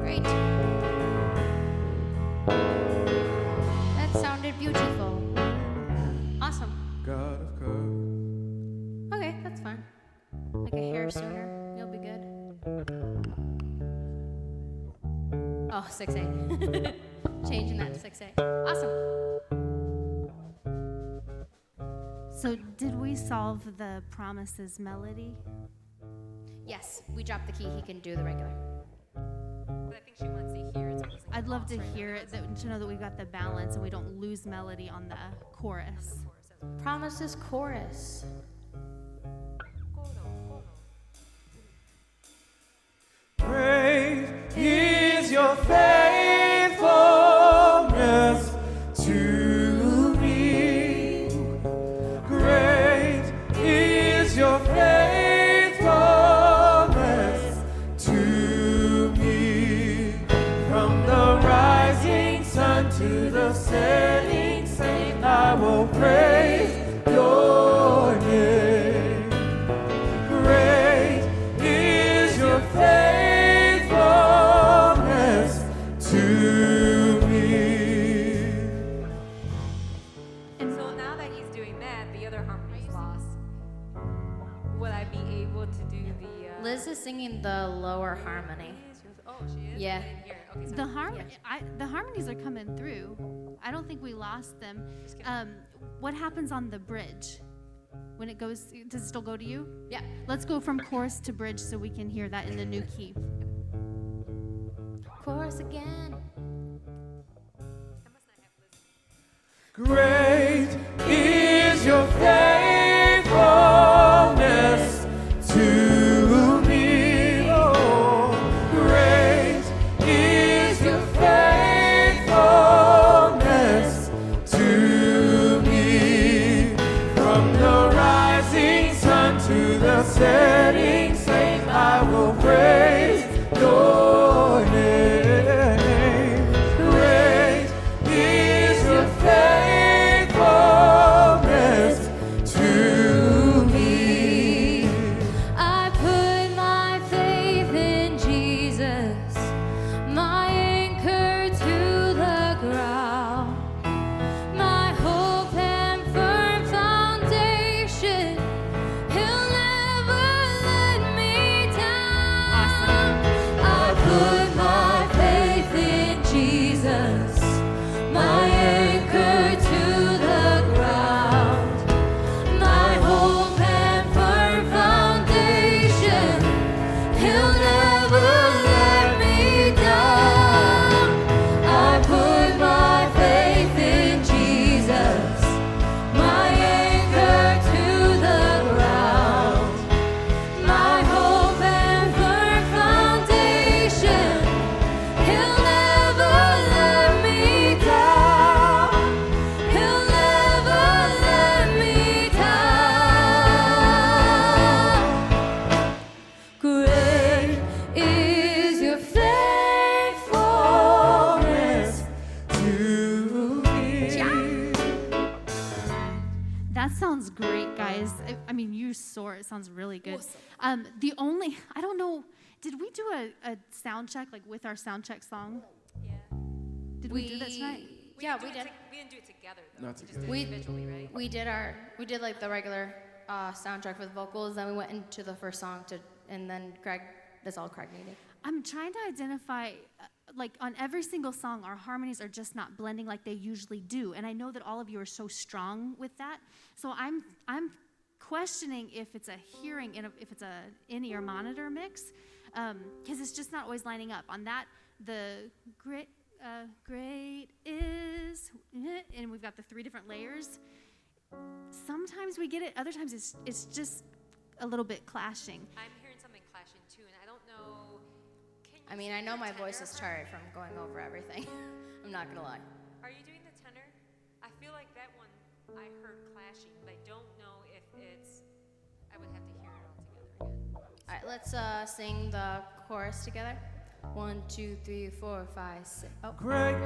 Great. That sounded beautiful. Awesome. God of covenant. Okay, that's fine. Like a hair sooner, you'll be good. Oh, 6/8. Changing that to 6/8. Awesome. So, did we solve the promises melody? Yes, we dropped the key. He can do the regular. But I think she wants to hear it. So it doesn't get I'd love lost to right now. hear it, to know that we got the balance and we don't lose melody on the chorus. Promises chorus. Great is your faithfulness to me. Great is your faithfulness to me. From the rising sun to the setting sun, I will praise your name. Great is your faithfulness to me. So now that he's doing that, the other harmony's lost. Would I be able to do the? Liz is singing the lower harmony. Oh, she is. Yeah. I didn't hear it. Okay, so The harmonies are coming through. I don't think we lost them. What happens on the bridge? When it goes, does it still go to you? Yeah. Let's go from chorus to bridge so we can hear that in the new key. Chorus again. Great is your faithfulness to me. Oh, great is your faithfulness to me. From the rising sun to the setting sun, I will praise your name. Great is your faithfulness for. It sounds really good. Awesome. I don't know, did we do a sound check, like with our sound check song? Yeah. Did we do that tonight? Yeah, we did. We didn't do it together though. Not We just together. did We- it individually, right? We did like the regular soundtrack with vocals, then we went into the first song and then Craig, that's all Craig needed. I'm trying to identify, like on every single song, our harmonies are just not blending like they usually do. And I know that all of you are so strong with that. So I'm questioning if it's a hearing, if it's a in-ear monitor mix, because it's just not always lining up. On that, the great is, and we've got the 3 different layers. Sometimes we get it, other times it's just a little bit clashing. I'm hearing something clashing too, and I don't know. I mean, I know my voice is tired from going over everything. I'm not gonna lie. Are you doing the tenor? I feel like that one I heard clashing, but I don't know if it's. I would have to hear it all together again. All right, let's sing the chorus together. 1, 2, 3, 4, 5, 6. Oh, Great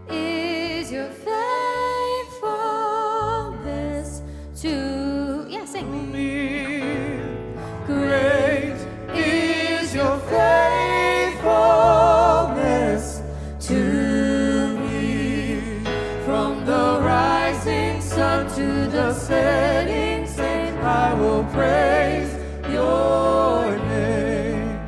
is your faithfulness to sing. Great is your faithfulness to me. From the rising sun to the setting sun, I will praise your name.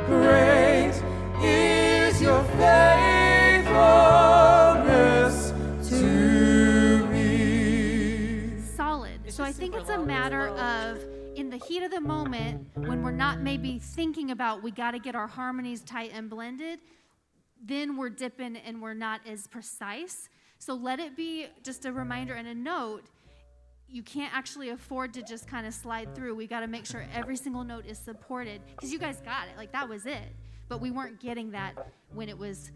Great is your faithfulness to me. Solid. So I think it's a matter of, in the heat of the moment, when we're not maybe thinking about we got to get our harmonies tight and blended, then we're dipping and we're not as precise. So let it be just a reminder and a note. You can't actually afford to just kind of slide through. We got to make sure every single note is supported, because you guys got it. Like, that was it. But we weren't getting that when it was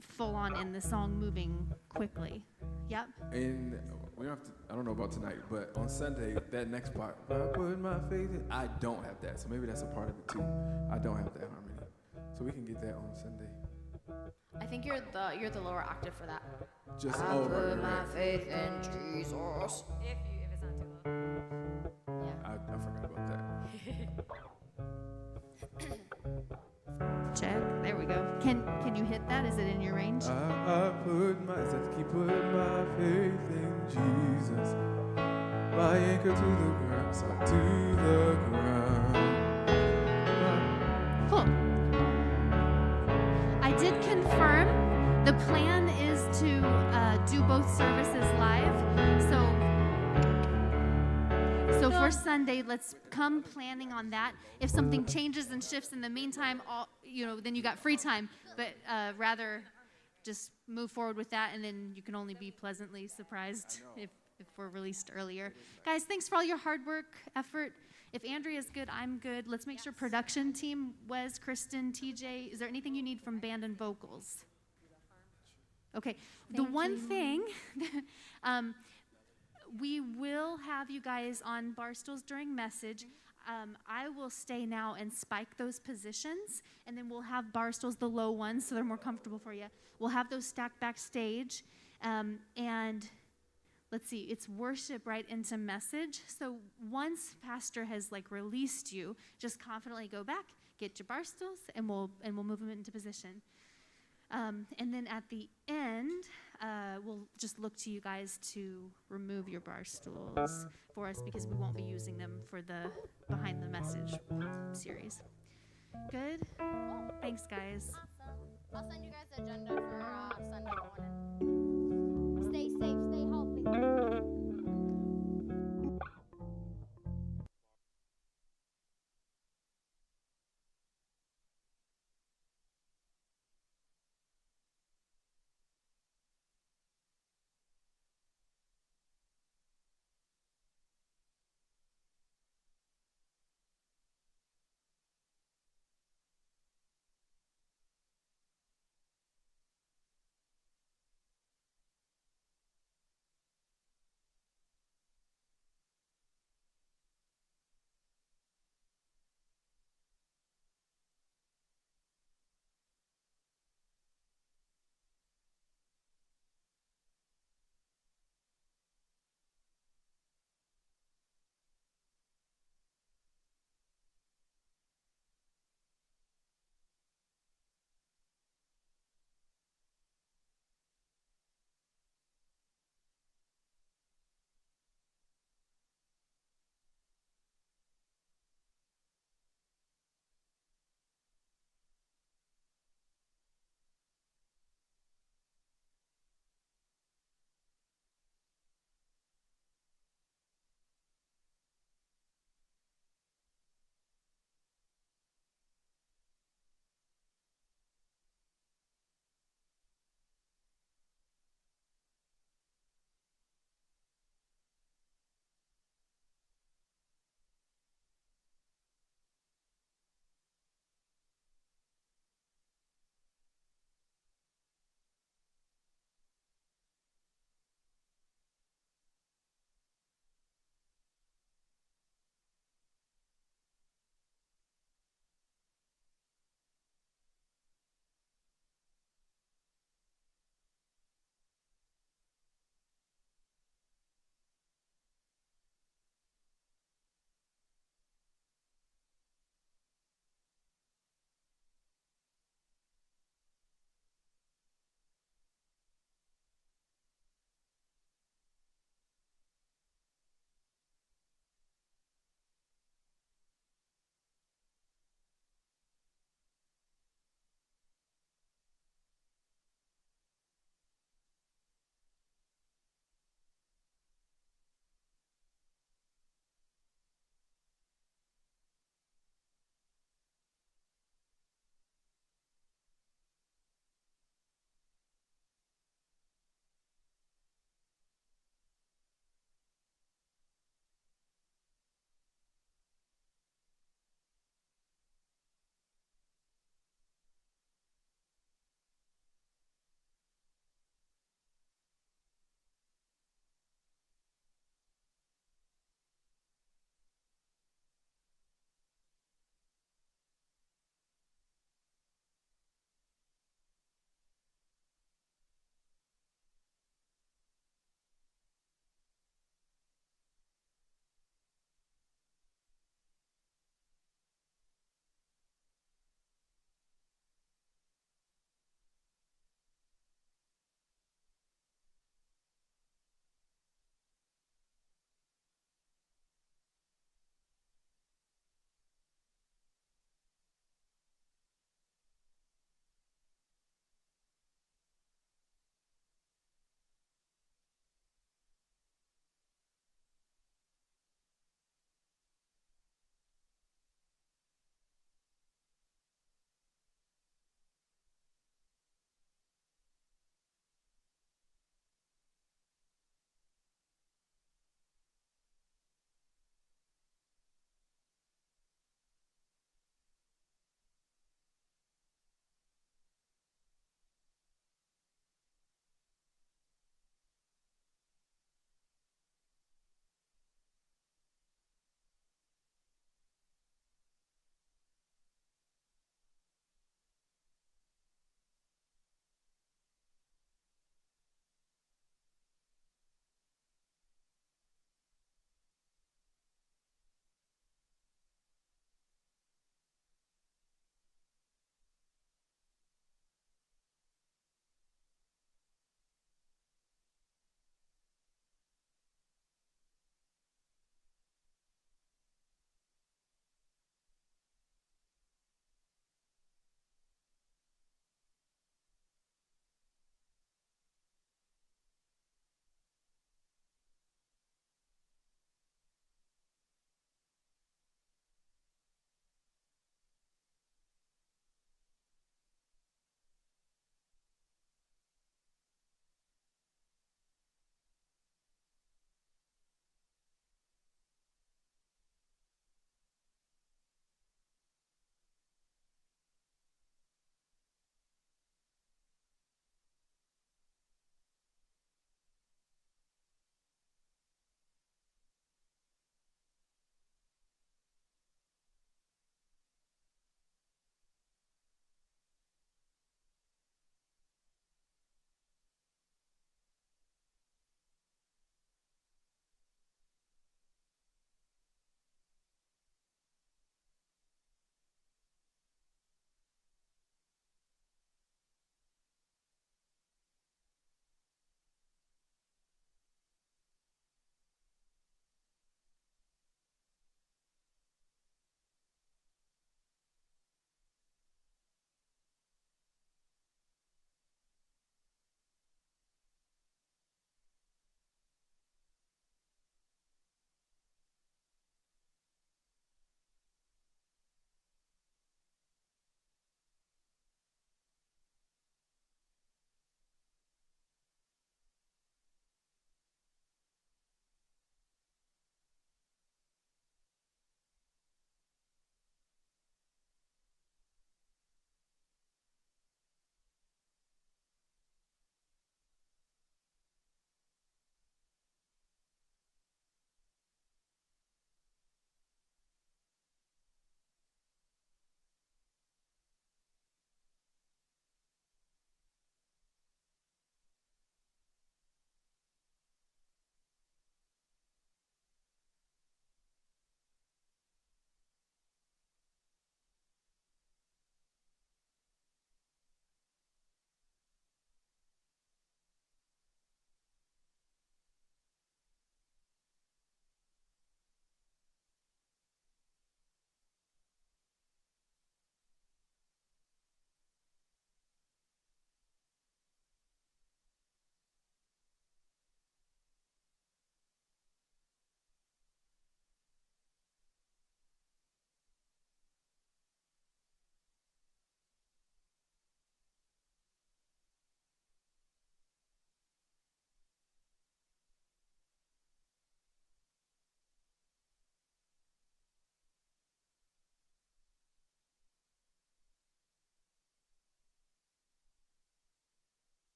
full on in the song moving quickly. Yep. And we don't have to, I don't know about tonight, but on Sunday, that next part, I put my faith in, I don't have that. So maybe that's a part of it too. I don't have that harmony. So we can get that on Sunday. I think you're the lower octave for that. Just I over. put my faith in Jesus. If it's not too low. Yeah. I forgot about that. Check. There we go. Can you hit that? Is it in your range? I put my, it says keep putting my faith in Jesus. My anchor to the ground, so to the ground. Cool. I did confirm the plan is to do both services live. So for Sunday, let's come planning on that. If something changes and shifts in the meantime, then you got free time. But rather just move forward with that, and then you can only be pleasantly surprised if we're released earlier. Guys, thanks for all your hard work, effort. If Andrea's good, I'm good. Let's make sure production team, Wes, Kristen, TJ, is there anything you need from band and vocals? Okay. The one thing, we will have you guys on bar stools during message. I will stay now and spike those positions, and then we'll have bar stools, the low ones, so they're more comfortable for you. We'll have those stacked backstage, and let's see, it's worship right into message. So once pastor has released you, just confidently go back, get your bar stools, and we'll move them into position. And then at the end, we'll just look to you guys to remove your bar stools for us, because we won't be using them for the Behind the Message series. Good? Thanks, guys. Awesome. I'll send you guys the agenda for Sunday morning. Stay safe.